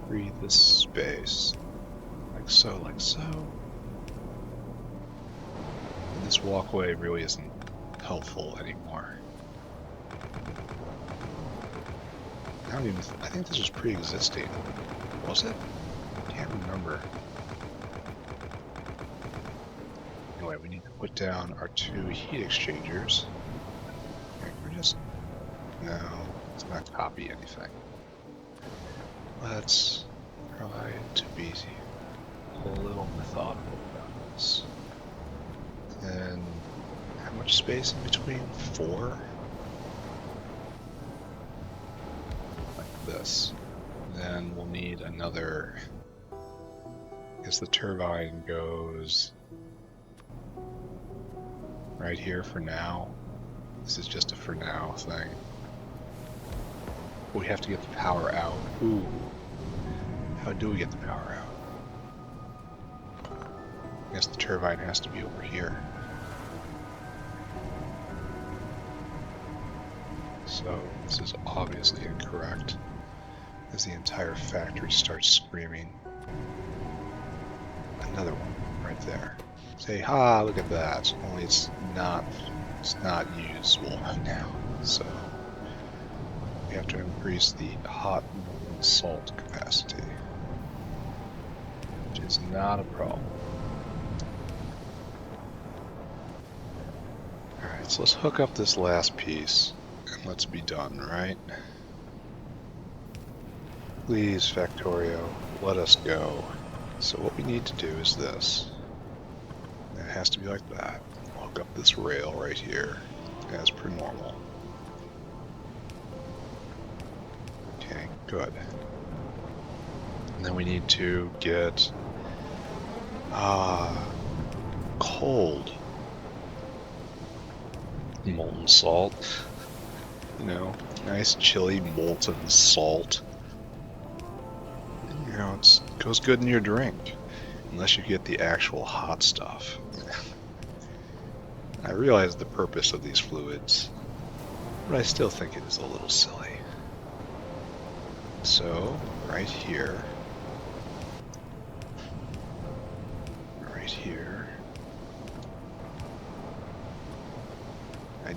Speaker 1: Breathe this space. Like so, like so. And this walkway really isn't helpful anymore. I think this was pre-existing. Was it? I can't remember. Anyway, we need to put down our 2 heat exchangers. Okay, we're just... No, let's not copy anything. Let's try to be a little methodical about this. And how much space in between? 4? Like this. And then we'll need another... I guess the turbine goes right here for now. This is just a for now thing. We have to get the power out. Ooh. How do we get the power out? I guess the turbine has to be over here. So this is obviously incorrect, as the entire factory starts screaming. Another one right there. Say, ha, look at that. Only it's not usable right now. So we have to increase the hot molten salt capacity, which is not a problem. Alright, so let's hook up this last piece and let's be done, right? Please, Factorio, let us go. So what we need to do is this. It has to be like that. Hook up this rail right here, as per normal. Okay, good. And then we need to get cold molten salt. You know, nice chilly molten salt. You know, it goes good in your drink, unless you get the actual hot stuff. I realize the purpose of these fluids, but I still think it is a little silly. So, right here,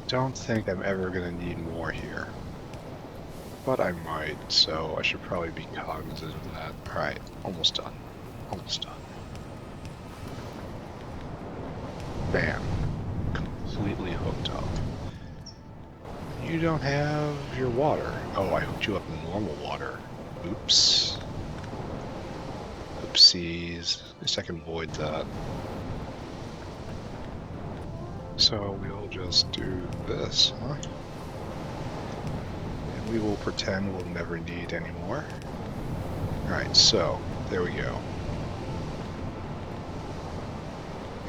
Speaker 1: don't think I'm ever going to need more here. But I might, so I should probably be cognizant of that. Alright, almost done. Almost done. Bam. Completely hooked up. You don't have your water. Oh, I hooked you up in normal water. Oops. Oopsies. At least I can avoid that. So we'll just do this, huh? And we will pretend we'll never need any more. Alright, so there we go.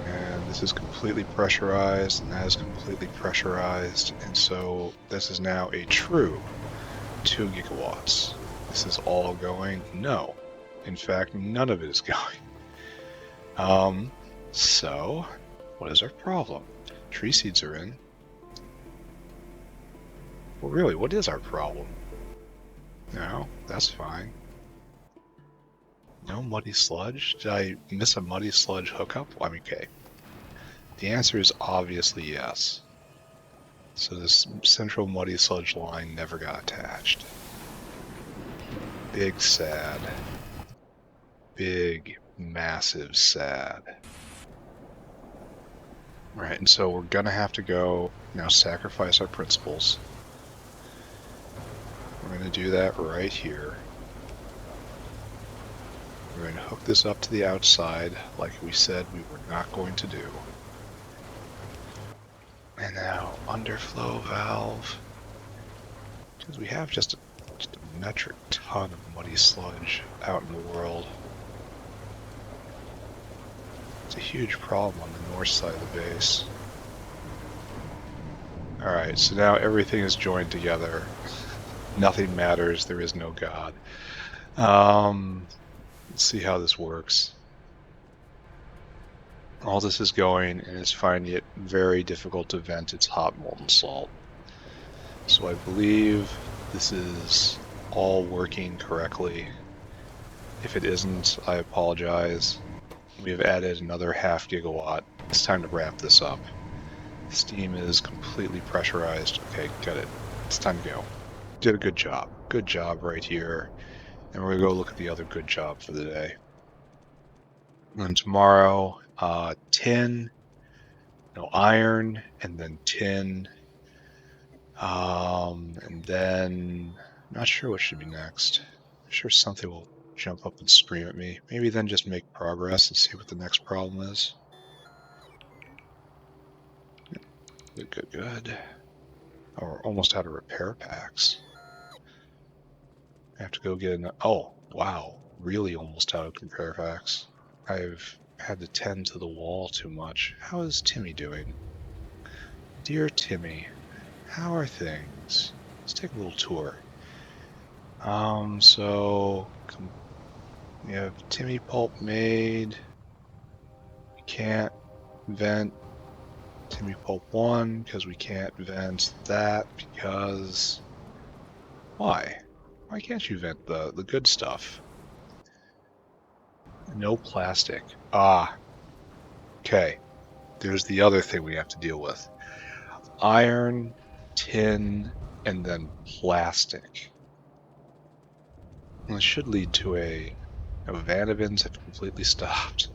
Speaker 1: And this is completely pressurized, and that is completely pressurized, and so this is now a true 2 gigawatts. This is all going? No. In fact, none of it is going. So, what is our problem? Tree seeds are in. Well, really, what is our problem? No, that's fine. No muddy sludge? Did I miss a muddy sludge hookup? I mean, okay. The answer is obviously yes. So this central muddy sludge line never got attached. Big sad. Big, massive sad. Right, and so we're gonna have to go now sacrifice our principles. We're gonna do that right here. We're going to hook this up to the outside like we said we were not going to do. And now underflow valve. Because we have just a metric ton of muddy sludge out in the world. It's a huge problem on the north side of the base. Alright, so now everything is joined together. Nothing matters, there is no God. Let's see how this works. All this is going and is finding it very difficult to vent its hot molten salt. So I believe this is all working correctly. If it isn't, I apologize. We have added another ½ gigawatt. It's time to wrap this up. Steam is completely pressurized. Okay, got it. It's time to go. Did a good job. Good job right here. And we're going to go look at the other good job for the day. And tomorrow, tin, no iron, and then tin. And then, I'm not sure what should be next. I'm sure something will jump up and scream at me. Maybe then just make progress and see what the next problem is. Good, good, good. Oh, we're almost out of repair packs. I have to go get an... Oh, wow. Really almost out of repair packs. I've had to tend to the wall too much. How is Timmy doing? Dear Timmy, how are things? Let's take a little tour. So we have Timmy pulp made. We can't vent Timmy pulp 1 because we can't vent that because why? Why can't you vent the good stuff? No plastic. Ah. Okay. There's the other thing we have to deal with. Iron, tin, and then plastic. Well, this should lead to a Vanavins have completely stopped.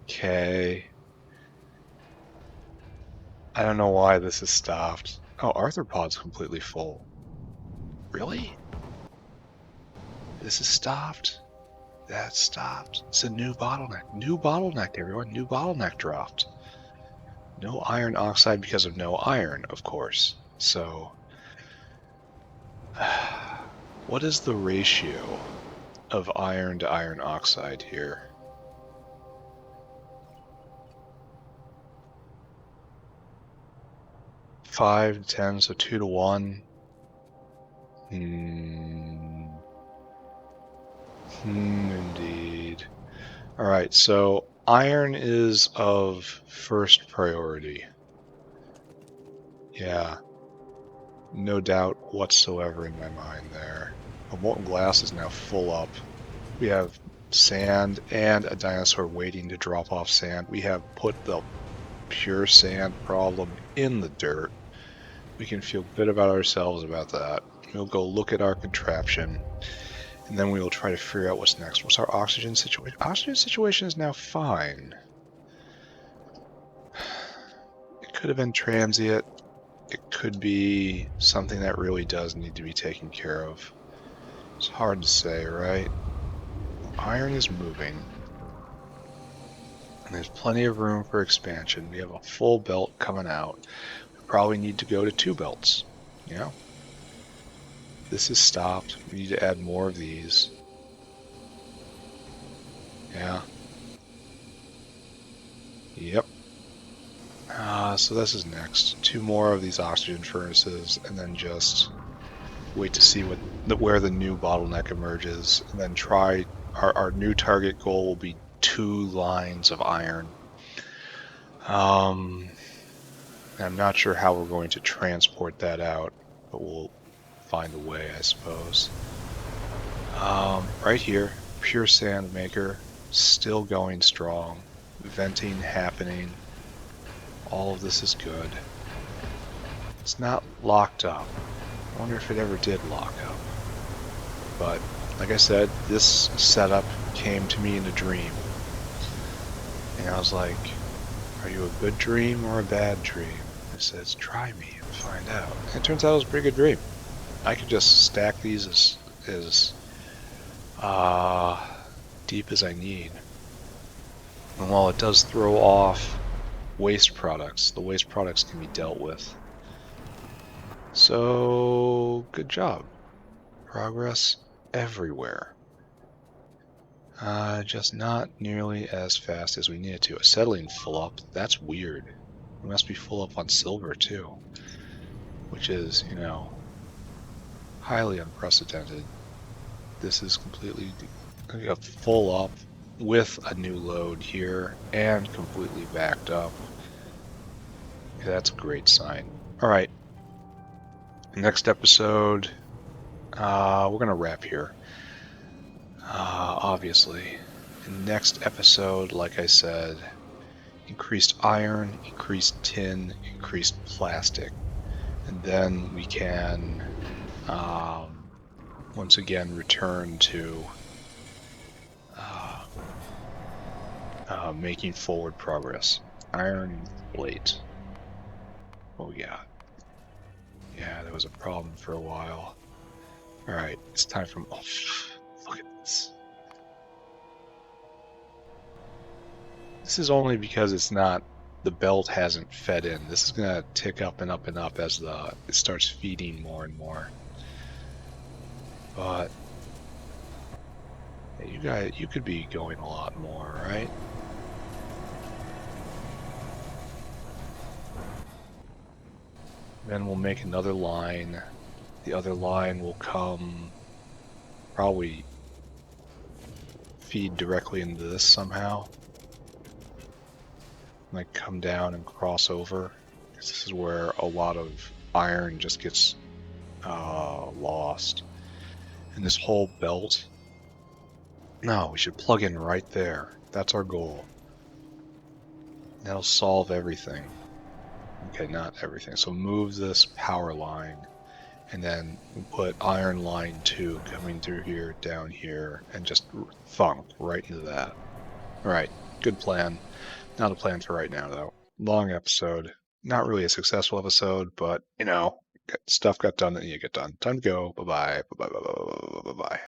Speaker 1: Okay. I don't know why this has stopped. Oh, arthropod's completely full. Really? This is stopped? That stopped. It's a new bottleneck. New bottleneck, everyone. New bottleneck dropped. No iron oxide because of no iron, of course. So, what is the ratio of iron to iron oxide here? Five to 10, so 2 to 1. Indeed. Alright, so iron is of first priority. Yeah. No doubt whatsoever in my mind there. A molten glass is now full up. We have sand and a dinosaur waiting to drop off sand. We have put the pure sand problem in the dirt. We can feel good about ourselves about that. We'll go look at our contraption, and then we will try to figure out what's next. What's our oxygen situation? Oxygen situation is now fine. It could have been transient. It could be something that really does need to be taken care of. It's hard to say, right? Iron is moving. And there's plenty of room for expansion. We have a full belt coming out. We probably need to go to 2 belts. You know? This is stopped. We need to add more of these. Yeah. Yep. So this is next. 2 more of these oxygen furnaces, and then just wait to see where the new bottleneck emerges, and then try. Our new target goal will be 2 lines of iron. I'm not sure how we're going to transport that out, but we'll find a way, I suppose. Right here, pure sand maker, still going strong, venting happening. All of this is good. It's not locked up. I wonder if it ever did lock up. But like I said, this setup came to me in a dream. And I was like, are you a good dream or a bad dream? It says, try me and find out. And it turns out it was a pretty good dream. I could just stack these as deep as I need. And while it does throw off waste products, the waste products can be dealt with. So, good job. Progress everywhere. Just not nearly as fast as we needed to. Acetylene full up, that's weird. We must be full up on silver too. Which is, you know, highly unprecedented. This is completely full up with a new load here and completely backed up. Okay, that's a great sign. Alright. Next episode, we're going to wrap here. Obviously. Next episode, like I said, increased iron, increased tin, increased plastic. And then we can once again return to making forward progress. Iron plate. What we got? Yeah, there was a problem for a while. Alright, it's time for... Oh, look at this. This is only because it's not... The belt hasn't fed in. This is going to tick up and up and up as it starts feeding more and more. But... Hey, you could be going a lot more, right? Then we'll make another line. The other line will come... Probably feed directly into this somehow. Like come down and cross over. This is where a lot of iron just gets lost. And this whole belt. No, we should plug in right there. That's our goal. That'll solve everything. Okay, not everything. So move this power line. And then we put iron line 2 coming through here, down here, and just thunk right into that. Alright, good plan. Not a plan for right now, though. Long episode. Not really a successful episode, but, you know, stuff got done that needed to get done. Time to go. Bye-bye. Bye-bye. Bye-bye. Bye-bye.